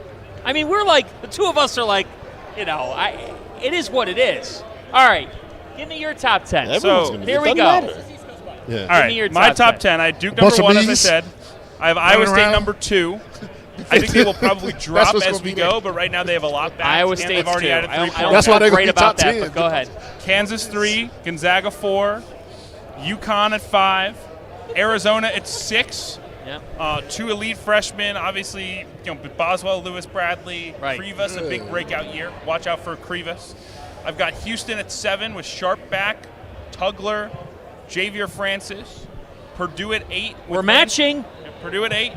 I mean, we're like, the two of us are like, it is what it is. All right, give me your top 10. Everyone's So, gonna here it we doesn't go. matter. Yeah. All Give me your right, my top top 10. I have Duke Bunch number of 1, as I bees. said. I have Iowa State around. number 2. I think they will probably drop what's as gonna we be go, there. but right now they have a lot back. Iowa and State's they've already 2. added 3 I don't That's why feel they're gonna great be about top that, 10. but go ahead. Kansas 3, Gonzaga 4, UConn at 5, Arizona at 6. Yeah. 2 elite freshmen, obviously, Boswell, Lewis, Bradley, Right. Krivas, a big breakout year. Watch out for Krivas. I've got Houston at 7 with Sharp back, Tugler, Javier Francis, Purdue at 8. We're matching. Purdue at 8,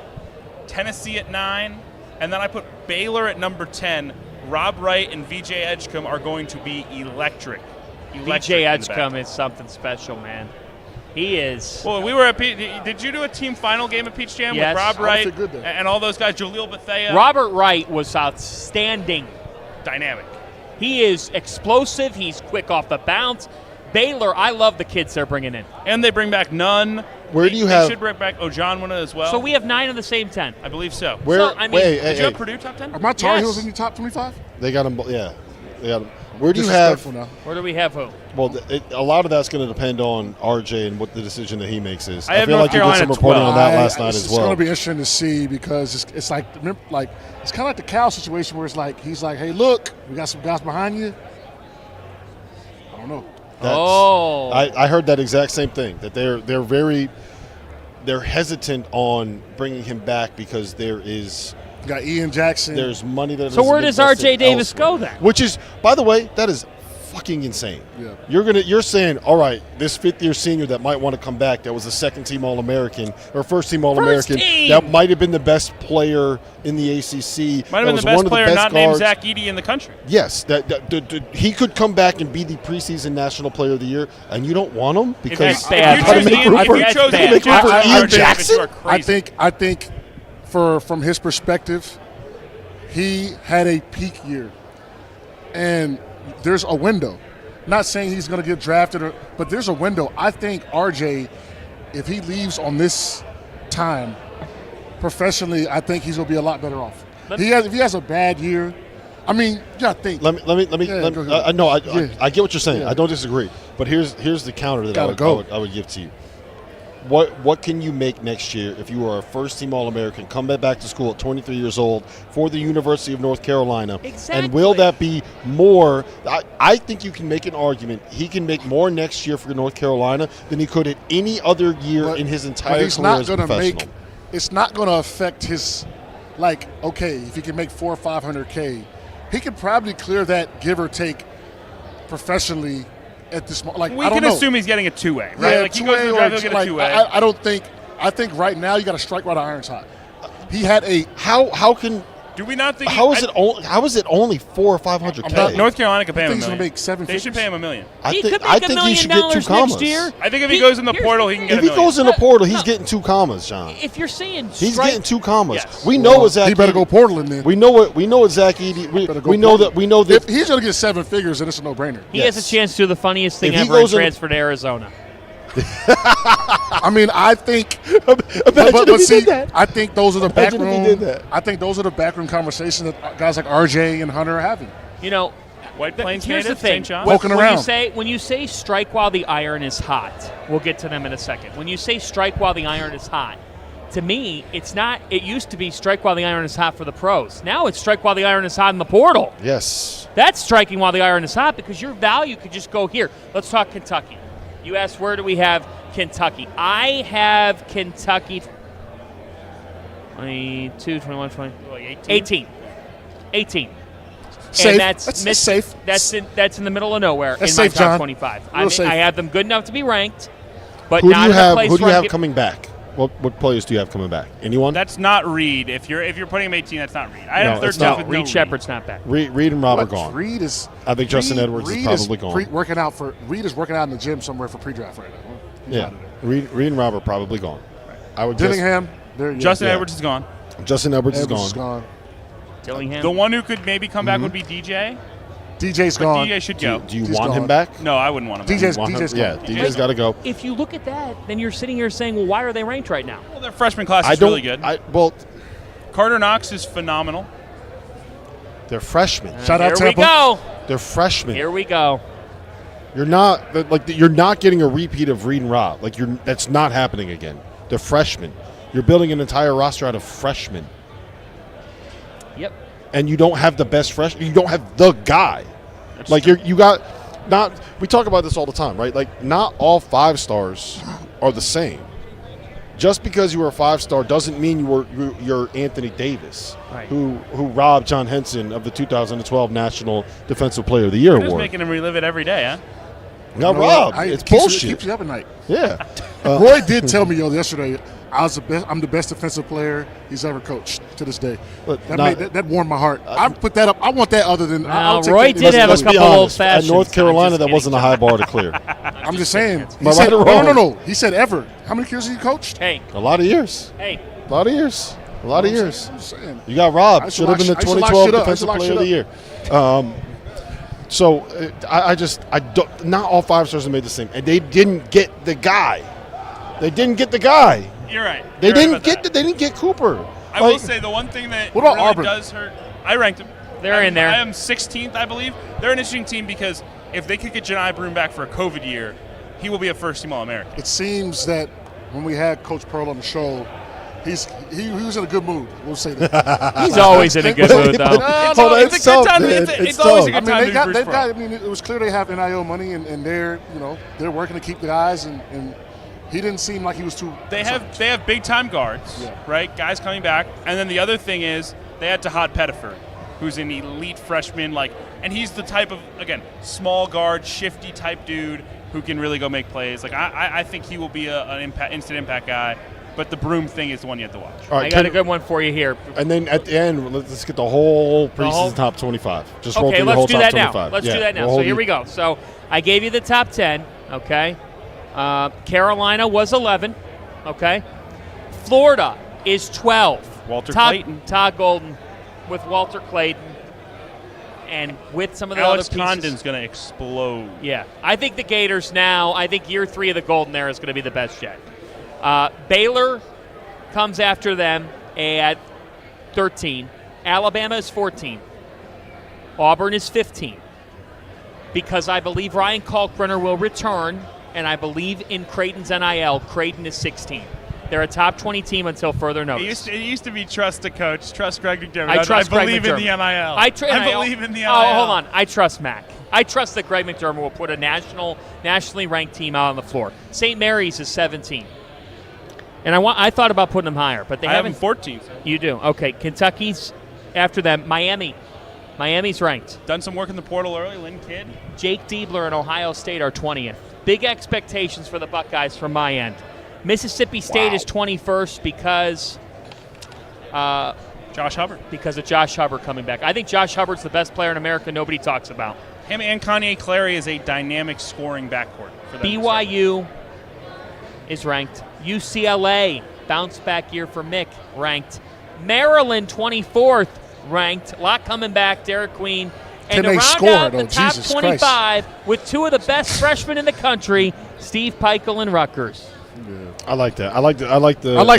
Tennessee at 9, and then I put Baylor at number 10. Rob Wright and VJ Edgecombe are going to be electric. VJ Edgecombe is something special, man. He is. Well, we were at did you do a team final game at Peach Jam Yes. with Rob I Wright would say good there. and all those guys, Jaleel Bethea? Robert Wright was outstanding. Dynamic. He is explosive. He's quick off the bounce. Baylor, I love the kids they're bringing in. And they bring back Nunn. Where do you They have? should bring back Ojanwina as well. So we have 9 of the same 10. I believe so. Where? So, I mean, wait, Did you have hey, Purdue top 10? Are my Tar Yes. Heels in your top 25? they got them. Yeah, they got them. Where do you have? Disrespectful now. Where do we have who? Well, a lot of that's going to depend on RJ and what the decision that he makes is. I have feel North like you did some Carolina reporting on that 12. last night as It's well. going to be interesting to see because it's like it's kind of like the Cal situation where it's like he's like, hey, look, we got some guys behind you. I don't know. I heard that exact same thing, that they're hesitant on bringing him back because there's You got Ian Jackson. money that. So has where been does invested R.J. Davis elsewhere. go then? Which is, by the way, that is fucking insane. Yeah. You're saying, all right, this fifth-year senior that might want to come back, that was a second-team All-American or first-team All-American, team! that might have been the best player in the ACC. Might have that been was the best one of player best not named guards. Zach Edey in the country. Yes, he could come back and be the preseason National Player of the Year, and you don't want him because that's bad. How to make room for- That's how to bad. make room for I- Ian I- Jackson? You are crazy. I think from his perspective, he had a peak year, and there's a window. Not saying he's going to get drafted, but there's a window. I think RJ, if he leaves on this time, professionally, I think he's going to be a lot better off. If he has a bad year, I mean, you got to think. Let me. Yeah, go ahead. No, Yeah. I get what you're saying. Yeah. I don't disagree. But here's the counter that Gotta I would give to you. What can you make next year if you are a first-team All-American, come back to school at 23 years old for the University of North Carolina? Exactly. And will that be more? I think you can make an argument. He can make more next year for North Carolina than he could at any other year in his entire But he's career not as a going to professional. make it's not going to affect his, like, okay, if he can make $400,000 or $500K, he could probably clear that, give or take, professionally at this moment. Like, We I don't can know. assume he's getting a two-way, right? Yeah, Like he goes to the two-way draft, or he'll get like, a two-way. I don't think. I think right now you got to strike while the iron's hot. He had a. How can Do we not think? how is it only $400,000 or $500K? North Carolina could pay him I think $1 he's million. gonna make seven They should figures. pay him $1 million. He could make I $1 think he million should get 2 commas. next year. I think if he goes in the here's portal, the he can thing. get If he $1 million. goes in the portal, he's getting 2 commas, John. If you're saying He's strike, getting 2 commas. Yes. We know what Zach. He better Edey- go Portland then. We know what Zach Edey. Better go We know that. Portland. We know that. If he's going to get 7 figures, then it's a no-brainer. he has a chance to do the funniest thing If he ever and goes in- transfer to Arizona. I mean, I think. Imagine but if he see, did that. I think those are the Imagine if he backroom. did that. I think those are the backroom conversations that guys like RJ and Hunter are having. You know, White Plains here's native, the thing. St. John. Poking when around. when you say strike while the iron is hot, we'll get to them in a second. When you say strike while the iron is hot, to me, it's not. It used to be strike while the iron is hot for the pros. Now it's strike while the iron is hot in the portal. Yes. That's striking while the iron is hot because your value could just go here. Let's talk Kentucky. You asked where do we have Kentucky? I have Kentucky 22, 21, 20, 18. 18. Safe. And that's That's safe. That's in the middle of nowhere That's in my safe, top John. 25. Real safe. I have them good enough to be ranked, but Who do not you in a have? place Who do you where I'm have get- coming back? What players do you have coming back? Anyone? That's not Reed. If you're putting him 18, that's not Reed. I No, have third it's not. with no Reed Shepard's not back. Reed and Rob are What, gone. Reed is. I think Justin Edwards is probably gone. Reed is working out in the gym somewhere for pre-draft right now. He's Yeah. out of there. Reed and Rob are probably gone. I would guess Dillingham. There. Yeah. Justin Yeah. Edwards is gone. Justin Edwards Edwards is gone. Dillingham. The one who could maybe come back would be DJ. DJ's But gone. DJ should Do you, go. do you He's want him gone. back? No, I wouldn't want him. DJ's Want him? DJ's Yeah, gone. DJ's got to go. If you look at that, then you're sitting here saying, well, why are they ranked right now? Well, their freshman class I is don't. really good. Well, Carter Knox is phenomenal. they're freshmen. Shout out Here we Tampa. go. They're freshmen. Here we go. You're not you're not getting a repeat of Reed and Rob. That's not happening again. They're freshmen. You're building an entire roster out of freshmen, Yep. and you don't have the best freshman. You don't have the guy. You got not. We talk about this all the time, right? Like not all 5-stars are the same. Just because you were a 5-star doesn't mean you're Anthony Davis, Right. who robbed John Henson of the 2012 National Defensive Player of the Year They're just award. making him relive it every day, huh? Got You know robbed. what? It's Keeps bullshit. you up at night. Yeah. Roy did tell me yesterday I'm the best defensive player he's ever coached to this day. But That warmed my heart. I put that up. I want that other than. I'll take Roy that. did have a Let's be couple honest. old fashions. At North Carolina, I'm just that wasn't a kidding, high bar to clear. I'm just saying. Am I He right said, or wrong? no. He said ever. How many years has he coached? Hey, A lot of years. hey. A lot of years. A lot of years. I'm just saying. You got I robbed. used to Should have been the lock- I used to lock 2012 shit up. I used to Defensive lock Player of shit the Year. So I don't. Not all 5-stars are made the same, and they didn't get the guy. They didn't get the guy. You're right. They You're right didn't about get. that. They didn't get Cooper. I will say the one thing that What about really Auburn? does hurt. I ranked them. They're in there. I am 16th, I believe. They're an interesting team because if they could get Janai Broome back for a COVID year, he will be a first-team All-American. It seems that when we had Coach Pearl on the show, he was in a good mood. We'll say that. He's always in a good mood, though. Hold on, it's a good time. It's always a good time to be Bruce Pearl. it was clear they have NIL money and they're working to keep the guys and he didn't seem like he was too. They have big-time guards, right? Guys coming back. And then the other thing is they had Tahad Pettiford, who's an elite freshman, and he's the type of, again, small guard, shifty type dude who can really go make plays. I think he will be an instant impact guy. But the Broome thing is the one you have to watch. All right, I got a good one for you here. And then at the end, let's get the whole preseason top 25. Just roll Okay, through the let's whole do top that 25. now. Let's Yeah, do that now. we'll So hold here you- we go. So I gave you the top 10, okay? Carolina was 11, okay? Florida is 12. Walter Todd, Clayton. Todd Golden with Walter Clayton. And with some of the Alex other pieces. Condon's going to explode. Yeah. I think the Gators now, I think year 3 of the Golden era is going to be the best yet. Baylor comes after them at 13. Alabama is 14. Auburn is 15. Because I believe Ryan Kalkbrenner will return, and I believe in Creighton's NIL, Creighton is 16. They're a top 20 team until further notice. It used to be trust the coach, trust Greg McDermott. I trust Greg believe McDermott. in the NIL. I believe in the NIL. Oh, hold on. I trust Mac. I trust that Greg McDermott will put a nationally ranked team out on the floor. St. Mary's is 17. And I thought about putting them higher, but they I have haven't. them 14th. You do. Okay, Kentucky's after them. Miami's ranked. Done some work in the portal early. Lynn Kidd. Jake Diebler and Ohio State are 20th. Big expectations for the Buckeyes from my end. Mississippi State is 21st because Josh Hubbard. Because of Josh Hubbard coming back. I think Josh Hubbard's the best player in America nobody talks about. Him and Kanye Clary is a dynamic scoring backcourt for them. BYU is ranked. UCLA, bounce back year for Mick, ranked. Maryland, 24th, ranked. A lot coming back, Derek Queen. And to round out the top 25 with two of the best freshmen in the country, Steve Peichel and Rutgers. I like that. I like the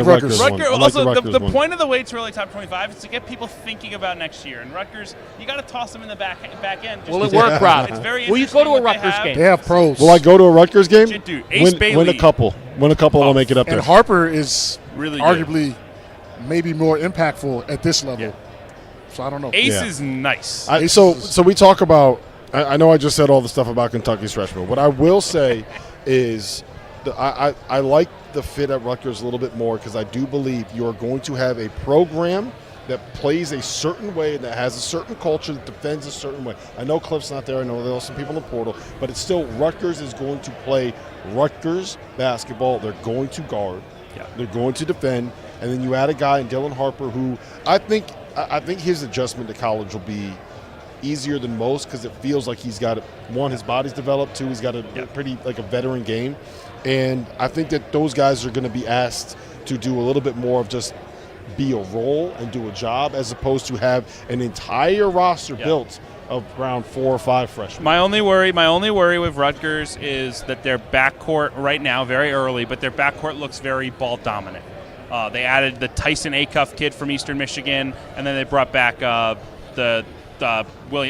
Rutgers. Also, the point of the way to really top 25 is to get people thinking about next year. And Rutgers, you got to toss them in the back end. Will it work, Rob? It's very Will you go to a Rutgers game? They have pros. Will I go to a Rutgers game? Dude, Ace Bailey. Win a couple. Win a couple, and I'll make it up there. And Harper is really arguably maybe more impactful at this level. Yeah. So I don't know. Ace is nice. So we talk about. I know I just said all the stuff about Kentucky's freshmen. What I will say is, I like the fit at Rutgers a little bit more because I do believe you are going to have a program that plays a certain way and that has a certain culture that defends a certain way. I know Cliff's not there. I know there are some people in the portal, but it's still Rutgers is going to play Rutgers basketball. They're going to guard. Yeah. They're going to defend. And then you add a guy in Dylan Harper who I think his adjustment to college will be easier than most because it feels like he's got one, his body's developed, two, he's got a pretty like a veteran game. And I think that those guys are going to be asked to do a little bit more of just be a role and do a job as opposed to have an entire roster built of around 4 or 5 freshmen. My only worry with Rutgers is that their backcourt right now, very early, but their backcourt looks very ball dominant. They added the Tyson Acuff kid from Eastern Michigan, and then they brought back the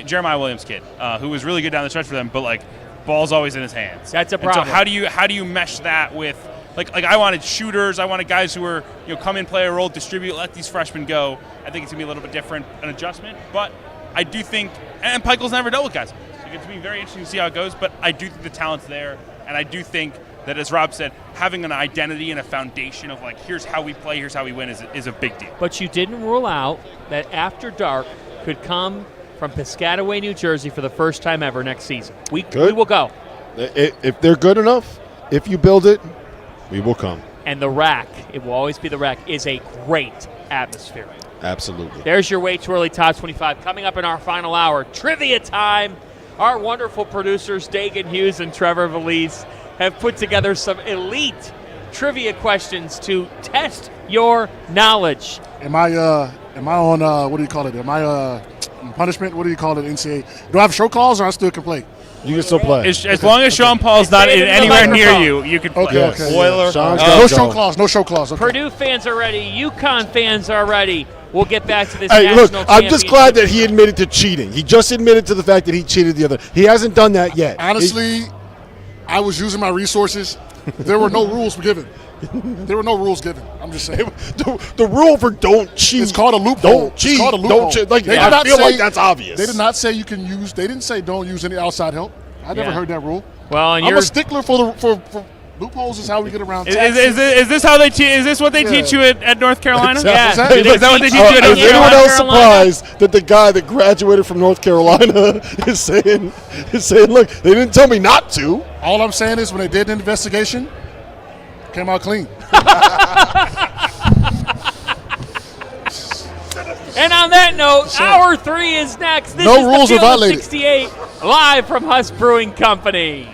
Jeremiah Williams kid, who was really good down the stretch for them, but like ball's always in his hands. That's a problem. So how do you mesh that with like I wanted shooters, I wanted guys who were come in, play a role, distribute, let these freshmen go. I think it's gonna be a little bit different, an adjustment, but I do think, and Peichel's never dealt with guys, so it's gonna be very interesting to see how it goes. But I do think the talent's there, and I do think that, as Rob said, having an identity and a foundation of like here's how we play, here's how we win is a big deal. But you didn't rule out that After Dark could come from Piscataway, New Jersey for the first time ever next season. We will go. If they're good enough, if you build it, we will come. And the Rack, it will always be the Rack, is a great atmosphere. Absolutely. There's your way too early top 25. Coming up in our final hour, trivia time. Our wonderful producers, Dagan Hughes and Trevor Valise, have put together some elite trivia questions to test your knowledge. Am I on what do you call it? Am I on punishment? What do you call it, NCAA? Do I have show calls or I still can play? You can still play. As long as Sean Paul's not anywhere near you can play. Okay. Spoiler. No show clause. No show clause. Okay. Purdue fans are ready. UConn fans are ready. We'll get back to this Hey, national look, I'm just glad that he admitted to cheating. He just admitted to the fact that he cheated the other. He hasn't done that yet. Honestly, I was using my resources. There were no rules given. There were no rules given. I'm just saying. The rule for don't cheat. It's called a loophole. Don't cheat. It's called a loophole. Don't cheat. Like, I feel like that's obvious. They did not say you can use. They didn't say don't use any outside help. I never heard that rule. Well, and I'm a stickler for loopholes. Is how we get around. Is this how they teach? Is this what they teach you at North Carolina? Exactly. Yeah. Is that what they teach you at North Is anyone Carolina? else surprised that the guy that graduated from North Carolina is saying, look, they didn't tell me not to. All I'm saying is when they did the investigation, came out clean. And on that note, hour 3 is next. This No is rules the are Field of violated. 68 live from Huss Brewing Company.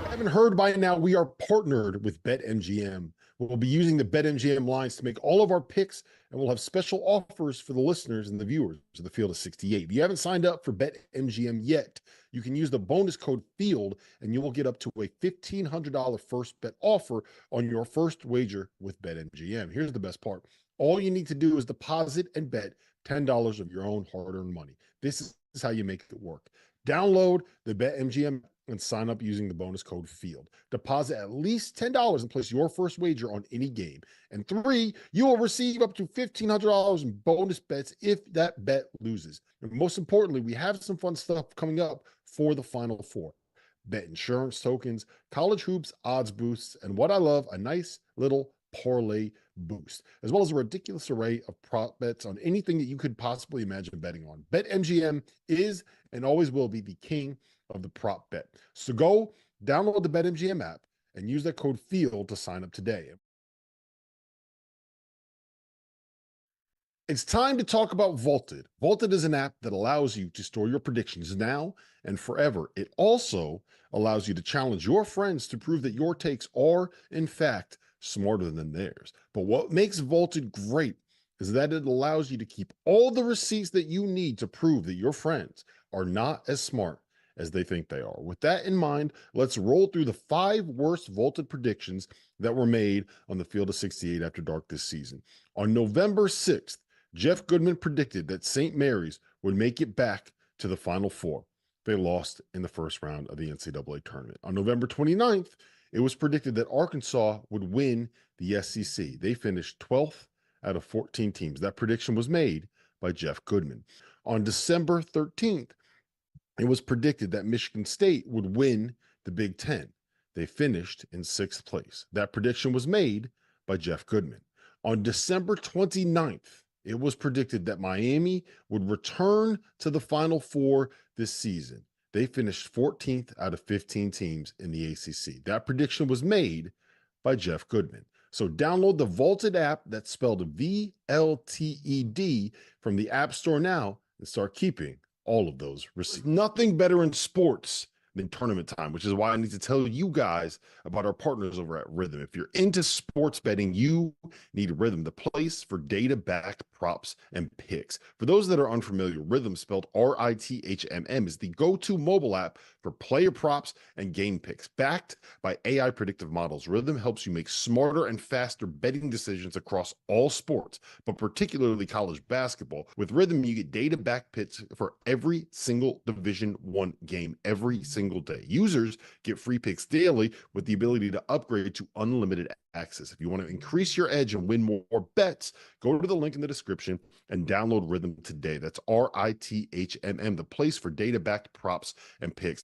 Haven't heard by now, we are partnered with BetMGM. We'll be using the BetMGM lines to make all of our picks, and we'll have special offers for the listeners and the viewers of the Field of 68. If you haven't signed up for BetMGM yet, you can use the bonus code FIELD, and you will get up to a $1,500 first bet offer on your first wager with BetMGM. Here's the best part. All you need to do is deposit and bet $10 of your own hard-earned money. This is how you make it work. Download the BetMGM and sign up using the bonus code FIELD. Deposit at least $10 and place your first wager on any game. And 3, you will receive up to $1,500 in bonus bets if that bet loses. And most importantly, we have some fun stuff coming up for the Final Four. Bet insurance tokens, college hoops, odds boosts, and what I love, a nice little parlay boost, as well as a ridiculous array of prop bets on anything that you could possibly imagine betting on. BetMGM is and always will be the king of the prop bet. So go download the BetMGM app and use that code FIELD to sign up today. It's time to talk about Vaulted. Vaulted is an app that allows you to store your predictions now and forever. It also allows you to challenge your friends to prove that your takes are, in fact, smarter than theirs. But what makes Vaulted great is that it allows you to keep all the receipts that you need to prove that your friends are not as smart as they think they are. With that in mind, let's roll through the 5 worst Vaulted predictions that were made on the field of 68 after dark this season. On November 6th, Jeff Goodman predicted that St. Mary's would make it back to the Final Four. They lost in the first round of the NCAA tournament. On November 29th, it was predicted that Arkansas would win the SEC. They finished 12th out of 14 teams. That prediction was made by Jeff Goodman. On December 13th, it was predicted that Michigan State would win the Big Ten. They finished in 6th place. That prediction was made by Jeff Goodman. On December 29th, it was predicted that Miami would return to the Final Four this season. They finished 14th out of 15 teams in the ACC. That prediction was made by Jeff Goodman. So download the Vaulted app that's spelled VLTED from the App Store now and start keeping all of those receipts. Nothing better in sports than tournament time, which is why I need to tell you guys about our partners over at Rhythm. If you're into sports betting, you need Rhythm, the place for data-backed props and picks. For those that are unfamiliar, Rhythm, spelled RITHMM, is the go-to mobile app for player props and game picks. Backed by AI predictive models, Rhythm helps you make smarter and faster betting decisions across all sports, but particularly college basketball. With Rhythm, you get data-backed picks for every single Division I game, every single day. Users get free picks daily with the ability to upgrade to unlimited access. If you want to increase your edge and win more bets, go to the link in the description and download Rhythm today. That's RITHMM, the place for data-backed props and picks.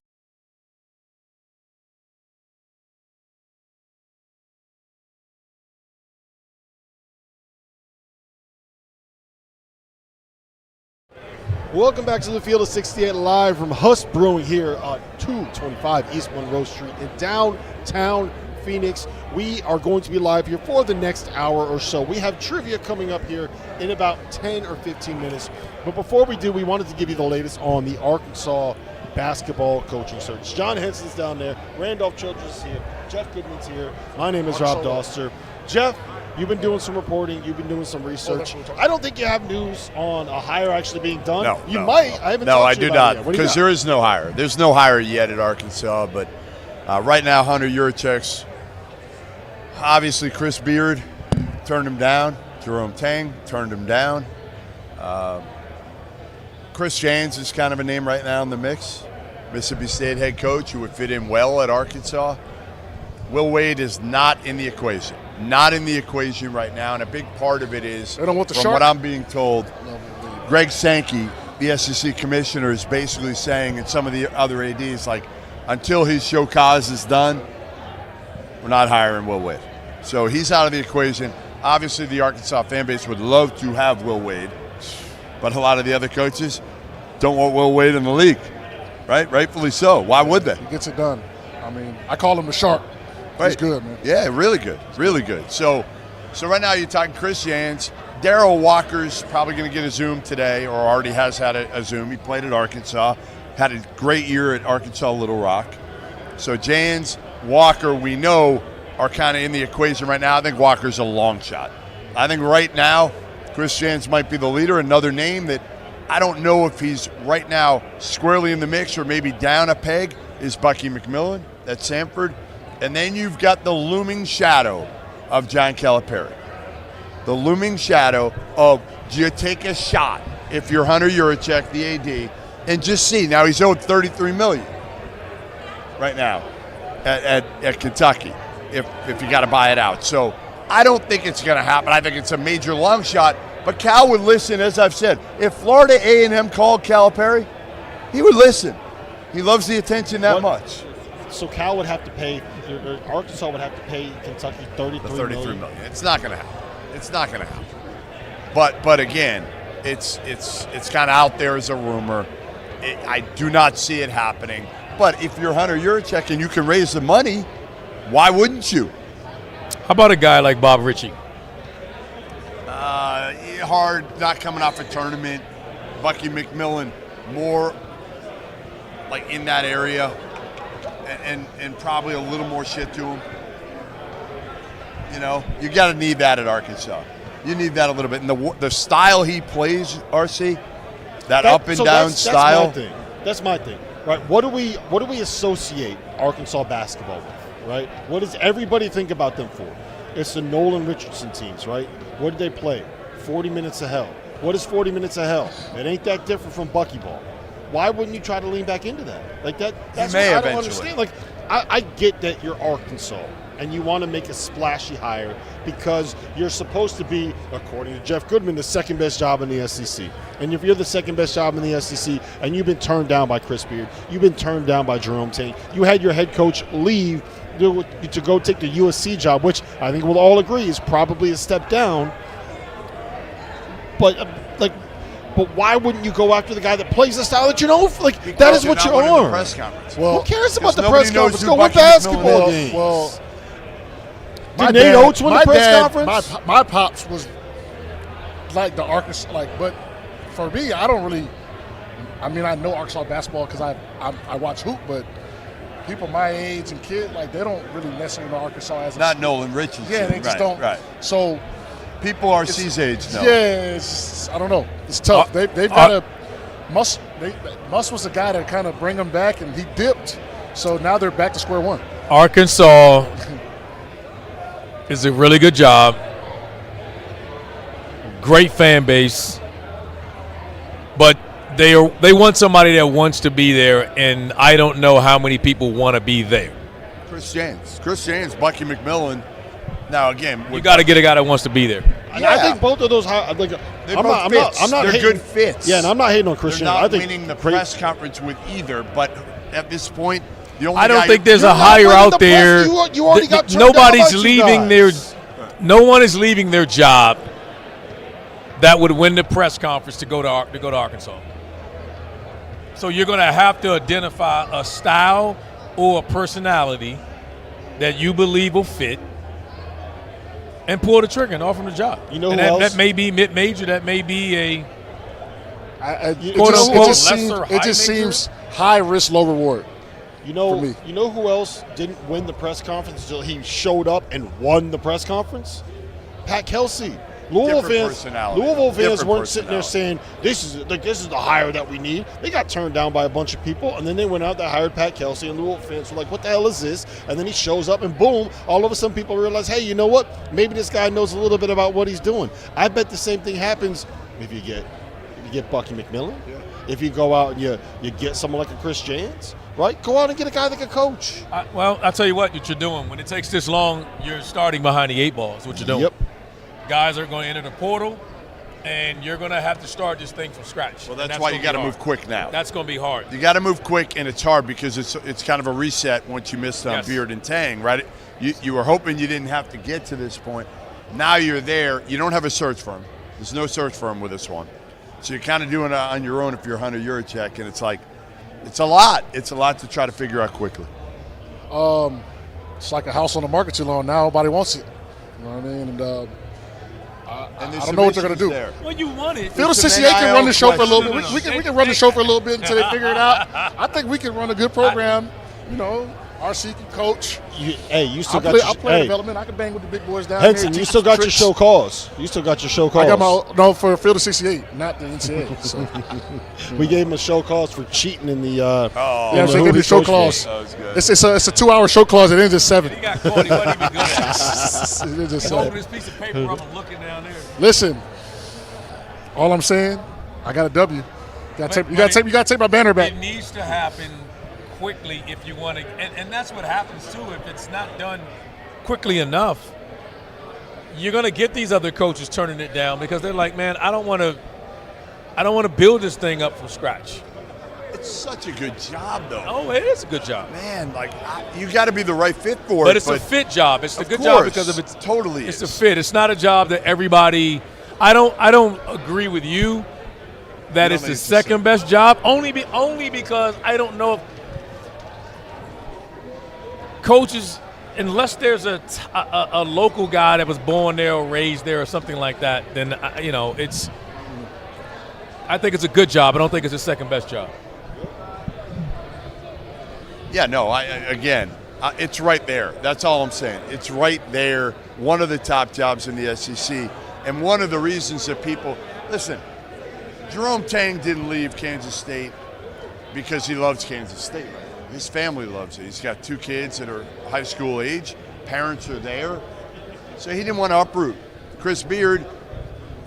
Welcome back to the Field of 68 live from Huss Brewing here on 225 East Monroe Street in downtown Phoenix. We are going to be live here for the next hour or so. We have trivia coming up here in about 10 or 15 minutes. But before we do, we wanted to give you the latest on the Arkansas basketball coaching search. John Henson's down there. Randolph Childress is here. Jeff Goodman's here. My name is Rob Dauster. Jeff, you've been doing some reporting. You've been doing some research. I don't think you have news on a hire actually being done. No, you might. I haven't. No, talked I to you do about not, it yet. because there is no hire. There's no hire yet at Arkansas. But right now, Hunter Yurachek's obviously Chris Beard turned him down. Jerome Tang turned him down. Chris Jans is kind of a name right now in the mix. Mississippi State head coach who would fit in well at Arkansas. Will Wade is not in the equation. Not in the equation right now, and a big part of it is, they don't want the from shark. what I'm being told, Greg Sankey, the SEC commissioner, is basically saying, and some of the other ADs, like, until his show cause is done, we're not hiring Will Wade. So he's out of the equation. Obviously, the Arkansas fan base would love to have Will Wade, but a lot of the other coaches don't want Will Wade in the league, right? Rightfully so. Why would they? He gets it done. I mean, I call him the shark. Right. He's good, man. Yeah, really good. Really good. So right now you're talking Chris Jans. Darrell Walker's probably going to get a Zoom today, or already has had a Zoom. He played at Arkansas, had a great year at Arkansas Little Rock. So Jans, Walker, we know, are kind of in the equation right now. I think Walker's a long shot. I think right now Chris Jans might be the leader. Another name that I don't know if he's right now squarely in the mix or maybe down a peg is Bucky McMillan at Samford. And then you've got the looming shadow of John Calipari. The looming shadow of, do you take a shot if you're Hunter Yurachek, the AD, and just see. Now he's owed $33 million right now at Kentucky if you got to buy it out. So I don't think it's going to happen. I think it's a major long shot. But Cal would listen, as I've said. If Florida A&M called Calipari, he would listen. He loves the attention that much. So Cal would have to pay, or Arkansas would have to pay Kentucky $33 million. It's not going to happen. It's not going to happen. But again, it's kind of out there as a rumor. I do not see it happening. But if you're Hunter Yurachek and you can raise the money, why wouldn't you? How about a guy like Bob Ritchie? Hard, not coming off a tournament. Bucky McMillan, more like in that area, and probably a little more shit to him. You know, you got to need that at Arkansas. You need that a little bit. And the style he plays, RC, that up and down style. That's my thing, right? What do we associate Arkansas basketball with, right? What does everybody think about them for? It's the Nolan Richardson teams, right? What did they play? 40 minutes of hell. What is 40 minutes of hell? It ain't that different from buckyball. Why wouldn't you try to lean back into that? Like that. That's what I don't understand. Like I get that you're Arkansas and you want to make a splashy hire because you're supposed to be, according to Jeff Goodman, the second best job in the SEC. And if you're the second best job in the SEC and you've been turned down by Chris Beard, you've been turned down by Jerome Tate, you had your head coach leave to go take the USC job, which I think we'll all agree is probably a step down. But but why wouldn't you go after the guy that plays the style that you know? Like because that is what you are. Press conference. Well, who cares about the press conference? Go win basketball games. Well, did Nate Oates win the press conference? My pops was like the Arkansas, but for me, I don't really. I mean, I know Arkansas basketball because I watch hoop, but people my age and kid, they don't really necessarily know Arkansas as not Nolan Richardson. Yeah, they just don't. Right. So people RC's age know. Yeah, I don't know. It's tough. They've got a Muss was the guy to kind of bring them back, and he dipped. So now they're back to square one. Arkansas is a really good job. Great fan base, but they want somebody that wants to be there, and I don't know how many people want to be there. Chris James, Bucky McMillan. Now again, you got to get a guy that wants to be there. And I think both of those. I'm not They're hating, good fits. Yeah, and I'm not hating on Chris James. They're not I think winning the press conference with either. But at this point, the only I don't guy think there's a hire out there. You already got turned nobody's down by leaving their. No one is leaving their job that would win the press conference to go to Arkansas. So you're going to have to identify a style or a personality that you believe will fit and pull the trigger and offer them the job. You know who else? That may be mid-major. That may be a it just seems high risk, low reward. You know who else didn't win the press conference until he showed up and won the press conference? Pat Kelsey. Louisville fans weren't sitting there saying this is the hire that we need. They got turned down by a bunch of people, and then they went out and hired Pat Kelsey, and Louisville fans were like, "What the hell is this?" And then he shows up, and boom! All of a sudden, people realize, "Hey, you know what? Maybe this guy knows a little bit about what he's doing." I bet the same thing happens if you get Bucky McMillan. Yeah. If you go out and you get someone like a Chris James, right? Go out and get a guy that can coach. I'll tell you what you're doing. When it takes this long, you're starting behind the 8 ball is what you're doing. Yep. Guys are going to enter the portal, and you're going to have to start this thing from scratch. Well, that's why you got to move quick now. That's going to be hard. You got to move quick, and it's hard because it's kind of a reset once you missed on Beard and Tang, right? You were hoping you didn't have to get to this point. Now you're there. You don't have a search firm. There's no search firm with this one. So you're kind of doing it on your own if you're Hunter Yurachek, and it's a lot. It's a lot to try to figure out quickly. It's like a house on the market too long. Now nobody wants it. You know what I mean? And I don't know what they're going to do. Well, you want it. Field of 68 can run the show for a little bit. We can run the show for a little bit until they figure it out. I think we can run a good program. RC can coach. You still I'll play development. I can bang with the big boys down Henson, there. you still got your show calls. I got for Field of 68, not the NCAA. So. We gave him a show calls for cheating in the. Yeah, so they gave me a show clause. It's a 2-hour show clause. It ends at 7. He got caught. He wasn't even good at it. It ends at 7. Over this piece of paper, I'm looking down there. Listen, all I'm saying, I got a W. You got to take my banner back. It needs to happen quickly if you want to, and that's what happens too. If it's not done quickly enough, you're going to get these other coaches turning it down because they're like, man, I don't want to build this thing up from scratch. such a good job, though. Oh, it is a good job. Man, like, you got to be the right fit for it. But it's a fit job. It's a good job because of its totally. It's a fit. It's not a job that everybody. I don't agree with you that it's the second best job. Only because I don't know if coaches, unless there's a local guy that was born there or raised there or something like that, then it's. I think it's a good job. I don't think it's the second best job. Yeah, no, it's right there. That's all I'm saying. It's right there, one of the top jobs in the SEC. And one of the reasons that people – listen, Jerome Tang didn't leave Kansas State because he loves Kansas State. His family loves it. He's got 2 kids that are high school age. Parents are there. So he didn't want to uproot. Chris Beard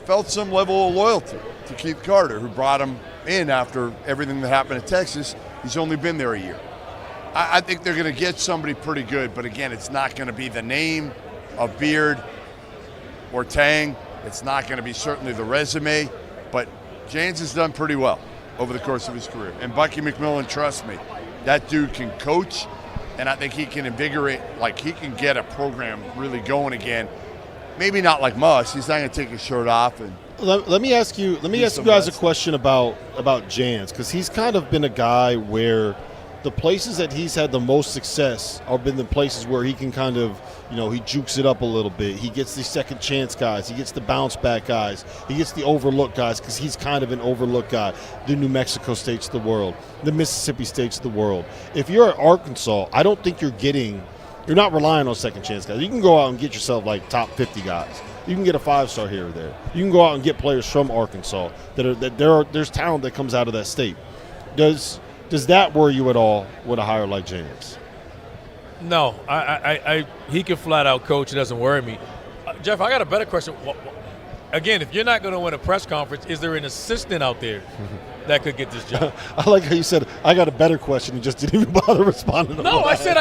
felt some level of loyalty to Keith Carter, who brought him in after everything that happened at Texas. He's only been there a year. I think they're going to get somebody pretty good, but again, it's not going to be the name of Beard or Tang. It's not going to be certainly the resume, but Jans has done pretty well over the course of his career. And Bucky McMillan, trust me, that dude can coach, and I think he can invigorate, like he can get a program really going again. Maybe not like Muss. He's not going to take his shirt off. And let me ask you guys a question about Jans, because he's kind of been a guy where the places that he's had the most success have been the places where he can kind of, he jukes it up a little bit. He gets the second chance guys. He gets the bounce back guys. He gets the overlooked guys because he's kind of an overlooked guy. The New Mexico states of the world, the Mississippi states of the world. If you're at Arkansas, I don't think you're not relying on second chance guys. You can go out and get yourself like top 50 guys. You can get a 5-star here or there. You can go out and get players from Arkansas there's talent that comes out of that state. Does that worry you at all with a hire like James? No, he can flat out coach. It doesn't worry me. Jeff, I got a better question. Again, if you're not going to win a press conference, is there an assistant out there that could get this job? I like how you said, I got a better question and just didn't even bother responding. No, I said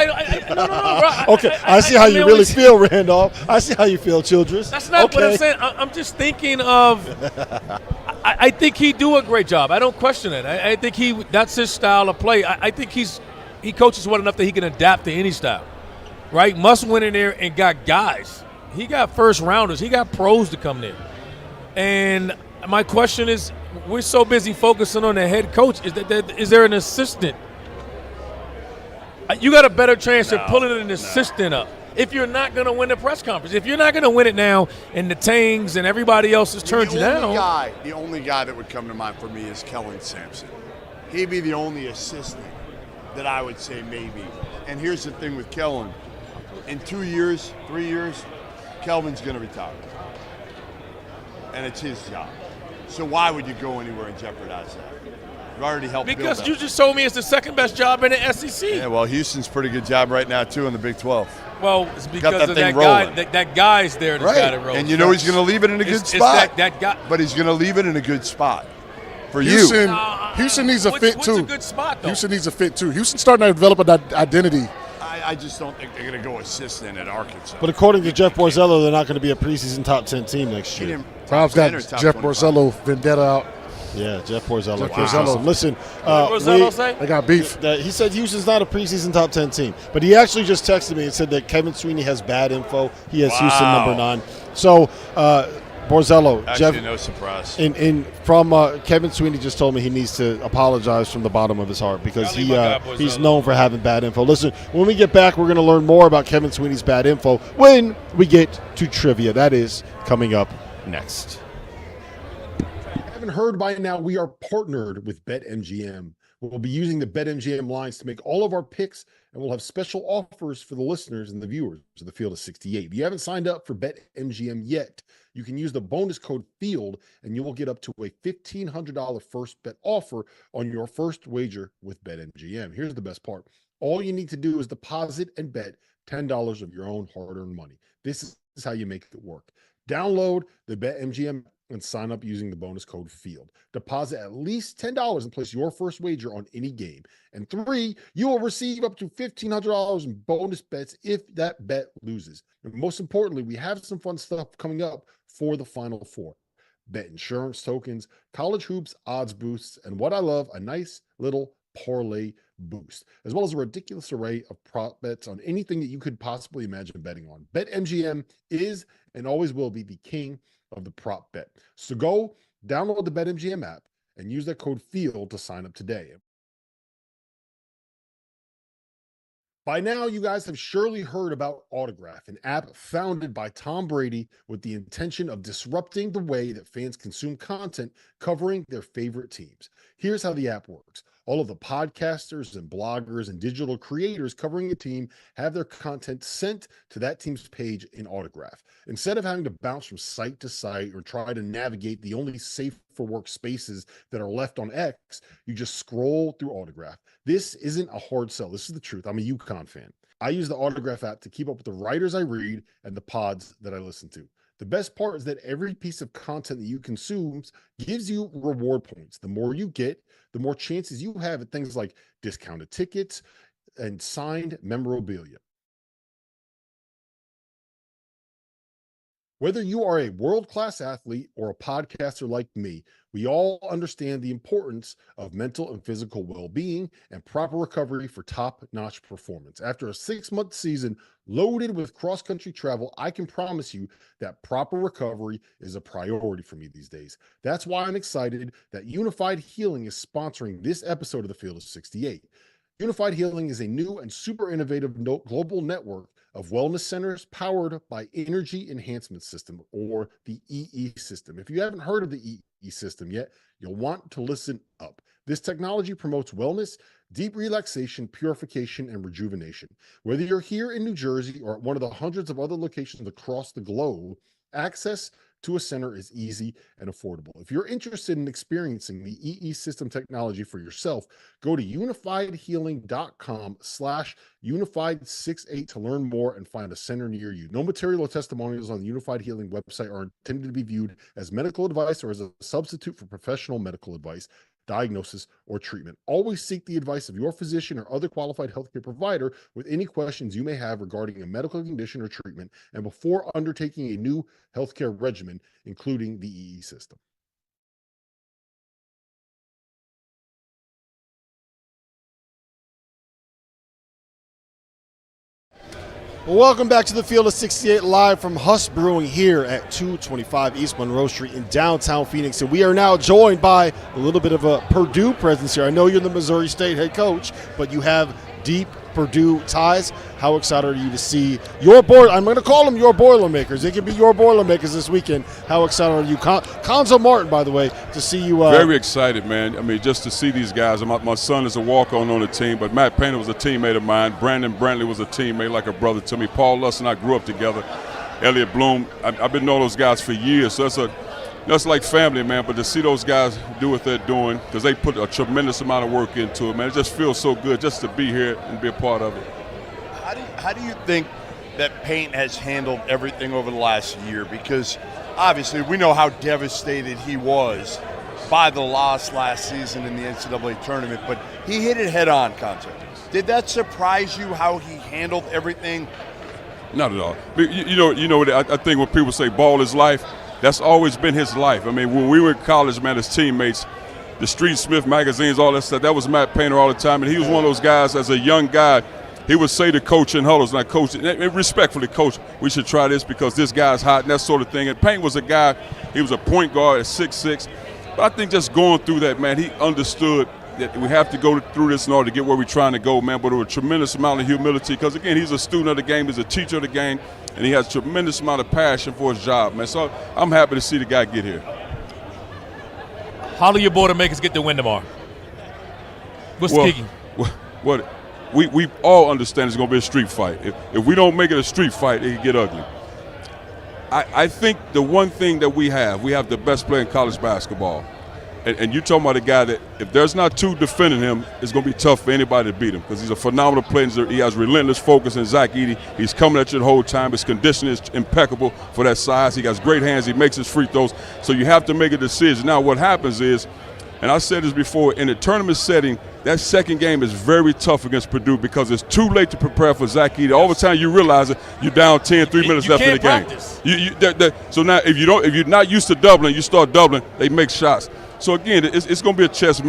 no, bro. Okay, I see how you really feel, Randolph. I see how you feel, Childress. That's not what I'm saying. I'm just thinking of I think he'd do a great job. I don't question it. I think that's his style of play. I think he coaches well enough that he can adapt to any style, right? Must went in there and got guys. He got first rounders. He got pros to come there. And my question is, we're so busy focusing on the head coach. Is there an assistant? You got a better chance of pulling an assistant up if you're not going to win the press conference. If you're not going to win it now and the Tangs and everybody else has turned you down. The only guy that would come to mind for me is Kellen Sampson. He'd be the only assistant that I would say maybe. And here's the thing with Kellen. In 2 years, 3 years, Kelvin's going to retire. And it's his job. So why would you go anywhere and jeopardize that? You've already helped build because that. You just told me it's the second best job in the SEC. Yeah, well, Houston's pretty good job right now, too, in the Big 12. Well, it's because of that guy. That guy's there that's got it rolling. And you know he's going to leave it in a good spot. That guy. But he's going to leave it in a good spot for Houston, you. Houston needs a fit, too. What's a good spot, though? Houston needs a fit, too. Houston's starting to develop an identity. I just don't think they're going to go assistant at Arkansas. But according to Jeff Borzello, they're not going to be a preseason top 10 team next year. Tom's got Jeff Borzello vendetta out. Yeah, Jeff Borzello. Wow. Listen, Borzello say? They got beef. He said Houston's not a preseason top 10 team. But he actually just texted me and said that Kevin Sweeney has bad info. He has Houston number 9. So, Borzello, actually, Jeff, no surprise. From Kevin Sweeney just told me he needs to apologize from the bottom of his heart because he's known for having bad info. Listen, when we get back, we're going to learn more about Kevin Sweeney's bad info when we get to trivia. That is coming up next. Heard by now, we are partnered with BetMGM. We'll be using the BetMGM lines to make all of our picks, and we'll have special offers for the listeners and the viewers of the Field of 68. If you haven't signed up for BetMGM yet, you can use the bonus code FIELD, and you will get up to a $1,500 first bet offer on your first wager with BetMGM. Here's the best part. All you need to do is deposit and bet $10 of your own hard-earned money. This is how you make it work. Download the BetMGM and sign up using the bonus code FIELD. Deposit at least $10 and place your first wager on any game. And 3, you will receive up to $1,500 in bonus bets if that bet loses. And most importantly, we have some fun stuff coming up for the Final Four. Bet insurance tokens, college hoops, odds boosts, and what I love, a nice little parlay boost, as well as a ridiculous array of prop bets on anything that you could possibly imagine betting on. BetMGM is and always will be the king of the prop bet. So go download the BetMGM app and use that code FIELD to sign up today. By now, you guys have surely heard about Autograph, an app founded by Tom Brady with the intention of disrupting the way that fans consume content covering their favorite teams. Here's how the app works. All of the podcasters and bloggers and digital creators covering a team have their content sent to that team's page in Autograph. Instead of having to bounce from site to site or try to navigate the only safe for work spaces that are left on X, you just scroll through Autograph. This isn't a hard sell. This is the truth. I'm a UConn fan. I use the Autograph app to keep up with the writers I read and the pods that I listen to. The best part is that every piece of content that you consume gives you reward points. The more you get, the more chances you have at things like discounted tickets and signed memorabilia. Whether you are a world-class athlete or a podcaster like me, we all understand the importance of mental and physical well-being and proper recovery for top-notch performance. After a 6-month season loaded with cross-country travel, I can promise you that proper recovery is a priority for me these days. That's why I'm excited that Unified Healing is sponsoring this episode of The Field of 68. Unified Healing is a new and super innovative global network of wellness centers powered by Energy Enhancement System, or the EE system. If you haven't heard of the EE system yet, you'll want to listen up. This technology promotes wellness, deep relaxation, purification, and rejuvenation. Whether you're here in New Jersey or at one of the hundreds of other locations across the globe, access to a center is easy and affordable. If you're interested in experiencing the EE system technology for yourself, go to unifiedhealing.com/unified68 to learn more and find a center near you. No material or testimonials on the Unified Healing website are intended to be viewed as medical advice or as a substitute for professional medical advice, diagnosis, or treatment. Always seek the advice of your physician or other qualified healthcare provider with any questions you may have regarding a medical condition or treatment and before undertaking a new healthcare regimen, including the EE system. Well, welcome back to the Field of 68 live from Huss Brewing here at 225 East Monroe Street in downtown Phoenix. And we are now joined by a little bit of a Purdue presence here. I know you're the Missouri State head coach, but you have deep Purdue ties. How excited are you to see your I'm going to call them your Boilermakers. They can be your Boilermakers this weekend. How excited are you? Cuonzo Martin, by the way, to see you. Very excited, man. I mean, just to see these guys. My son is a walk-on the team, but Matt Painter was a teammate of mine. Brandon Brantley was a teammate, like a brother to me. Paul Luss and I grew up together. Elliot Bloom. I've been knowing those guys for years, so that's like family, man. But to see those guys do what they're doing, because they put a tremendous amount of work into it, man. It just feels so good just to be here and be a part of it. How do you think that Paint has handled everything over the last year? Because obviously we know how devastated he was by the loss last season in the NCAA tournament, but he hit it head on, Cuonzo. Did that surprise you how he handled everything? Not at all. You know. I think when people say ball is life, that's always been his life. I mean, when we were in college, man, as teammates, the Street Smith magazines, all that stuff, that was Matt Painter all the time. And he was one of those guys, as a young guy, he would say to coach in huddles, and I coach, and respectfully, coach, we should try this because this guy's hot and that sort of thing. And Painter was a guy, he was a point guard at 6'6". But I think just going through that, man, he understood that we have to go through this in order to get where we're trying to go, man. But with a tremendous amount of humility, because, again, he's a student of the game, he's a teacher of the game, and he has a tremendous amount of passion for his job, man. So I'm happy to see the guy get here. How do your Boilermakers get the win tomorrow? What's the kicking? We all understand it's going to be a street fight. If we don't make it a street fight, it can get ugly. I think the one thing that we have the best player in college basketball. And you're talking about a guy that if there's not two defending him, it's going to be tough for anybody to beat him because he's a phenomenal player. He has relentless focus in Zach Edey. He's coming at you the whole time. His conditioning is impeccable for that size. He has great hands. He makes his free throws. So you have to make a decision. Now what happens is, and I said this before, in a tournament setting, that second game is very tough against Purdue because it's too late to prepare for Zach Edey. All the time you realize it, you're down 10, 3 minutes left in the game. So now if you're not used to doubling, you start doubling, they make shots. So again, it's going to be a chess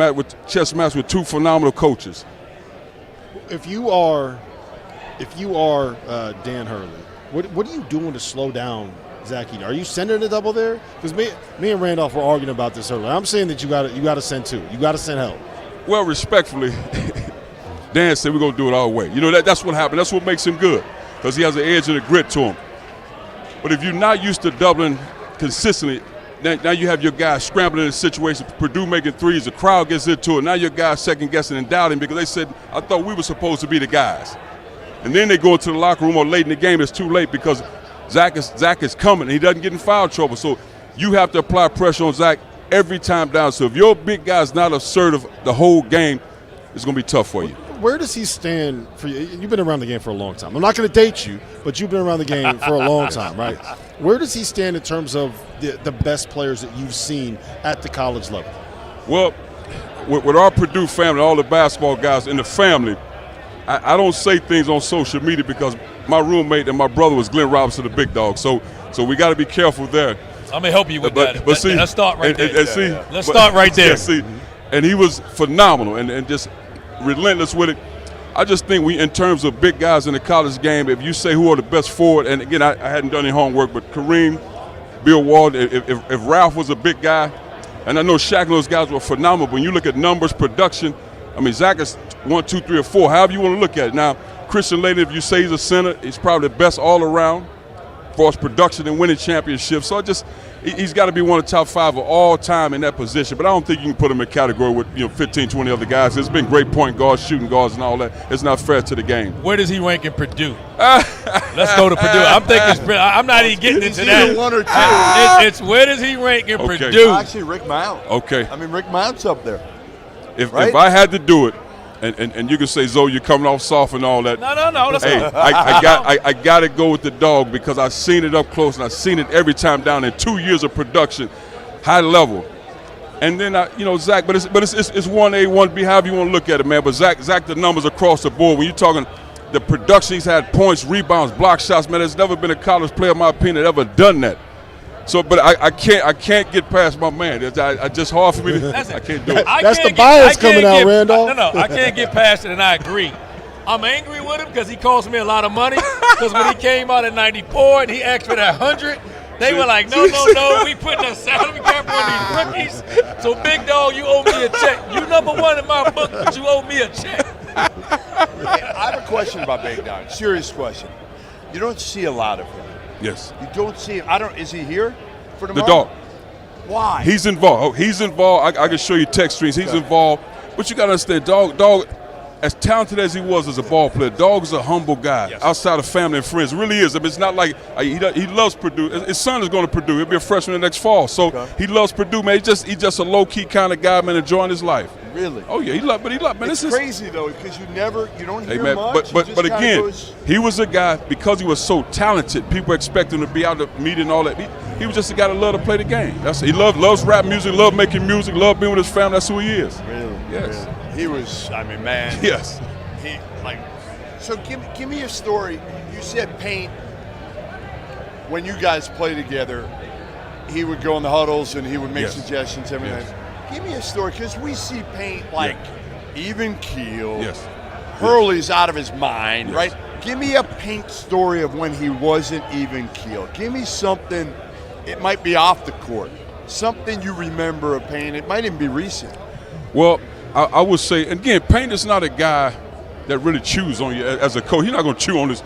match with two phenomenal coaches. If you are Dan Hurley, what are you doing to slow down Zach Edey? Are you sending a double there? Because me and Randolph were arguing about this earlier. I'm saying that you got to send two. You got to send help. Well, respectfully, Dan said we're going to do it our way. You know, that's what happened. That's what makes him good, because he has an edge and a grit to him. But if you're not used to doubling consistently, now you have your guys scrambling in a situation, Purdue making threes, the crowd gets into it. Now your guys second-guessing and doubting because they said, I thought we were supposed to be the guys. And then they go into the locker room or late in the game, it's too late because Zach is coming and he doesn't get in foul trouble. So you have to apply pressure on Zach every time down. So if your big guy's not assertive the whole game, it's going to be tough for you. Where does he stand for you? You've been around the game for a long time. I'm not going to date you, but you've been around the game for a long time, right? Where does he stand in terms of the best players that you've seen at the college level? Well, with our Purdue family, all the basketball guys in the family, I don't say things on social media because my roommate and my brother was Glenn Robinson, the big dog. So we got to be careful there. I'm gonna help you with that. But see, let's start right there. Let's start right there. Yeah, see, and he was phenomenal and just relentless with it. I just think in terms of big guys in the college game, if you say who are the best forward, and again, I hadn't done any homework, but Kareem, Bill Walden, if Ralph was a big guy, and I know Shaq and those guys were phenomenal, but when you look at numbers, production, I mean, Zach is 1, 2, 3, or 4, however you want to look at it. Now, Christian Laettner, if you say he's a center, he's probably the best all around for his production and winning championships. So he's got to be one of the top 5 of all time in that position. But I don't think you can put him in a category with 15, 20 other guys. There's been great point guards, shooting guards, and all that. It's not fair to the game. Where does he rank in Purdue? Let's go to Purdue. I'm not even getting into that. One or two. It's where does he rank in Purdue? Actually, Rick Mount. Okay. I mean, Rick Mount's up there. If I had to do it, and you can say, Zoe, you're coming off soft and all that. No. Let's hey, I got to go with the dog because I've seen it up close and I've seen it every time down in 2 years of production, high level. And then Zach, but it's 1A, 1B, however you want to look at it, man. But Zach, the numbers across the board. When you're talking the production, he's had points, rebounds, block shots, man. There's never been a college player, in my opinion, that ever done that. So, but I can't get past my man. It's just hard for me to. I can't do it. That's the bias coming out, Randolph. No, I can't get past it, and I agree. I'm angry with him because he cost me a lot of money. Because when he came out in '94 and he asked for that 100, they were like, no, we putting a salary cap on these rookies. So, big dog, you owe me a check. You number one in my book, but you owe me a check. I have a question about Big Dog. Serious question. You don't see a lot of him. Yes. You don't see him. Is he here for tomorrow? The dog. Why? He's involved. I can show you text streams. He's involved. But you got to understand, dog, as talented as he was as a ball player, dog is a humble guy outside of family and friends. Really is. I mean, it's not like he loves Purdue. His son is going to Purdue. He'll be a freshman the next fall. So he loves Purdue, man. He's just a low-key kind of guy, man, enjoying his life. Really? Oh, yeah. Man, it's crazy, though, because you don't hear man, much. But again, he was a guy, because he was so talented, people expect him to be out at the media and all that. He was just a guy that loved to play the game. He loves rap music, loved making music, loved being with his family. That's who he is. Really? Yes. Really? He was, man. Yes. So give me a story. You said Paint, when you guys play together, he would go in the huddles and he would make suggestions every night. Give me a story, because we see Paint even keel. Yes. Hurley's out of his mind, right? Give me a Paint story of when he wasn't even keel. Give me something. It might be off the court. Something you remember of Paint. It might even be recent. Well, I would say, again, Paint is not a guy that really chews on you as a coach. He's not going to chew on his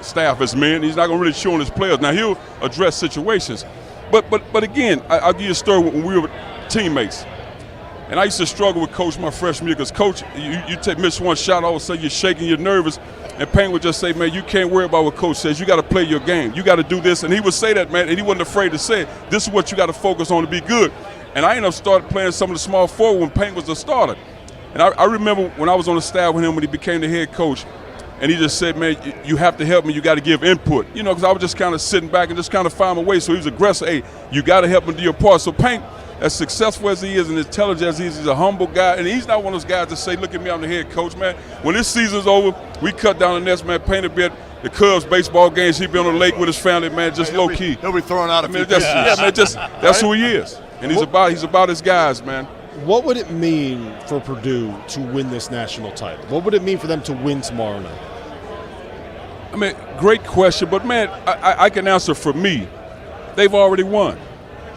staff as men. He's not going to really chew on his players. Now, he'll address situations. But again, I'll give you a story when we were teammates. And I used to struggle with Coach my freshman year because, Coach, you miss one shot, all of a sudden you're shaking, you're nervous. And Payne would just say, man, you can't worry about what Coach says. You got to play your game. You got to do this. And he would say that, man, and he wasn't afraid to say it. This is what you got to focus on to be good. And I ended up started playing some of the small forward when Payne was the starter. And I remember when I was on the staff with him when he became the head coach, and he just said, man, you have to help me. You got to give input. Because I was just kind of sitting back and just kind of find my way. So he was aggressive. Hey, you got to help him do your part. So Payne, as successful as he is and intelligent as he is, he's a humble guy. And he's not one of those guys that say, look at me, I'm the head coach, man. When this season's over, we cut down the nets, man. Payne will be at the Cubs baseball games. He'll be on the lake with his family, man, just low-key. He'll be throwing out a few that's who he is. And he's about his guys, man. What would it mean for Purdue to win this national title? What would it mean for them to win tomorrow night? I mean, great question, but man, I can answer for me. They've already won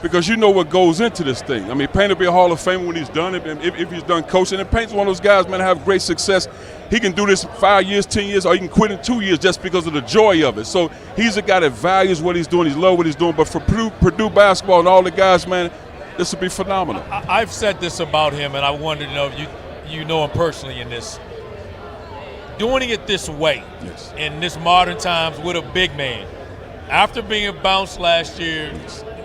because you know what goes into this thing. I mean, Payne will be a Hall of Famer when he's done it, if he's done coaching. And Payne's one of those guys, man, have great success. He can do this 5 years, 10 years, or he can quit in 2 years just because of the joy of it. So he's a guy that values what he's doing. He loves what he's doing. But for Purdue basketball and all the guys, man, this would be phenomenal. I've said this about him, and I wanted to know if you know him personally in this. Doing it this way, yes, in this modern times with a big man, after being bounced last year,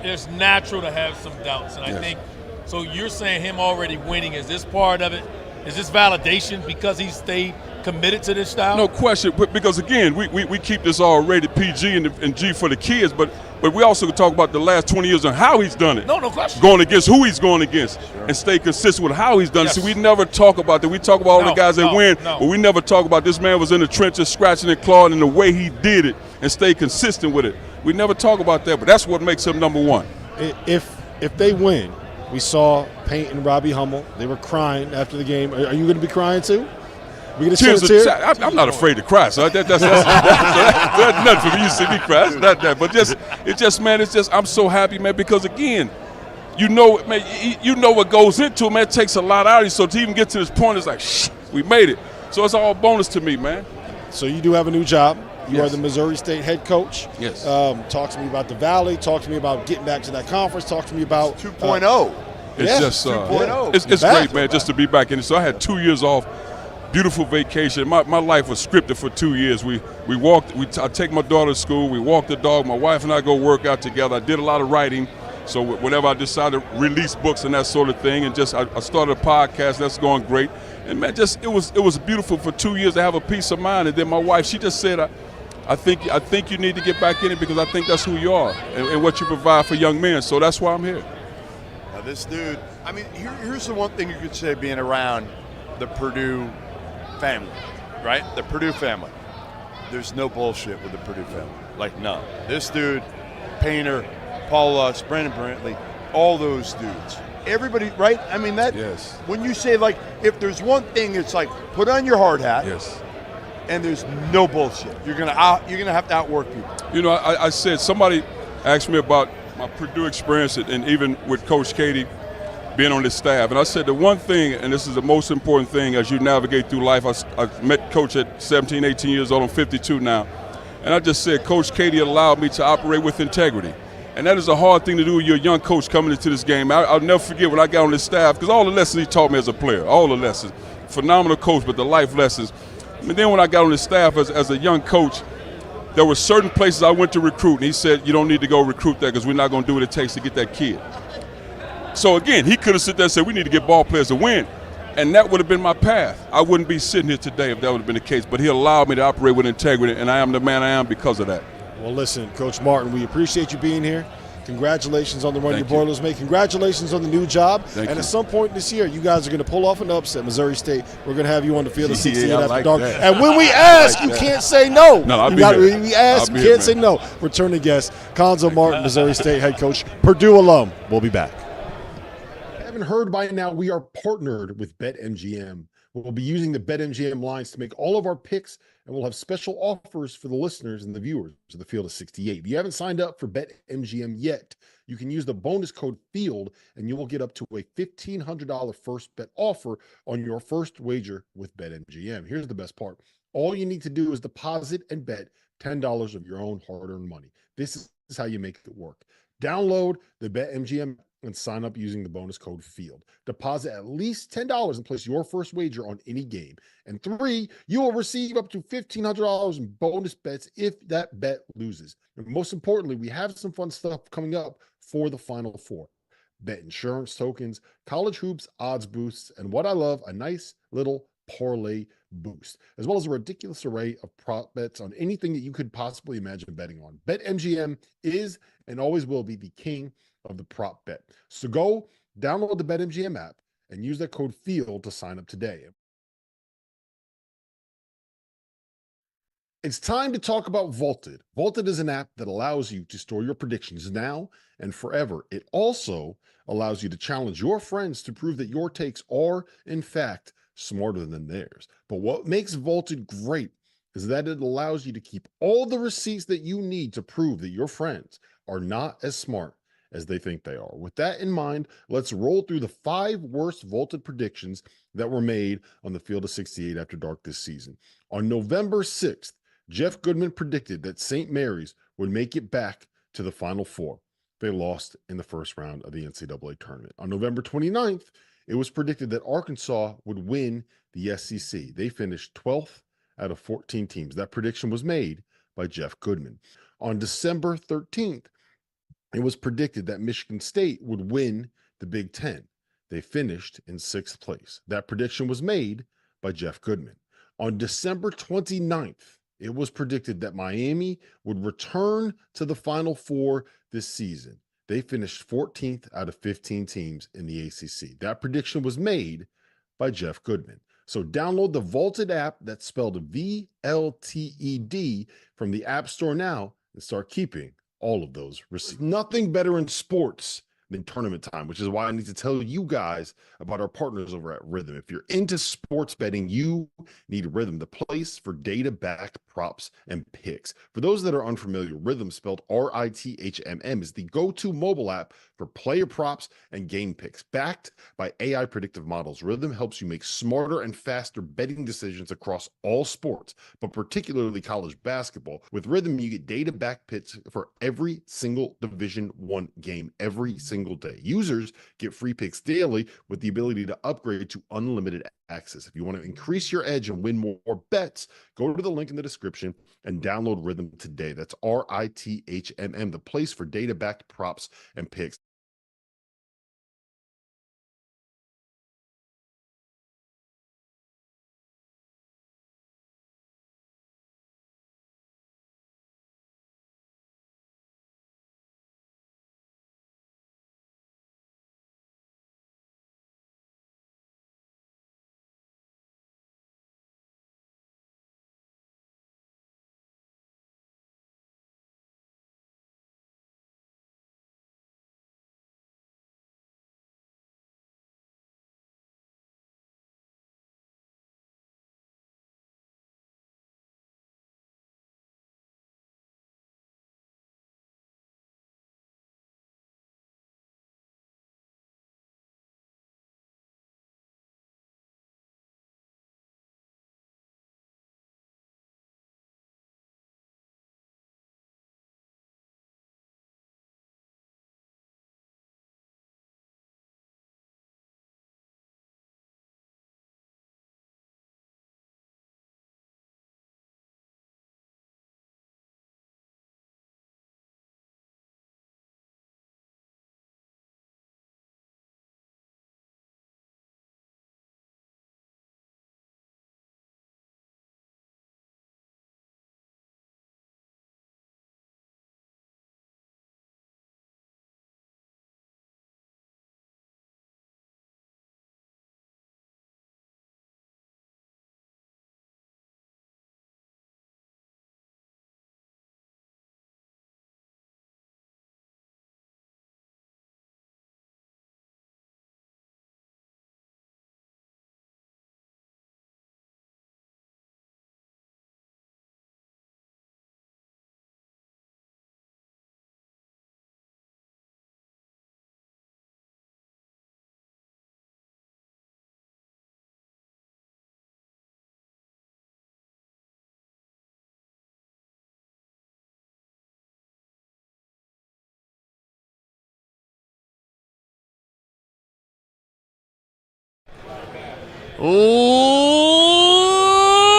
it's natural to have some doubts. And I think, so you're saying him already winning, is this part of it? Is this validation because he stayed committed to this style? No question, because again, we keep this all rated PG and G for the kids, but we also talk about the last 20 years and how he's done it. No question. Going against who he's going against and stay consistent with how he's done it. See, we never talk about that. We talk about all the guys that win, but we never talk about this man was in the trenches scratching and clawing and the way he did it and stay consistent with it. We never talk about that, but that's what makes him number one. If they win, we saw Payne and Robbie Hummel. They were crying after the game. Are you going to be crying too? We gonna tear? I'm not afraid to cry, so that's nothing for me. You see me cry, it's not that. But I'm so happy, man, because again, you know what goes into it, man. It takes a lot out of you. So to even get to this point, it's like, we made it. So it's all bonus to me, man. So you do have a new job. You are the Missouri State head coach. Yes. Talk to me about the Valley. Talk to me about getting back to that conference. Talk to me about 2.0. It's just 2.0. It's great, man, just to be back in it. So I had 2 years off. Beautiful vacation. My life was scripted for 2 years. I take my daughter to school. We walk the dog. My wife and I go work out together. I did a lot of writing. So whenever I decided to release books and that sort of thing, and I started a podcast. That's going great. And man, it was beautiful for 2 years to have a peace of mind. And then my wife, she just said, I think you need to get back in it because I think that's who you are and what you provide for young men. So that's why I'm here. Now this dude, I mean, here's the one thing you could say being around the Purdue family, right? The Purdue family. There's no bullshit with the Purdue family. Like, none. This dude, Painter, Paul Lutz, Brandon Brantley, all those dudes. Everybody, right? I mean, when you say, like, if there's one thing, it's like, put on your hard hat. Yes. And there's no bullshit. You're gonna have to outwork people. You know, I said, somebody asked me about my Purdue experience and even with Coach Katie being on this staff. And I said the one thing, and this is the most important thing as you navigate through life, I met Coach at 17, 18 years old. I'm 52 now. And I just said, Coach Katie allowed me to operate with integrity. And that is a hard thing to do when you're a young coach coming into this game. I'll never forget when I got on this staff, because all the lessons he taught me as a player, all the lessons. Phenomenal coach, but the life lessons. And then when I got on the staff as a young coach, there were certain places I went to recruit, and he said, you don't need to go recruit that because we're not going to do what it takes to get that kid. So, again, he could have sit there and said, we need to get ball players to win, and that would have been my path. I wouldn't be sitting here today if that would have been the case, but he allowed me to operate with integrity, and I am the man I am because of that. Well, listen, Coach Martin, we appreciate you being here. Congratulations on the run your Boilers made. Congratulations on the new job. Thank and you. at some point this year, you guys are going to pull off an upset. Missouri State, we're going to have you on the field of 68 after like dark. that. And when we ask, you can't say no. No, I'll you be gotta, here. We ask, you can't say no. Returning guest, Cuonzo Martin, Missouri State head coach, Purdue alum. We'll be back. Haven't heard by now, we are partnered with BetMGM. We'll be using the BetMGM lines to make all of our picks, and we'll have special offers for the listeners and the viewers of the Field of 68. If you haven't signed up for BetMGM yet, you can use the bonus code FIELD, and you will get up to a $1,500 first bet offer on your first wager with BetMGM. Here's the best part. All you need to do is deposit and bet $10 of your own hard-earned money. This is how you make it work. Download the BetMGM and sign up using the bonus code FIELD. Deposit at least $10 and place your first wager on any game. And 3, you will receive up to $1,500 in bonus bets if that bet loses. And most importantly, we have some fun stuff coming up for the Final Four. Bet insurance tokens, college hoops, odds boosts, and what I love, a nice little parlay boost, as well as a ridiculous array of prop bets on anything that you could possibly imagine betting on. BetMGM is and always will be the king of the prop bet. So go download the BetMGM app and use that code FIELD to sign up today. It's time to talk about Vaulted. Vaulted is an app that allows you to store your predictions now and forever. It also allows you to challenge your friends to prove that your takes are, in fact, smarter than theirs. But what makes Vaulted great is that it allows you to keep all the receipts that you need to prove that your friends are not as smart as they think they are. With that in mind, let's roll through the 5 worst Vaulted predictions that were made on the field of 68 after dark this season. On November 6th, Jeff Goodman predicted that St. Mary's would make it back to the Final Four. They lost in the first round of the NCAA tournament. On November 29th, it was predicted that Arkansas would win the SEC. They finished 12th out of 14 teams. That prediction was made by Jeff Goodman. On December 13th, it was predicted that Michigan State would win the Big Ten. They finished in 6th place. That prediction was made by Jeff Goodman. On December 29th, it was predicted that Miami would return to the Final Four this season. They finished 14th out of 15 teams in the ACC. That prediction was made by Jeff Goodman. So download the Vaulted app that's spelled VLTED from the App Store now and start keeping all of those receipts. Nothing better in sports than tournament time, which is why I need to tell you guys about our partners over at Rhythm. If you're into sports betting, you need Rhythm, the place for data-backed props and picks. For those that are unfamiliar, Rhythm, spelled RITHMM, is the go-to mobile app for player props and game picks. Backed by AI predictive models, Rhythm helps you make smarter and faster betting decisions across all sports, but particularly college basketball. With Rhythm, you get data-backed picks for every single Division I game, every single day. Users get free picks daily with the ability to upgrade to unlimited access. If you want to increase your edge and win more bets, go to the link in the description and download Rhythm today. That's RITHMM, the place for data-backed props and picks.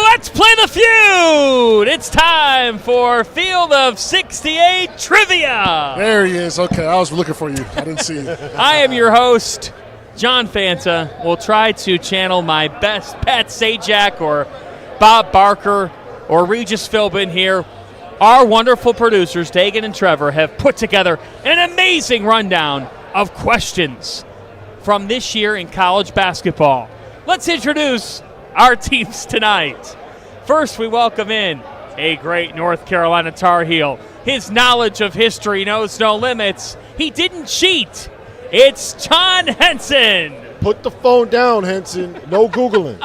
Let's play the feud. It's time for Field of 68 Trivia. There he is. Okay, I was looking for you. I didn't see you. I am your host, John Fanta. We'll try to channel my best Pat Sajak or Bob Barker or Regis Philbin here. Our wonderful producers, Dagan and Trevor, have put together an amazing rundown of questions from this year in college basketball. Let's introduce our teams tonight. First, we welcome in a great North Carolina Tar Heel. His knowledge of history knows no limits. He didn't cheat. It's John Henson. Put the phone down, Henson. No Googling.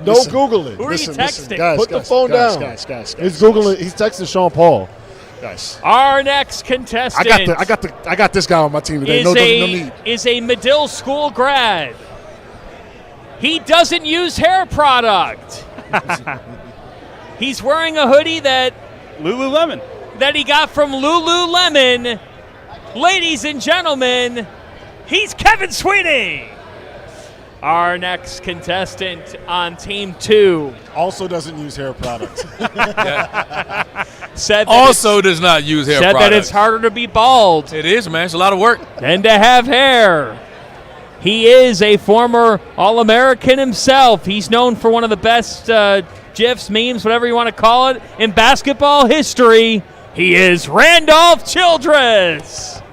No Googling. Who are you texting? Guys, Put the phone down. Guys. He's Googling. He's texting Sean Paul. Guys. Our next contestant I got this guy on my team today. No need. Is a Medill School grad. He doesn't use hair product. He's wearing a hoodie that he got from Lululemon. Ladies and gentlemen, he's Kevin Sweeney. Our next contestant on Team 2 also doesn't use hair products. Does not use hair products. Said that it's harder to be bald. It is, man. It's a lot of work. Than to have hair. He is a former All-American himself. He's known for one of the best GIFs, memes, whatever you want to call it, in basketball history. He is Randolph Childress.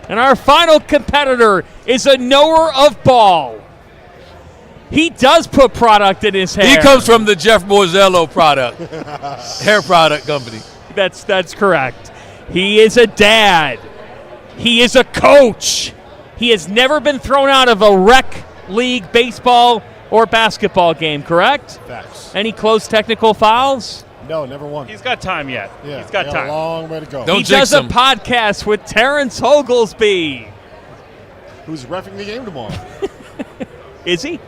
And our final competitor is a knower of ball. He does put product in his hair. He comes from the Jeff Borzello product, hair product company. That's correct. He is a dad. He is a coach. He has never been thrown out of a rec league baseball or basketball game, correct? Facts. Any close technical fouls? No, never won. He's got time yet. Yeah, he's got time. A long way to go. He does a podcast with Terrence Oglesby. Who's reffing the game tomorrow? Is he?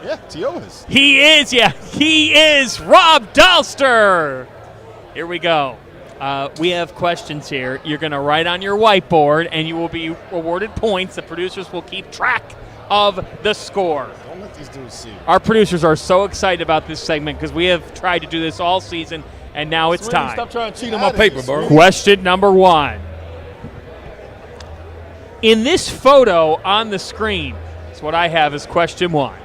Yeah, T.O. is. He is, yeah. He is Rob Dauster. Here we go. We have questions here. You're going to write on your whiteboard, and you will be awarded points. The producers will keep track of the score. Don't let these dudes see. Our producers are so excited about this segment because we have tried to do this all season, and now it's Sweeney, time. Stop trying to cheat on my paper, bro. Question number 1. In this photo on the screen, that's what I have as question 1.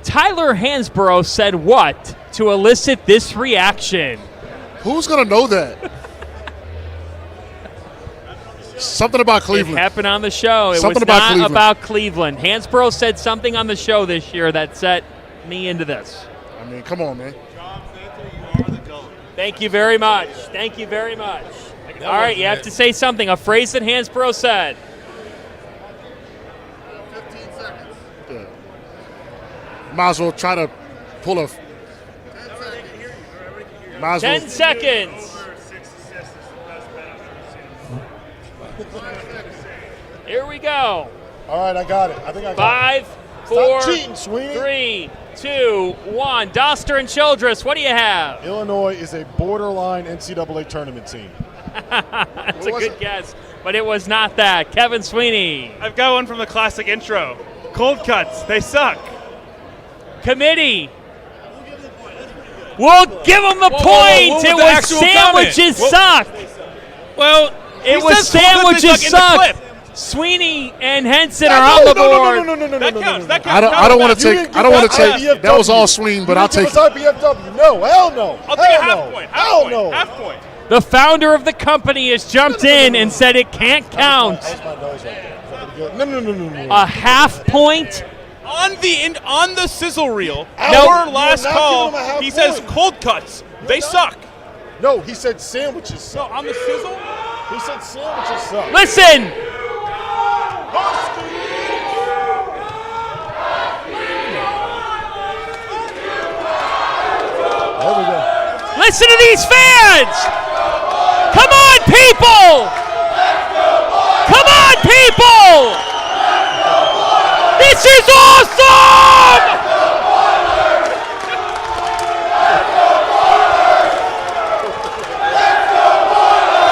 Tyler Hansborough said what to elicit this reaction? Who's going to know that? Something about Cleveland. It happened on the show. It was not about Cleveland. Hansborough said something on the show this year that set me into this. I mean, come on, man. Thank you very much. Thank you very much. All right, you have to say something. A phrase that Hansborough said. 15 seconds. Yeah. Might as well try to pull a. 10 seconds. Here we go. All right, I got it. I think I got it. 5, 4, Stop cheating, Sweeney. 3, 2, 1. Dauster and Childress, what do you have? Illinois is a borderline NCAA tournament team. That's a good guess, but it was not that. Kevin Sweeney. I've got one from the classic intro. Cold cuts, they suck. Committee. We'll give them the point. It was sandwiches suck. Well, it was sandwiches suck. Sweeney and Henson are on the board. No. That counts. I don't want to take. That was all Sween, but I'll take it. BFW. No, hell no. I'll take a half point. Half point. The founder of the company has jumped in and said it can't count. No. A half point? On the sizzle reel, our last call, he says cold cuts. They suck. No, he said sandwiches suck. No, on the sizzle? He said sandwiches suck. Listen. There we go. Listen to these fans. Come on, people. Come on, people. This is awesome.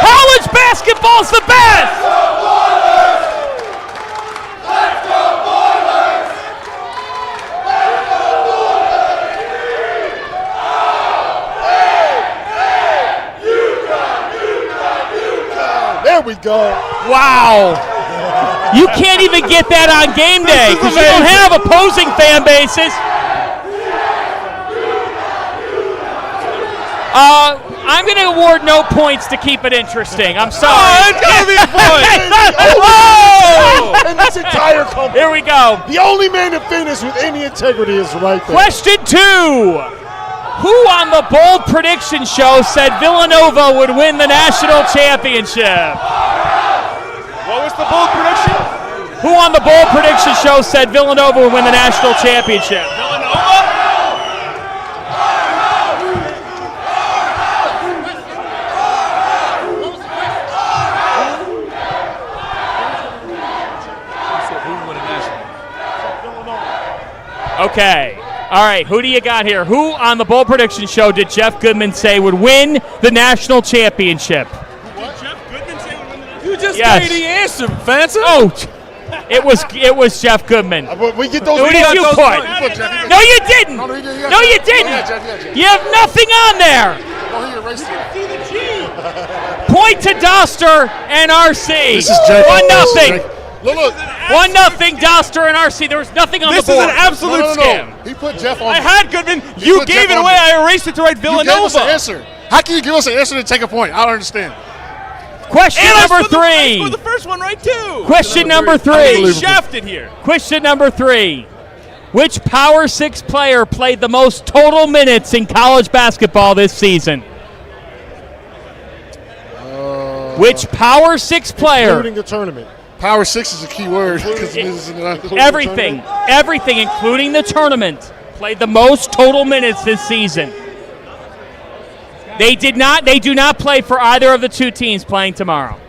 College basketball's the best. There we go. Wow. You can't even get that on game day because you don't have opposing fan bases. I'm going to award no points to keep it interesting. I'm sorry. Oh, it's going to be a point. And this entire company. Here we go. The only man to finish with any integrity is right there. Question 2. Who on the bold prediction show said Villanova would win the national championship? What was the bold prediction? Who on the bold prediction show said Villanova would win the national championship? Villanova? Okay. All right, who do you got here? Who on the bold prediction show did Jeff Goodman say would win the national championship? Did Jeff Goodman say would win the national You just Yes. gave the answer, Fanta. Oh, it was Jeff Goodman. We get those. Who did you put? No, you didn't. No, he didn't. No, you didn't. You have nothing on there. Oh, he erased it. Point to Dauster and RC. This is Jake. 1-0. Look. 1-0 Dauster and RC. There was nothing on This the board. is an absolute scam. He put Jeff on. I had Goodman. You put gave Jeff it on away. there. I erased it to write You gave us Villanova. an answer. How can you give us an answer to take a point? I don't understand. Question And number I scored 3. the first one right too. Question number 3. He shafted here. Question number 3. Which Power 6 player played the most total minutes in college basketball this season? Which Power 6 player? Including the tournament. Power 6 is a key word. Everything, including the tournament, played the most total minutes this season. They do not play for either of the two teams playing tomorrow.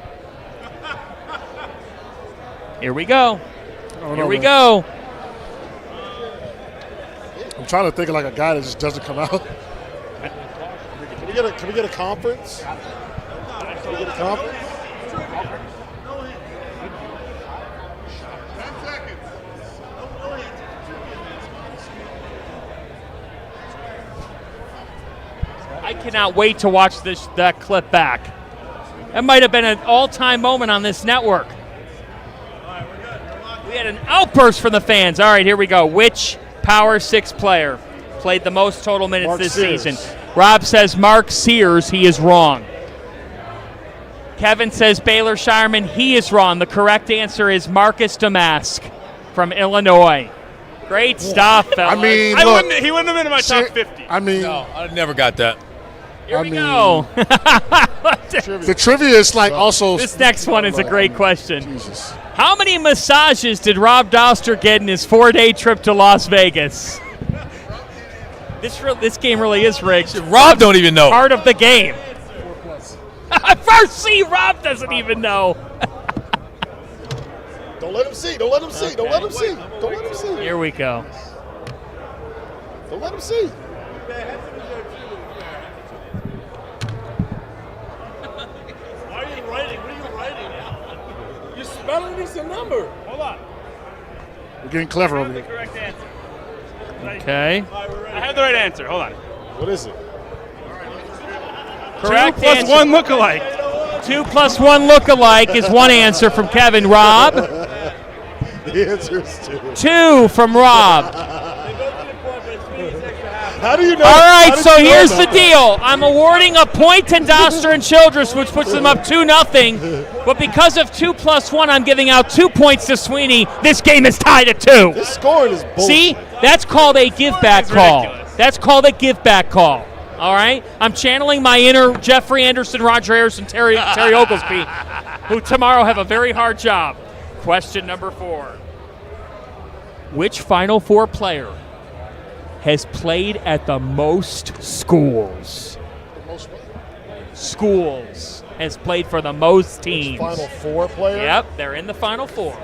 Here we go. Here we go. I'm trying to think of like a guy that just doesn't come out. Can we get a conference? Can we get a conference? I cannot wait to watch that clip back. That might have been an all-time moment on this network. We had an outburst from the fans. All right, here we go. Which Power 6 player played the most total minutes Mark this Sears. season? Rob says Mark Sears. He is wrong. Kevin says Baylor Shireman. He is wrong. The correct answer is Marcus Damask from Illinois. Great stuff, fellas. I mean, He look. wouldn't have been in my top 50. I mean, No, I never got that. Here we go. the trivia is like also. This next one is a great question. Jesus. How many massages did Rob Dauster get in his 4-day trip to Las Vegas? This game really is rigged. Rob don't even know. Part of the game. First C, Rob doesn't even know. Don't let him see. Don't let him see. Don't let him see. Don't let him see. Here we go. Don't let him see. Why are you writing? What are you writing? You're spelling this a number. Hold on. We're getting clever over The here. correct answer. Okay. I have the right answer. Hold on. What is it? Correct 2 plus answer. 1 lookalike. 2 plus 1 lookalike is one answer from Kevin. Rob? The answer is 2. 2 from Rob. How do you know? All right, how did so you know here's about the deal. I'm awarding a point to Dauster and Childress, which puts them up 2-0. But because of 2 plus 1, I'm giving out 2 points to Sweeney. This game is tied at 2. This scoring is bullshit. See, that's called a give-back call. That's called a give-back call. All right? I'm channeling my inner Jeffrey Anderson, Roger Harrison, Terry Oglesby, who tomorrow have a very hard job. Question number 4. Which Final Four player has played at the most schools? Schools. Has played for the most teams. Final Four player? Yep, they're in the Final Four.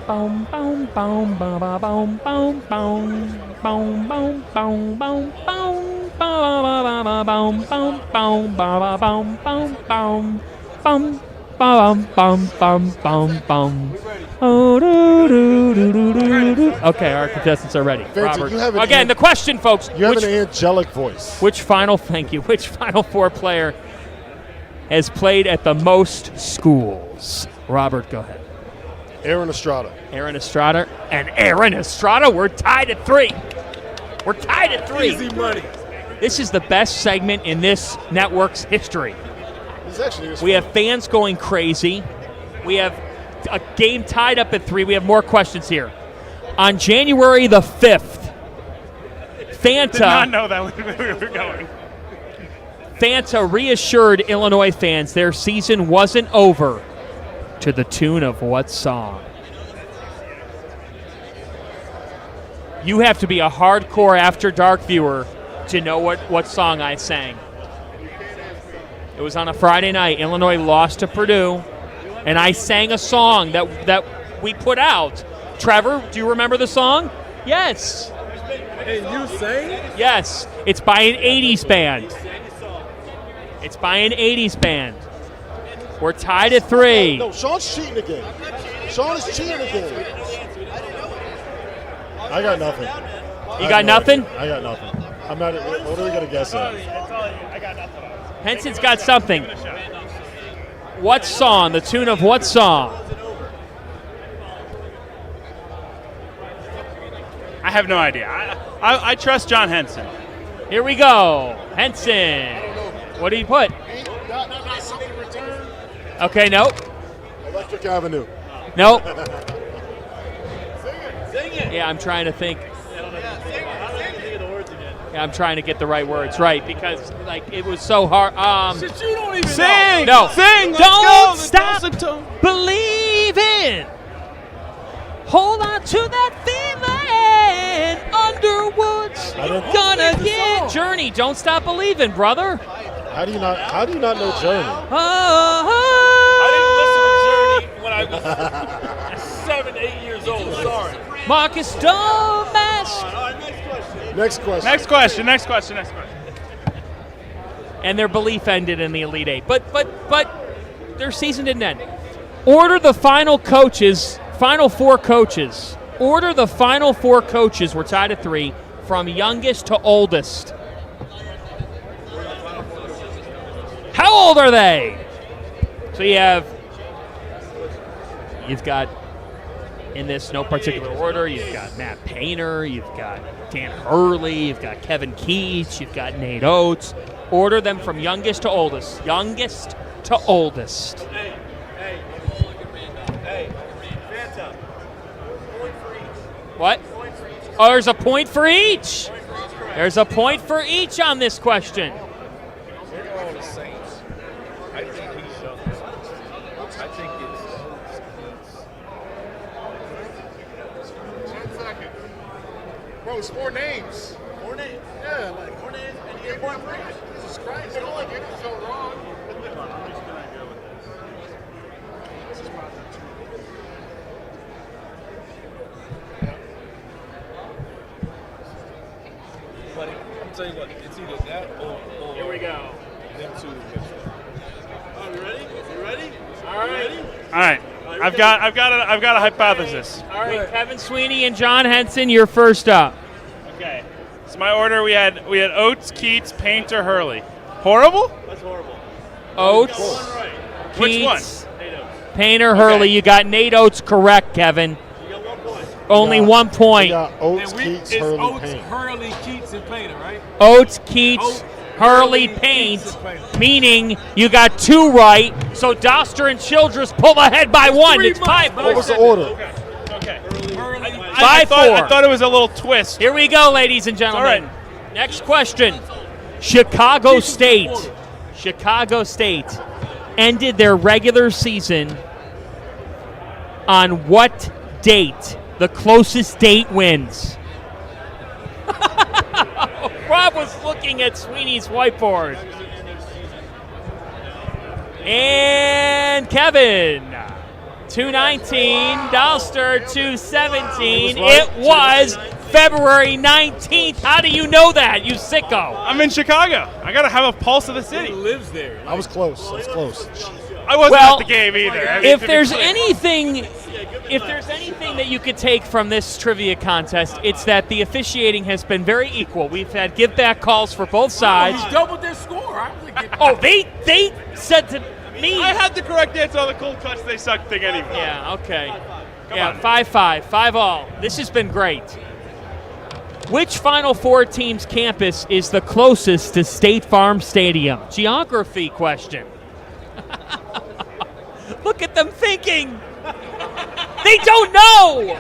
Boom, boom, boom, boom, boom, boom, boom, boom, boom, boom, boom, boom, boom, boom, boom, boom, boom, boom, bum bum bum bum bum. Oh, do, do, do, do, do, do. Okay, our contestants are ready. Fancy, Robert. you have Again, the question, folks. You have an angelic voice. Which Final Four player has played at the most schools? Robert, go ahead. Aaron Estrada. Aaron Estrada and Aaron Estrada. We're tied at 3. We're tied at 3. Easy money. This is the best segment in this network's history. We have fans going crazy. We have a game tied up at 3. We have more questions here. On January the 5th, Fanta. Did not know that we were going. Fanta reassured Illinois fans their season wasn't over. To the tune of what song? You have to be a hardcore After Dark viewer to know what song I sang. It was on a Friday night. Illinois lost to Purdue, and I sang a song that we put out. Trevor, do you remember the song? Yes. And you sang? Yes. It's by an 80s band. It's by an 80s band. We're tied at 3. No, Sean's cheating again. Sean is cheating again. I got nothing. You got nothing? I got nothing. I'm not. What are we gonna guess at? Henson's got something. What song? The tune of what song? I have no idea. I trust John Henson. Here we go. Henson. What do you put? Okay, nope. Electric Avenue. Nope. Yeah, I'm trying to think. Yeah, I'm trying to get the right words right because it was so hard. Shit, you don't even Sing! No. Sing! Let's Don't go. stop Let's go. believing. Hold on to that feeling. Underwood's gonna get Journey. Don't stop believing, brother. How do you not know Journey? I didn't listen to Journey when I was 7, 8 years old. Sorry. Marcus Domask. Next question. Next question. And their belief ended in the Elite Eight. But their season didn't end. Order the final four coaches. Order the final 4 coaches. We're tied at 3 from youngest to oldest. How old are they? So you've got, in this no particular order, you've got Matt Painter, you've got Dan Hurley, you've got Kevin Keats, you've got Nate Oates. Order them from youngest to oldest. Youngest to oldest. Hey, Fanta. Point for each. What? Oh, there's a point for each. There's a point for each on this question. They're all the Saints. I think he's young. I think it's 10 seconds. Bro, it's 4 names. 4 names. Yeah, like 4 names, and you get point for each. Jesus Christ, don't like it so wrong. But I'm tell you what, it's either that or Here we go. them two. Oh, you ready? You ready? All right. All right. I've got a hypothesis. All right, Kevin Sweeney and John Henson, you're first up. Okay. So my order we had Oates, Keats, Painter, Hurley. Horrible? That's horrible. Oates, Which one? Keats, Painter, Hurley. You got Nate Oates correct, Kevin. You got 1 point. Only 1 We point. got Oates, And Keats, it's Hurley, Oates, Payne. Hurley, Keats, and Painter, right? Oates, Keats, Hurley, Paint, meaning you got 2 right. So Dauster and Childress pull ahead by 1. It's 5. What was the order? Okay. I thought it was a little twist. Here we go, ladies and gentlemen. All Next question. Chicago State ended their regular season on what date? The closest date wins. Rob was looking at Sweeney's whiteboard. And Kevin. 219, Dauster 217. It was February 19th. How do you know that, you sicko? I'm in Chicago. I gotta have a pulse of the He city. lives there. I was close. I wasn't at the game either. I mean, If to be there's clear. anything that you could take from this trivia contest, it's that the officiating has been very equal. We've had give back calls for both sides. He doubled their score. I was like, Oh, they said to me. I had the correct answer on the cold cuts. They suck thing anyway. Yeah, okay. Come Yeah, on. 5-5, 5-all. This has been great. Which Final Four team's campus is the closest to State Farm Stadium? Geography question. Look at them thinking. They don't know.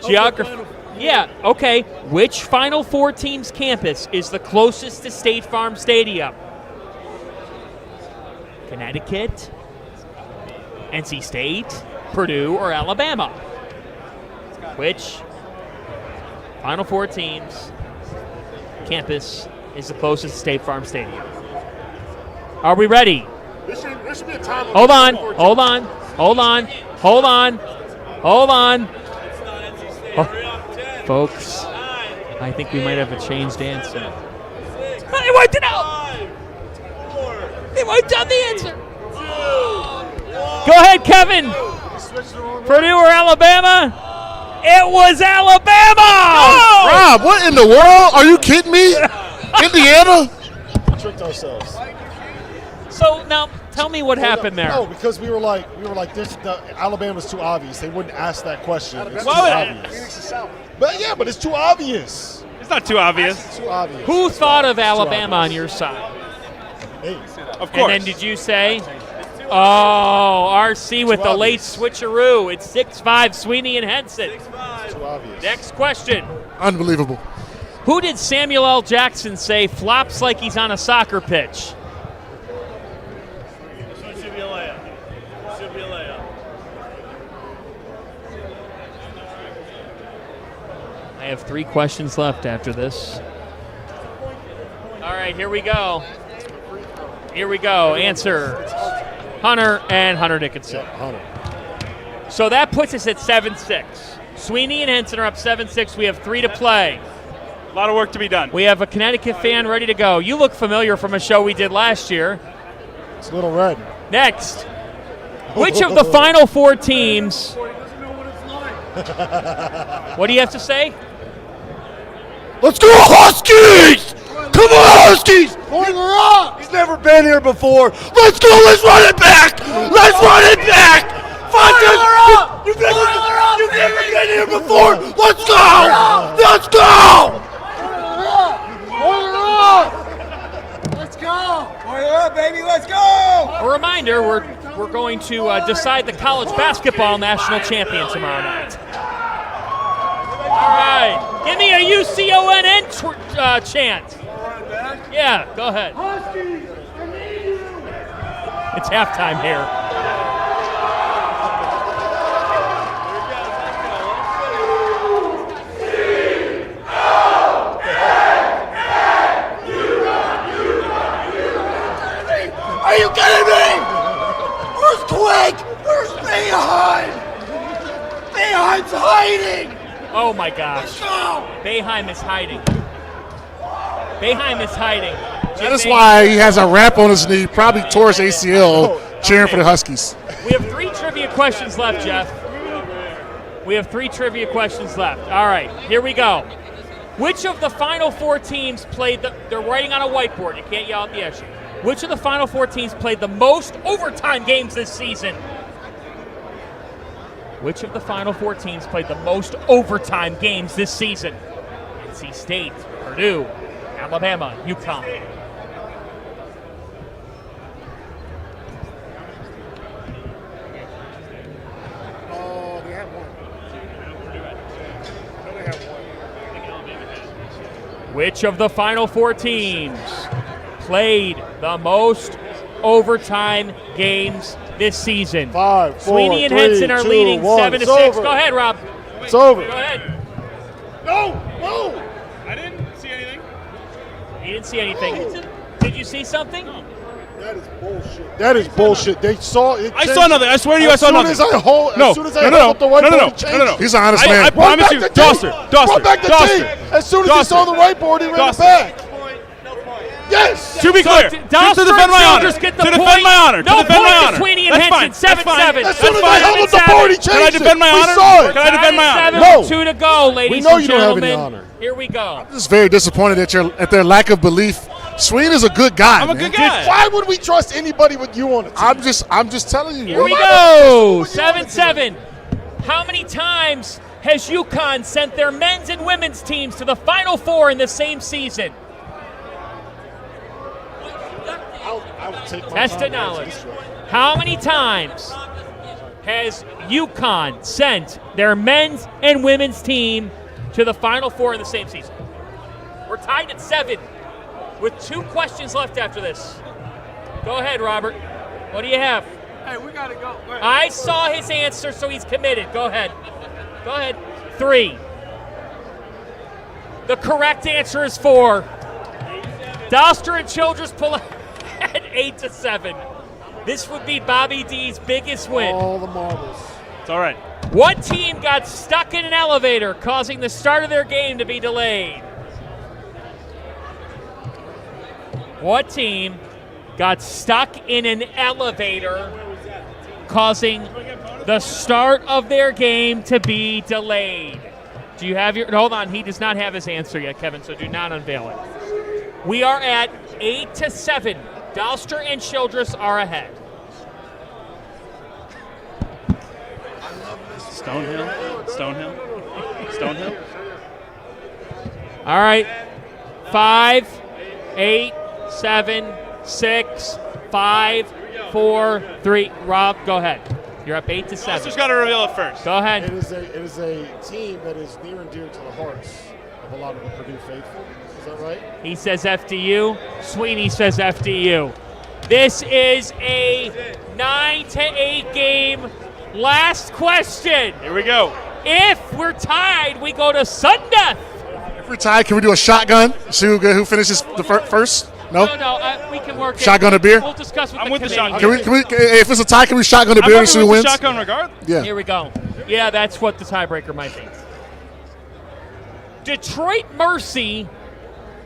Geography. Yeah, okay. Which Final Four team's campus is the closest to State Farm Stadium? Connecticut, NC State, Purdue, or Alabama? Which Final Four team's campus is the closest to State Farm Stadium? Are we ready? There should be a time limit. Hold on. Folks, I think we might have a changed answer. They wiped it out. They wiped out the answer. Go ahead, Kevin. Purdue or Alabama? It was Alabama. Rob, what in the world? Are you kidding me? Indiana? We tricked ourselves. So now, tell me what happened there. No, because we were like, Alabama's too obvious. They wouldn't ask that question. It's too Well, obvious. Phoenix is south. But it's too obvious. It's not too obvious. It's too obvious. Who thought of Alabama on your side? Hey, Of course. And then did you say, oh, RC with the late switcheroo. It's 6'5", Sweeney and Henson. too obvious. Next question. Unbelievable. Who did Samuel L. Jackson say flops like he's on a soccer pitch? Should be a layup. Should be a layup. I have 3 questions left after this. All right, here we go. Answer. Hunter and Hunter Dickinson. Hunter. So that puts us at 7-6. Sweeney and Henson are up 7-6. We have 3 to play. A lot of work to be done. We have a Connecticut fan ready to go. You look familiar from a show we did last year. It's Little Red. Next. Which of the Final Four teams... What do you have to say? Let's go Huskies! Come on, Huskies! He's never been here before. Let's go. Let's run it back. Let's run it back. Fanta, you've never been here before. Let's go. Let's go. Let's go! Boiler up, baby, let's go! A reminder, we're going to decide the college basketball national champion tomorrow night. All right. Give me a UConn chant. Yeah, go ahead. It's halftime here. Are you kidding me? Where's Quake? Where's Boeheim? Boeheim's hiding. Oh my gosh. Let's go. Boeheim is hiding. Boeheim is hiding. That is why he has a wrap on his knee, probably tore his ACL, cheering for the Huskies. We have 3 trivia questions left, Jeff. We have 3 trivia questions left. All right, here we go. Which of the Final Four teams played they're writing on a whiteboard. You can't yell at the issue. Which of the Final Four teams played the most overtime games this season? Which of the Final Four teams played the most overtime games this season? NC State, Purdue, Alabama, UConn. Oh, they have one. Which of the Final Four teams played the most overtime games this season? 5, 4, Sweeney and 3, Henson are 2, leading 1. 7-6. It's over. Go ahead, Rob. It's over. Go ahead. No. I didn't see anything. You didn't see anything. Did you see something? That is bullshit. They saw it. I saw nothing. I swear to you, I saw nothing. As soon as I hold up the whiteboard, it changed. No. He's an honest man. I promise you, Dauster. Run back the tape. As soon as he saw the whiteboard, he ran it back. Yes. To be clear, to defend my honor. To defend my honor. No To defend my point to honor. Sweeney and That's fine. Henson. 7-7. As soon as I held up the board, he changed it. Can I defend my honor? We saw it. Can I defend my honor? No. 2 to go, ladies We know and you don't have gentlemen. any honor. Here we go. I'm just very disappointed at their lack of belief. Sweeney is a good guy. I'm a man. good guy. Why would we trust anybody with you on it? I'm just telling you. Here we go. 7-7. How many times has UConn sent their men's and women's teams to the Final Four in the same season? I would take my Test time of knowledge. to answer this one. How many times has UConn sent their men's and women's team to the Final Four in the same season? We're tied at 7 with 2 questions left after this. Go ahead, Robert. What do you have? Hey, we got to go. I saw his answer, so he's committed. Go ahead. 3. The correct answer is 4. Dauster and Childress pull at 8-7. This would be Bobby D's biggest win. All the marbles. It's all right. What team got stuck in an elevator, causing the start of their game to be delayed? What team got stuck in an elevator, causing the start of their game to be delayed? Do you have your... Hold on, he does not have his answer yet, Kevin, so do not unveil it. We are at 8-7. Dauster and Childress are ahead. Stonehill. All right. 5, 8, 7, 6, 5, 4, 3. Rob, go ahead. You're up 8-7. Dauster's got to reveal it first. Go ahead. It is a team that is near and dear to the hearts of a lot of the Purdue faithful. Is that right? He says FDU. Sweeney says FDU. This is a 9-8 game. Last question. Here we go. If we're tied, we go to sudden death. If we're tied, can we do a shotgun? See who finishes the first? No, we can work. Shotgun a beer. We'll discuss with I'm the with the committee. shotgun. Can we? If it's a tie, can we shotgun a beer and see who wins? Shotgun regardless. Yeah. Here we go. Yeah, that's what the tiebreaker might be. Detroit Mercy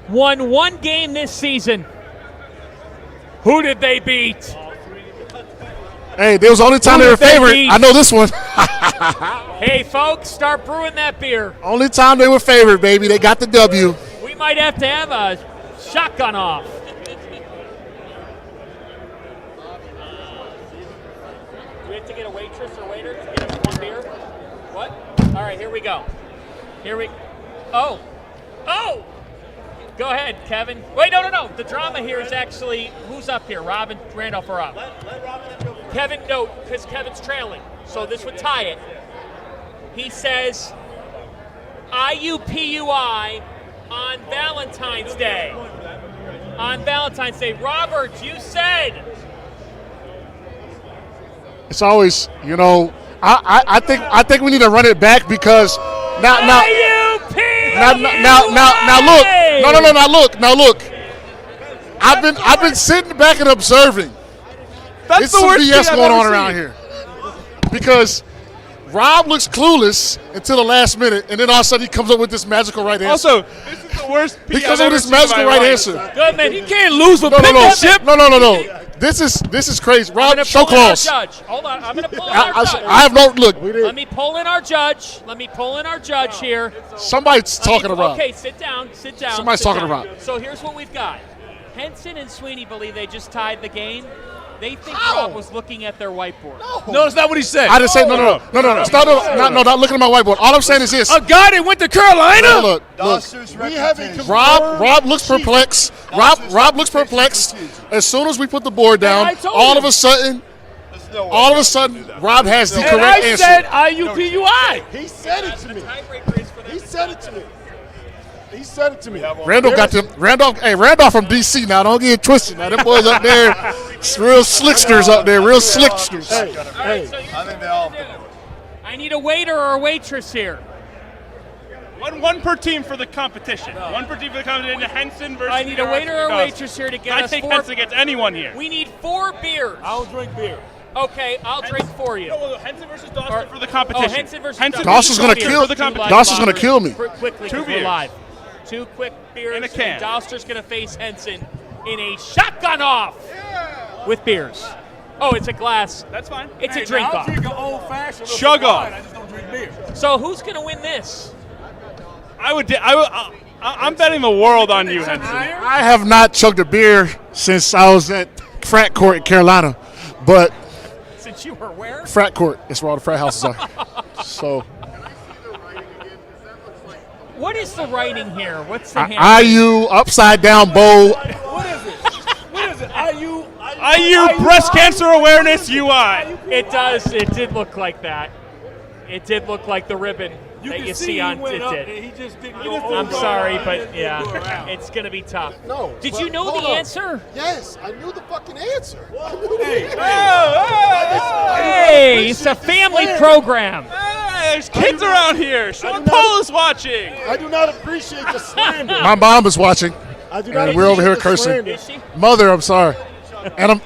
won 1 game this season. Who did they beat? Hey, there was the only time they were favored. I know this one. Hey, folks, start brewing that beer. Only time they were favored, baby. They got the W. We might have to have a shotgun off. Do we have to get a waitress or waiter to get us 1 beer? What? All right, here we go. Oh! Go ahead, Kevin. Wait, no. The drama here is actually, who's up here? Robin, Randolph, or Rob? Let Robin go. Kevin, no, because Kevin's trailing. So this would tie it. He says IUPUI on Valentine's Day. On Valentine's Day. Robert, you said. It's always, I think we need to run it back because now look. I've been sitting back and observing. That's There's the worst some BS thing I've going on ever around seen. here because Rob looks clueless until the last minute, and then all of a sudden he comes up with this magical right answer. Also, this is the worst. He comes up with this magical right answer. Goodman, He can't lose with No. penmanship. This is crazy. I'm Rob, gonna show pull in our clause. judge. Hold on, I'm going to pull in our judge. I have no look. Let me pull in our judge. Here. Somebody's talking to Rob. Okay, sit down. Somebody's sit talking down. to Rob. So here's what we've got. Henson and Sweeney believe they just tied the game. They think Rob was looking at their whiteboard. No, that's not what he said. I didn't say no. Not looking at my whiteboard. All I'm saying is this. A guy that went to Carolina. Look. We haven't Rob looks perplexed. Rob looks perplexed. As soon as we put the board down, all of a sudden, Rob has the And correct I answer. said IUPUI. He said it to me. He said it to me. Randolph got them. Randolph from DC now. Don't get it twisted. Now them boys up there, real slicksters up there, real slicksters. Hey. I think they all. I need a waiter or a waitress here. One per team for the competition. One per team for the competition. Henson versus. I need a waiter or a waitress here to get I us take 4. Henson against anyone here. We need 4 beers. I'll drink beer. Okay, I'll drink for you. No, Henson versus Dauster for the competition. Henson versus Dauster's gonna kill. Dauster's gonna kill me. Quickly, 2 we're beers. live. 2 quick beers. In a can. And Dauster's going to face Henson in a shotgun off with beers. Oh, it's a glass. That's fine. It's a drink I'll off. drink an old fashioned. Chug off. I just don't drink beer. So who's going to win this? I'm betting the world on you, Henson. I have not chugged a beer since I was at frat court in Carolina, but Since you were where? frat court is where all the frat houses are. So What is the writing here? What's the handle? IU upside down bowl. What is it? IU breast cancer awareness UI. It does. It did look like that. It did look like the ribbon that you see on it. And he just didn't go over. I'm sorry, but yeah, it's going to be tough. No. Did but you know hold the on. answer? Yes, I knew the fucking answer. Hey, it's a family program. Hey, there's kids around here. Sean Paul is watching. I do not appreciate the slander. My mom is watching. I do not And we're over here appreciate cursing. the slander. Mother, I'm sorry. And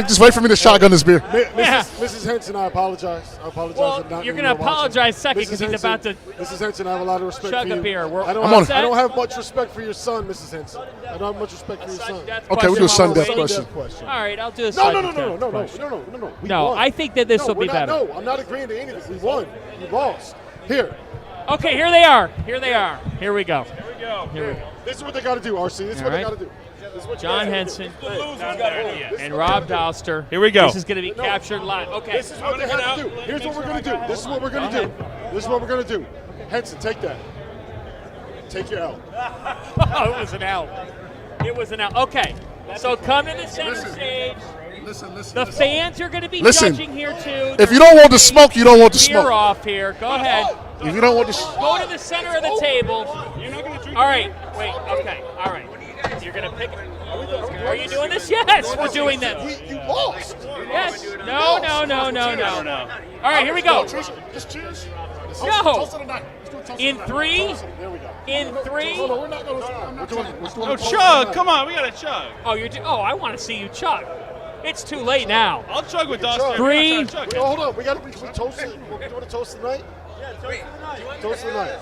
just wait for me to shotgun this beer. Mrs. Henson, I apologize. I apologize. Well, for not you're knowing going to you were watching. apologize second because Mrs. he's about to Mrs. Henson, I have a lot of respect chug for a you. beer. I don't have much respect for your son, Mrs. Henson. I don't have much respect for your son. Okay, we'll do a sudden death question. All right, I'll do a No. No, I think that this will be better. No, I'm not agreeing to anything. We won. We lost. Here. Okay, here they are. Here we go. This is what they got to do, RC. This is what they got to do. This is what you John guys Henson gotta do. and Rob Dauster. Here we go. This is going to be captured live. Okay. This is what they have to do. Here's what we're going to do. This is what we're going to do. This is what we're going to do. Henson, take that. Take your L. Oh, it was an L. It was an L. Okay. So come to the center stage. The fans are going to be judging here too. If you don't want to smoke, you don't want to Beer smoke. off here. Go ahead. If you don't want to Go to the center of the table. All right. Wait. Okay. All right. You're going to pick. Are you doing this? Yes, we're doing this. You lost. Yes. No. All right, here we go. Just cheers. No. In three. In three. No, chug. Come on, we got to chug. Oh, I want to see you chug. It's too late now. I'll chug with Dauster. Three. Hold on. We toast it. We're doing a toast tonight. Toast of the night.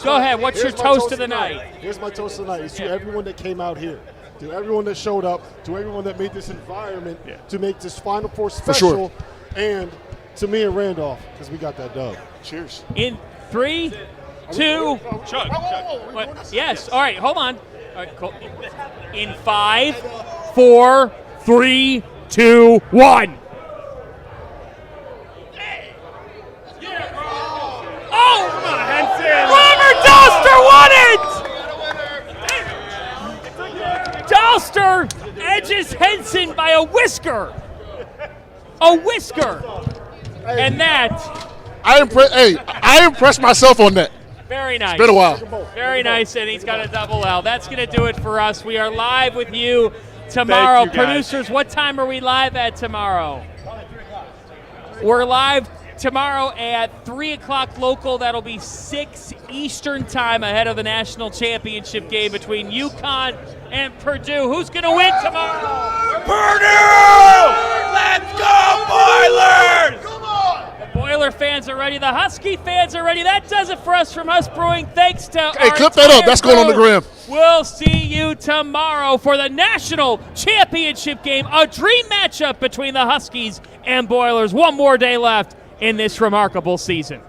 Go ahead. What's your toast of the night? Here's my toast of the night. It's to everyone that came out here, to everyone that showed up, to everyone that made this environment to make this Final Four special, and to me and Randolph, because we got that dub. Cheers. In 3, 2, chug. Yes. All right. Hold on. All right, cool. In 5, 4, 3, 2, 1. Oh! Come on, Henson! Robert Dauster won it! Dauster edges Henson by a whisker. A whisker. And that. I impressed myself on that. Very nice. It's been a while. Very nice, and he's got a double L. That's going to do it for us. We are live with you tomorrow. Thank you, guys. Producers, what time are we live at tomorrow? We're live tomorrow at 3 o'clock local. That'll be 6 Eastern time ahead of the national championship game between UConn and Purdue. Who's going to win tomorrow? Purdue! Let's go, Boilers! The Boiler fans are ready. The Husky fans are ready. That does it for us from Us Brewing. Thanks to Hey, our clip that up. entire That's going on the crew. gram. We'll see you tomorrow for the national championship game. A dream matchup between the Huskies and Boilers. One more day left in this remarkable season.